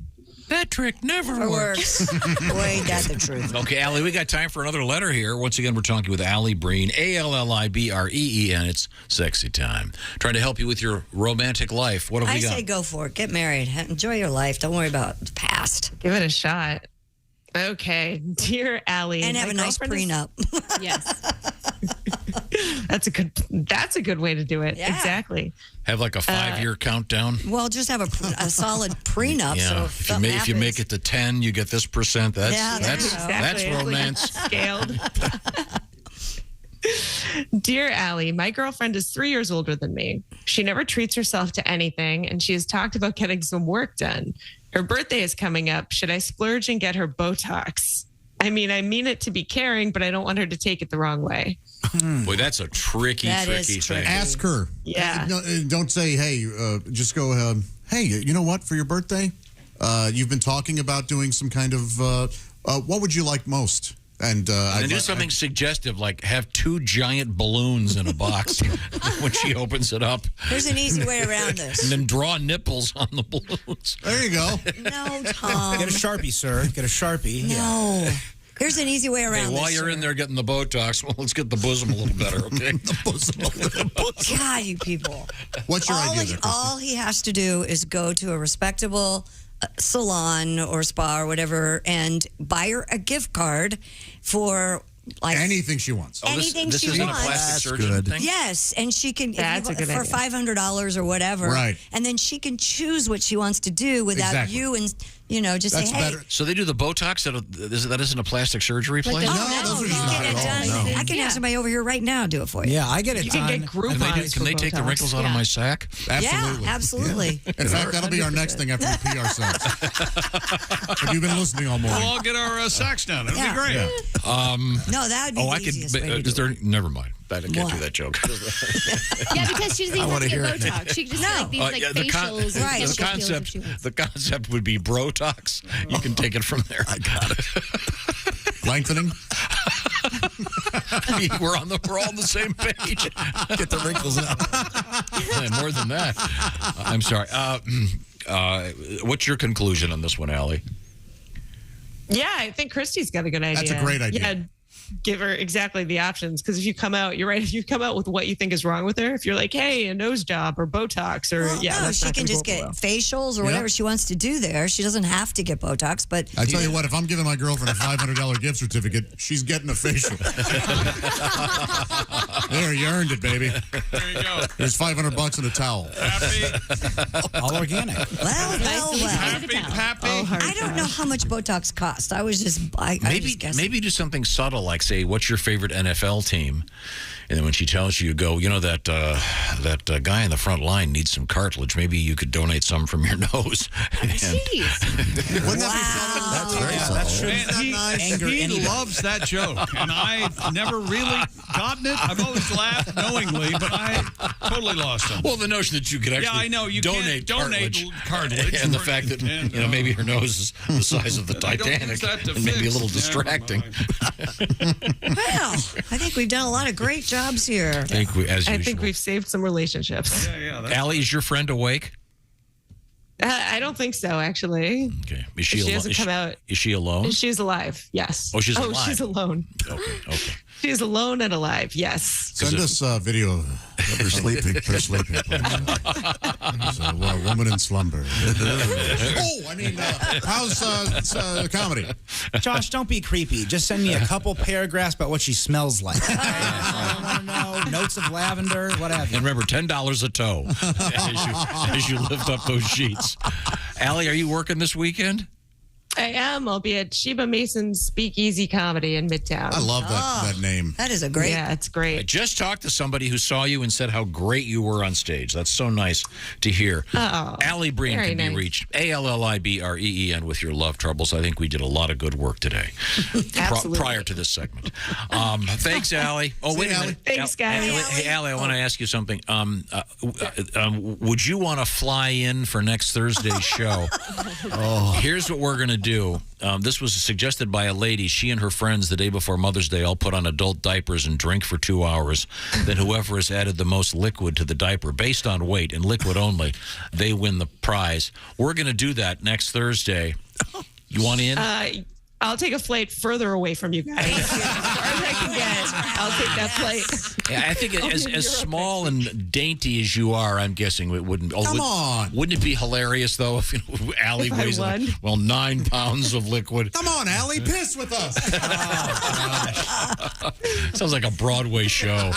That trick never works. Boy, ain't that the truth. Okay, Allie, we got time for another letter here. Once again, we're talking with Allie Breen, ALLIBREEN. It's sexy time. Trying to help you with your romantic life. What have we got? I say go for it. Get married. Enjoy your life. Don't worry about the past. Give it a shot. Okay, dear Allie. And have a nice prenup. Yes. That's a good way to do it. Yeah. Exactly. Have like a 5-year countdown. Well, just have a solid prenup. Yeah. So If you make it to 10, you get this percent. That's Exactly. romance. Scaled. Dear Allie, my girlfriend is 3 years older than me. She never treats herself to anything, and she has talked about getting some work done. Her birthday is coming up. Should I splurge and get her Botox? I mean it to be caring, but I don't want her to take it the wrong way. Boy, that's a tricky thing. Ask her. Yeah. Don't say, hey, just go, hey, you know what, for your birthday, you've been talking about doing some kind of, what would you like most? And do something suggestive, like have 2 giant balloons in a box when she opens it up. There's an easy way around this. And then draw nipples on the balloons. There you go. No, Tom. Get a Sharpie, sir. Get a Sharpie. No. There's an easy way around Hey, while this. you're in there getting the Botox, well, let's get the bosom a little better, okay? The bosom a little better. God, you people. What's your idea there, Christy? All he has to do is go to a respectable salon or spa or whatever and buy her a gift card for like anything she wants. Anything this she isn't wants. a plastic surgeon thing? Yes, and she can That's a good for idea. $500 or whatever. Right. And then she can choose what she wants to do without Exactly. you and just That's say, hey. better. So they do the Botox that isn't a plastic surgery place? those are you not get it at all. done. No. I can have somebody over here right now do it for you. Yeah, I get it You done. can get Groupons. Can they take the Botox. wrinkles out of my sack? Absolutely. Yeah, absolutely. Yeah. In fact, that'll be our next thing after the PR sounds. Have you been listening all morning? We'll all get our sacks done. It'll Yeah. be great. Yeah. No, that would be the easiest way to Is do there? it. Never mind. I can't do that joke. Yeah, because she doesn't even have to get Botox. She can just get like these like facials and Right. facial peels if she wants. The concept would be Brotox. You can take it from there. I got it. Lengthening? We're all on the same page. Get the wrinkles out. More than that. I'm sorry. What's your conclusion on this one, Allie? Yeah, I think Christy's got a good idea. That's a great idea. Yeah, give her exactly the options. Because if you come out, you're right. If you come out with what you think is wrong with her, if you're like, hey, a nose job or Botox or Well, no, that's she not can gonna just go get well. facials or whatever she wants to do there. She doesn't have to get Botox, but I tell you what, if I'm giving my girlfriend a $500 gift certificate, she's getting a facial. There, you earned it, baby. There you go. There's $500 in a towel. Happy, All organic. well. happy. I don't know how much Botox costs. I was just, I was just guessing. Maybe do something subtle like like, say, what's your favorite NFL team? And then when she tells you, you go, that guy in the front line needs some cartilage. Maybe you could donate some from your nose. Jeez. Wouldn't that be something? That's very Man, he loves that joke, and I've never really gotten it. I've always laughed knowingly, but I totally lost him. Well, the notion that you could actually I know, you donate cartilage. And the fact that, maybe her nose is the size of the Titanic and maybe a little distracting. Well, I think we've done a lot of great jobs here. I think we've saved some relationships. Allie, is your friend awake? I don't think so, actually. Okay. She hasn't come out. Is she alone? She's alive, yes. Oh, she's alive. Oh, she's alone. Okay. She's alone and alive, yes. Send us a video of her sleeping. Her sleeping. It's a woman in slumber. How's the comedy? Josh, don't be creepy. Just send me a couple paragraphs about what she smells like. I want to know notes of lavender, what have you. And remember, $10 a toe as you lift up those sheets. Allie, are you working this weekend? I am. I'll be at Sheba Mason's Speakeasy Comedy in Midtown. I love that name. That is a great. Yeah, it's great. I just talked to somebody who saw you and said how great you were on stage. That's so nice to hear. Oh, Allie Breen can be reached, ALLIBREEN, with your love troubles. I think we did a lot of good work today. Absolutely. Prior to this segment. Thanks, Allie. Oh, wait a minute. Thanks, guys. Hey, Allie, I want to ask you something. Would you want to fly in for next Thursday's show? Here's what we're going to do. This was suggested by a lady. She and her friends, the day before Mother's Day, all put on adult diapers and drink for 2 hours. Then whoever has added the most liquid to the diaper, based on weight and liquid only, they win the prize. We're going to do that next Thursday. You want in? I'll take a flight further away from you guys. As far as I can get, I'll take that flight. Yeah, I think as small and dainty as you are, I'm guessing it wouldn't. Come on. Wouldn't it be hilarious, though, if Allie weighs 9 pounds of liquid? Come on, Allie, piss with us. Sounds like a Broadway show.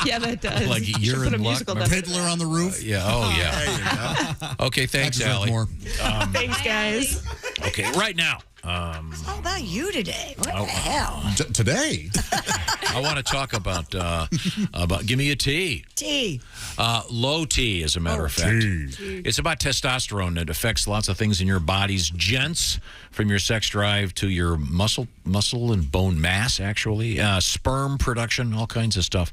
Yeah, that does. Like you're in luck. Fiddler on the roof. Yeah. Oh, yeah. There you go. Okay, thanks, Allie. Thanks, guys. Okay, right now. It's all about you today. What the Oh. hell? Today? I want to talk about give me a T. T. Low T, as a matter of fact. It's about testosterone. It affects lots of things in your bodies. Gents, from your sex drive to your muscle and bone mass, actually. Sperm production, all kinds of stuff.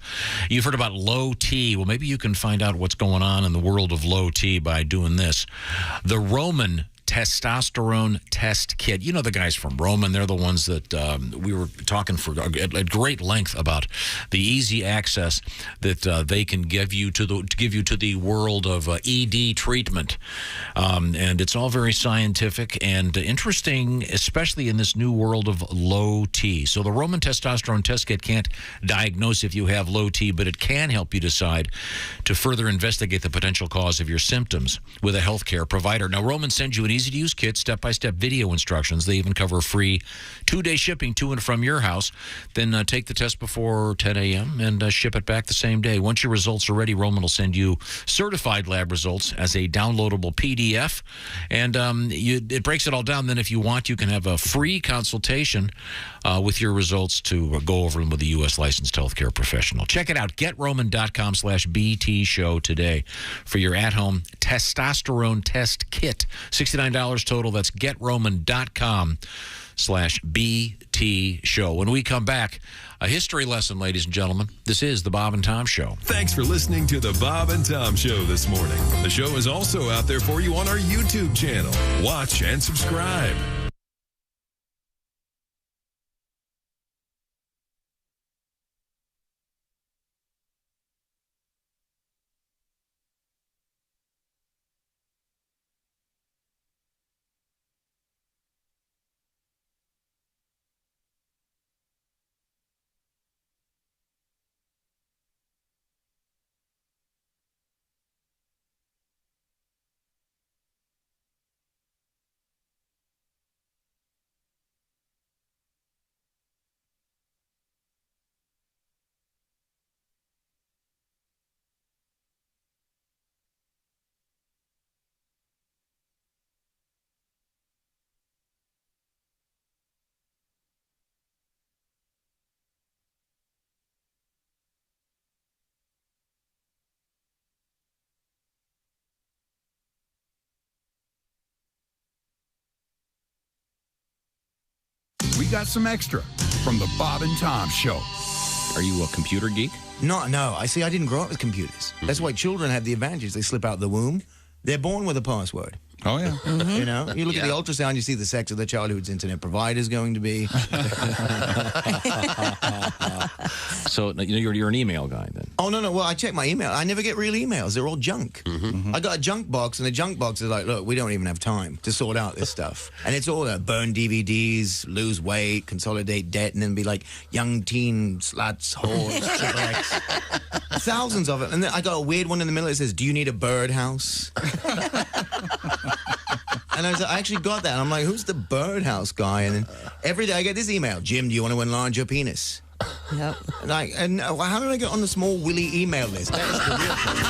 You've heard about low T. Well, maybe you can find out what's going on in the world of low T by doing this. The Roman testosterone test kit. You know the guys from Roman. They're the ones that we were talking at great length about the easy access that they can give you to the world of ED treatment, and it's all very scientific and interesting, especially in this new world of low T. So the Roman testosterone test kit can't diagnose if you have low T, but it can help you decide to further investigate the potential cause of your symptoms with a healthcare provider. Now, Roman sends you an easy-to-use kit, step-by-step video instructions. They even cover free 2-day shipping to and from your house. Then take the test before 10 a.m. and ship it back the same day. Once your results are ready, Roman will send you certified lab results as a downloadable PDF. And it breaks it all down. Then if you want, you can have a free consultation with your results to go over them with a U.S. licensed healthcare professional. Check it out. GetRoman.com/BT show today for your at-home testosterone test kit. $69 total. That's GetRoman.com/BT show. When we come back, a history lesson, ladies and gentlemen. This is the Bob and Tom Show. Thanks for listening to the Bob and Tom Show this morning. The show is also out there for you on our YouTube channel. Watch and subscribe. we got some extra from the Bob and Tom Show. Are you a computer geek? No. I see. I didn't grow up with computers. That's why children have the advantage. They slip out the womb. They're born with a password. Oh, yeah. You know, you look at the ultrasound, you see the sex of the child whose internet provider is going to be. So you're an email guy then? Oh, no. Well, I check my email. I never get real emails. They're all junk. I got a junk box, and the junk box is like, look, we don't even have time to sort out this stuff. And it's all burn DVDs, lose weight, consolidate debt, and then be like young teen sluts, whores, triple X. Thousands of it. And then I got a weird one in the middle that says, do you need a birdhouse? And I actually got that. And I'm like, who's the birdhouse guy? And then every day I get this email. Jim, do you want to enlarge your penis? Yep. And how did I get on the small Willy email list? That is the real problem.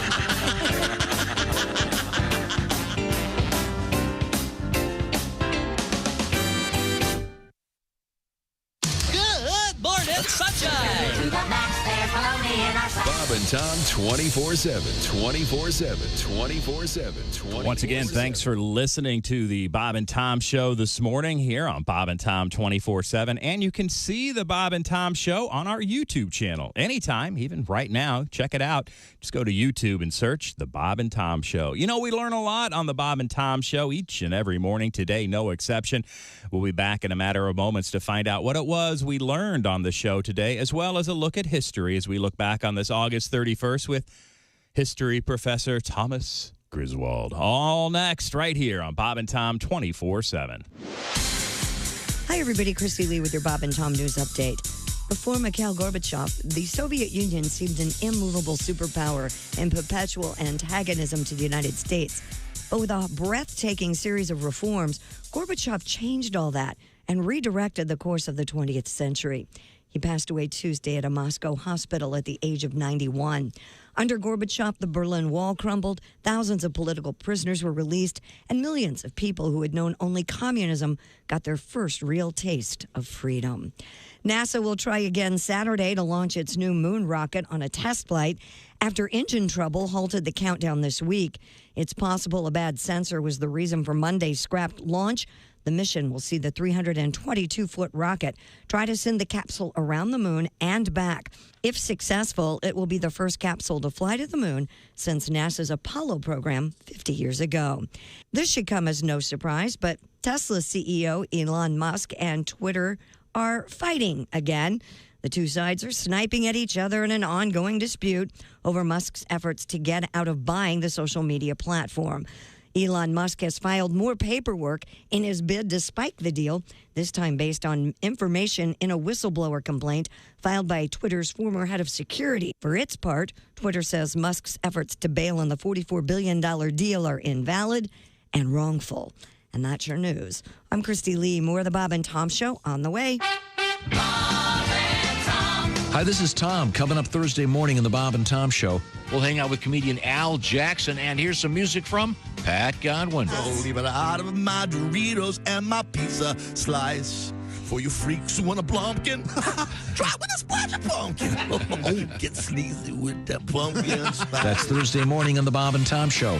Good morning, sunshine. To the max, there's baloney in our Bob and Tom 24/7, 24/7, 24/7. Once again, thanks for listening to the Bob and Tom Show this morning here on Bob and Tom 24/7. And you can see the Bob and Tom Show on our YouTube channel anytime, even right now. Check it out. Just go to YouTube and search the Bob and Tom Show. You know, we learn a lot on the Bob and Tom Show each and every morning. Today, no exception. We'll be back in a matter of moments to find out what it was we learned on the show today, as well as a look at history as we look back on this August 31st with history professor Thomas Griswold. All next, right here on Bob and Tom 24/7. Hi, everybody. Christy Lee with your Bob and Tom News Update. Before Mikhail Gorbachev, the Soviet Union seemed an immovable superpower in perpetual antagonism to the United States. But with a breathtaking series of reforms, Gorbachev changed all that and redirected the course of the 20th century. He passed away Tuesday at a Moscow hospital at the age of 91. Under Gorbachev, the Berlin Wall crumbled, thousands of political prisoners were released, and millions of people who had known only communism got their first real taste of freedom. NASA will try again Saturday to launch its new moon rocket on a test flight after engine trouble halted the countdown this week. It's possible a bad sensor was the reason for Monday's scrapped launch. The mission will see the 322-foot rocket try to send the capsule around the moon and back. If successful, it will be the first capsule to fly to the moon since NASA's Apollo program 50 years ago. This should come as no surprise, but Tesla CEO Elon Musk and Twitter are fighting again. The two sides are sniping at each other in an ongoing dispute over Musk's efforts to get out of buying the social media platform. Elon Musk has filed more paperwork in his bid to spike the deal, this time based on information in a whistleblower complaint filed by Twitter's former head of security. For its part, Twitter says Musk's efforts to bail on the $44 billion deal are invalid and wrongful. And that's your news. I'm Christy Lee. More of the Bob and Tom Show on the way. Hi, this is Tom. Coming up Thursday morning in the Bob and Tom Show, we'll hang out with comedian Al Jackson, and here's some music from Pat Godwin. Oh, leave it out of my Doritos and my pizza slice. For you freaks who want a pumpkin, try with a splash of pumpkin. Oh, get sleazy with that pumpkin spice. That's Thursday morning on the Bob and Tom Show.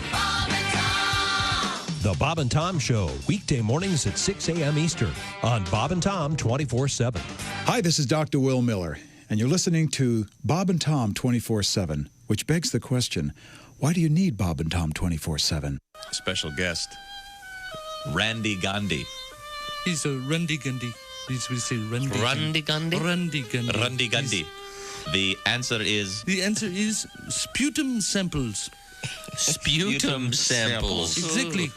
The Bob and Tom Show, weekday mornings at 6 a.m. Eastern on Bob and Tom 24/7. Hi, this is Dr. Will Miller, and you're listening to Bob and Tom 24/7, which begs the question, why do you need Bob and Tom 24/7? Special guest, Randy Gandhi. He's a Randy Gandhi. We say Randy. Randy Gandhi? Randy Gandhi. Randy Gandhi. The answer is? The answer is sputum samples. Sputum samples. Exactly.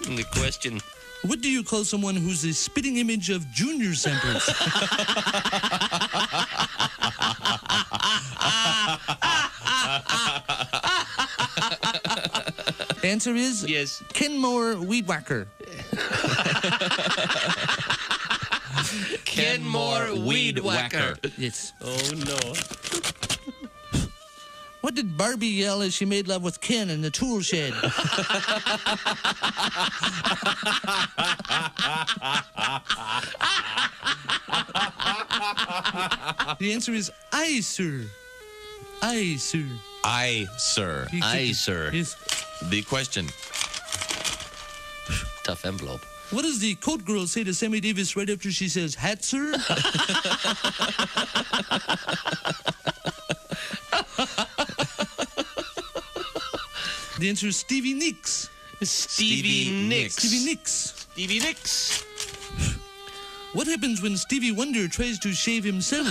The question. What do you call someone who's a spitting image of junior samples? Answer is yes. Kenmore Weed Whacker. Kenmore Weed Whacker. Yes. Oh no. What did Barbie yell as she made love with Ken in the tool shed? The answer is aye, sir. Aye, sir. Aye, sir. Aye, sir. Yes. The question. Tough envelope. What does the coat girl say to Sammy Davis right after she says, hat, sir? The answer is Stevie Nicks. Stevie Nicks. Stevie Nicks. Stevie Nicks. What happens when Stevie Wonder tries to shave himself?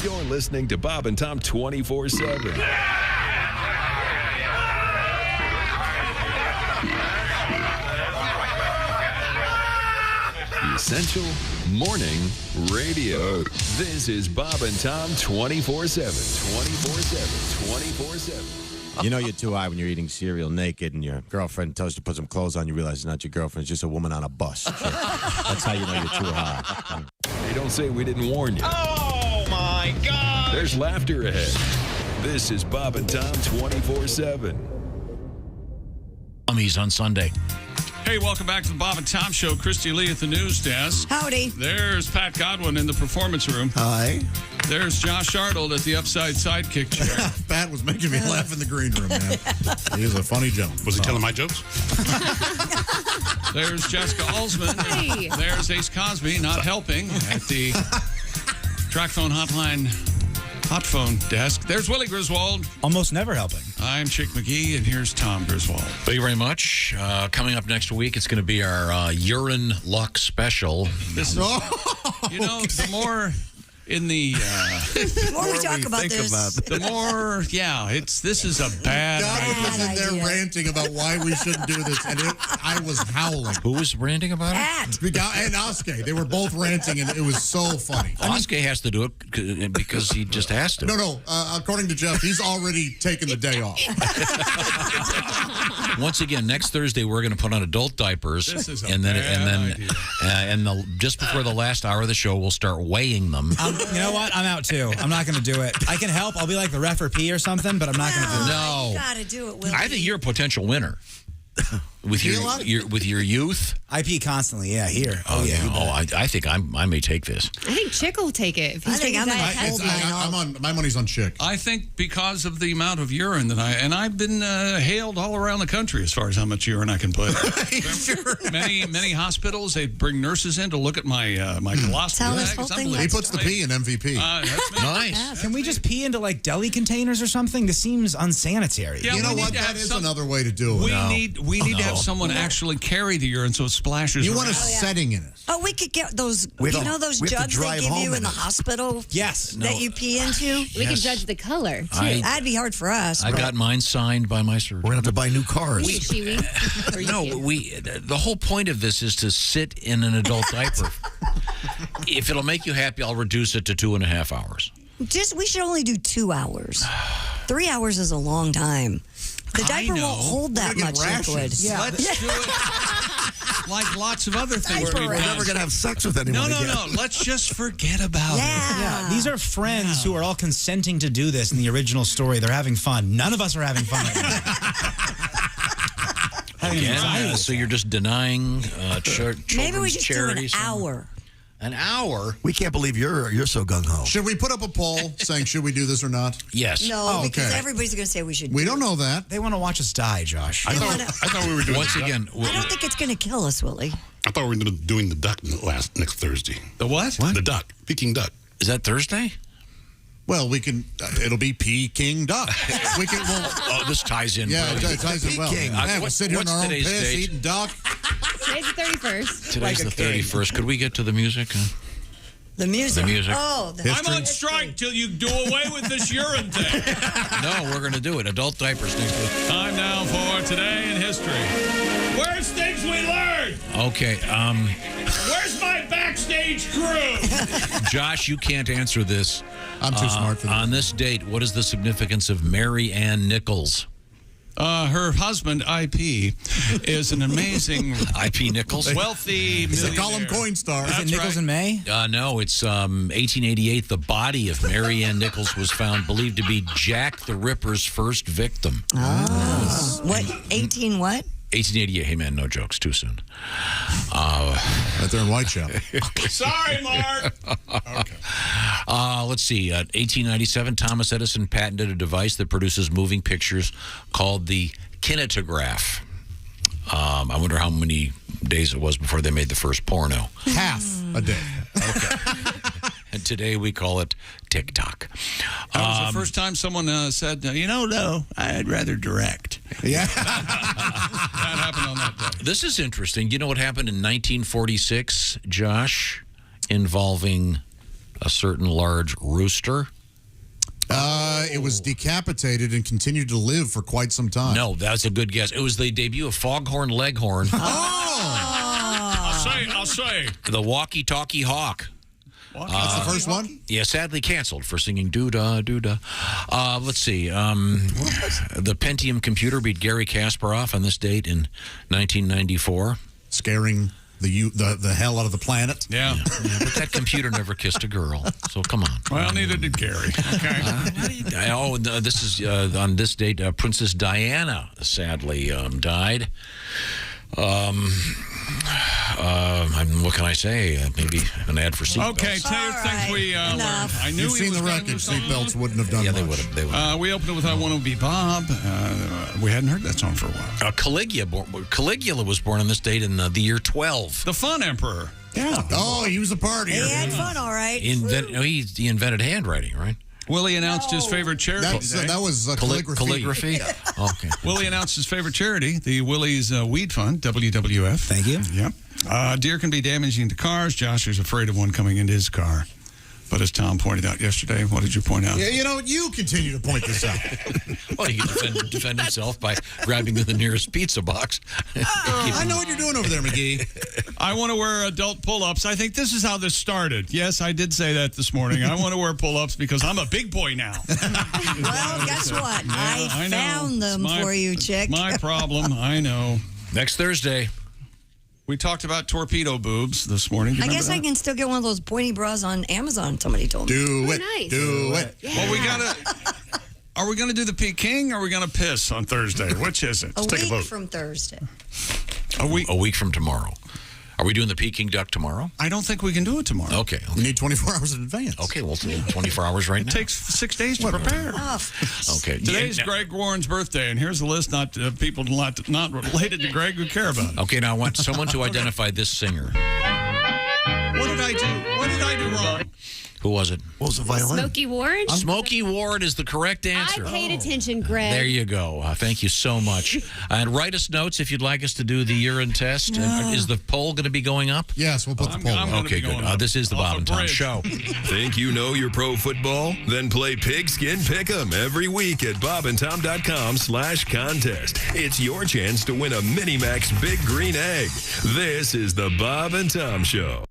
You're listening to Bob and Tom 24/7. Essential Morning Radio. This is Bob and Tom 24/7. 24/7. 24/7. You know you're too high when you're eating cereal naked and your girlfriend tells you to put some clothes on. You realize it's not your girlfriend. It's just a woman on a bus. That's how you know you're too high. Hey, don't say we didn't warn you. Oh, my God. There's laughter ahead. This is Bob and Tom 24/7. He's on Sunday. Hey, welcome back to the Bob and Tom Show. Christy Lee at the news desk. Howdy. There's Pat Godwin in the performance room. Hi. There's Josh Arnold at the upside sidekick chair. Pat was making me laugh in the green room, man. He was a funny gentleman. Was he telling my jokes? There's Jessica Alsman. Hey. There's Ace Cosby not helping at the track phone hotline hot phone desk. There's Willie Griswold. Almost never helping. I'm Chick McGee, and here's Tom Griswold. Thank you very much. Coming up next week, it's going to be our urine luck special. This is, the more in the The more we talk about this, the more, this is a bad God was in there ranting about why we shouldn't do this, and I was howling. Who was ranting about it? And Oskar. They were both ranting, and it was so funny. Oskar has to do it because he just has to. No. According to Jeff, he's already taken the day off. Once again, next Thursday we're going to put on adult diapers, This is a and then bad just before the last hour of the show, we'll start weighing them. You know what? I'm out too. I'm not going to do it. I can help. I'll be like the ref or P or something, but I'm not going to do it. No. you gotta do it, Willie. I think you're a potential winner. With your youth, I pee constantly. Yeah, here. Oh yeah. I think I may take this. I think Chick will take it. If he's I think taking I'm diet gonna Pepsi. My money's on Chick. I think because of the amount of urine that I've been hailed all around the country as far as how much urine I can put. Sure. Many hospitals, they bring nurses in to look at my my colostomy this bag. whole It's thing unbelievable. He puts the P in MVP. That's me. Nice. Can we just pee into like deli containers or something? This seems unsanitary. Yeah, You know we what? need to That have is some- another way to do it. We need to have someone actually carry the urine so it splashes. You want a around. setting in it. Oh, we could get those. We You don't- know those we have to jugs they drive give home you in in the it. hospital Yes. that you pee into? We can judge the color, too. That'd be hard for us. I got mine signed by my surgeon. We're going to have to buy new cars. The whole point of this is to sit in an adult diaper. If it'll make you happy, I'll reduce it to 2.5 hours. We should only do 2 hours. 3 hours is a long time. The diaper won't hold that much liquid. Yeah. Let's do it like lots of other things we've We're done. never going to have sex with anyone again. No. Let's just forget about it. Yeah, these are friends who are all consenting to do this in the original story. They're having fun. None of us are having fun right now. Again, so you're just denying Maybe we just charities. do an hour. An hour? We can't believe you're so gung-ho. Should we put up a poll saying, should we do this or not? Yes. No, because everybody's going to say we should. We don't know that. They want to watch us die, Josh. I thought we were doing Once again. I don't think it's going to kill us, Willie. I thought we were doing the duck next Thursday. The what? The duck. Peking duck. Is that Thursday? Well, we can. It'll be Peking duck. We can. This ties in. Yeah, it ties in well. Yeah, we'll sit here in what's our own today's piss, date? eating duck. Today's the 31st. Today's the 31st. Could we get to the music? The music. The music. Oh, I'm on strike till you do away with this urine thing. No, we're going to do it. Adult diapers next week. Time now for Today in History. Where's things we learned? Okay. Where's my backstage crew? Josh, you can't answer this. I'm too smart for that. On this date, what is the significance of Mary Ann Nichols? Her husband, IP, is an amazing IP Nichols? wealthy He's a millionaire. column coin star. Is it Nichols in May? No, it's 1888. The body of Mary Ann Nichols was found, believed to be Jack the Ripper's first victim. Oh. What? 18 what? 1888. Hey, man, no jokes. Too soon. Right there in Whitechapel. Sorry, Mark. Okay. Let's see. 1897, Thomas Edison patented a device that produces moving pictures called the kinetograph. I wonder how many days it was before they made the first porno. Half a day. Okay. And today we call it TikTok. That was the first time someone said, no, I'd rather direct. Yeah. That happened on that day. This is interesting. You know what happened in 1946, Josh, involving a certain large rooster? It was decapitated and continued to live for quite some time. No, that's a good guess. It was the debut of Foghorn Leghorn. I'll say. The walkie-talkie hawk. That's the first one? Yeah, sadly canceled for singing doo-da, doo-da. Let's see. The Pentium computer beat Gary Kasparov on this date in 1994. Scaring the hell out of the planet. Yeah. But that computer never kissed a girl, so come on. Well, neither did Gary. Okay. This is on this date, Princess Diana sadly died. What can I say? Maybe an ad for seatbelts. Okay, tell things we learned. I knew You've seen the wreckage. Seatbelts wouldn't have done much. They would have. We opened it with I Want to Be Bob. We hadn't heard that song for a while. Caligula was born on this date in the year 12. The Fun Emperor. Yeah. Oh, he was a partier. He had fun, all right. He invented handwriting, right? Willie announced his favorite charity. That was calligraphy. Okay. Willie announced his favorite charity, the Willie's Weed Fund, WWF. Thank you. Yep. Deer can be damaging to cars. Josh is afraid of one coming into his car. But as Tom pointed out yesterday, what did you point out? Yeah, you continue to point this out. Well, he can defend himself by grabbing the nearest pizza box. I know what you're doing over there, McGee. I want to wear adult pull-ups. I think this is how this started. Yes, I did say that this morning. I want to wear pull-ups because I'm a big boy now. Well, guess what? I found them for you, chick. My problem. I know. Next Thursday. We talked about torpedo boobs this morning. I guess I can still get one of those pointy bras on Amazon, somebody told me. Do it. Nice. Do it. Yeah. Well, are we going to do the Peking or are we going to piss on Thursday? Which is it? Let's take a vote. from Thursday. A week from tomorrow. Are we doing the Peking duck tomorrow? I don't think we can do it tomorrow. Okay. We need 24 hours in advance. Okay, well, 24 hours right now. It takes 6 days to prepare. Okay. Today's Greg Warren's birthday, and here's a list people not related to Greg who care about it. Okay, now I want someone to identify this singer. What did I do? What did I do wrong? Who was it? What was the violin? Smokey Ward? Smokey Ward is the correct answer. I paid attention, Greg. There you go. Thank you so much. And write us notes if you'd like us to do the urine test. Is the poll going to be going up? Yes, we'll put the poll up. Okay, good. This is the Bob and Tom Show. Think you know your pro football? Then play Pigskin Pick'em every week at bobandtom.com/contest. It's your chance to win a Minimax Big Green Egg. This is the Bob and Tom Show.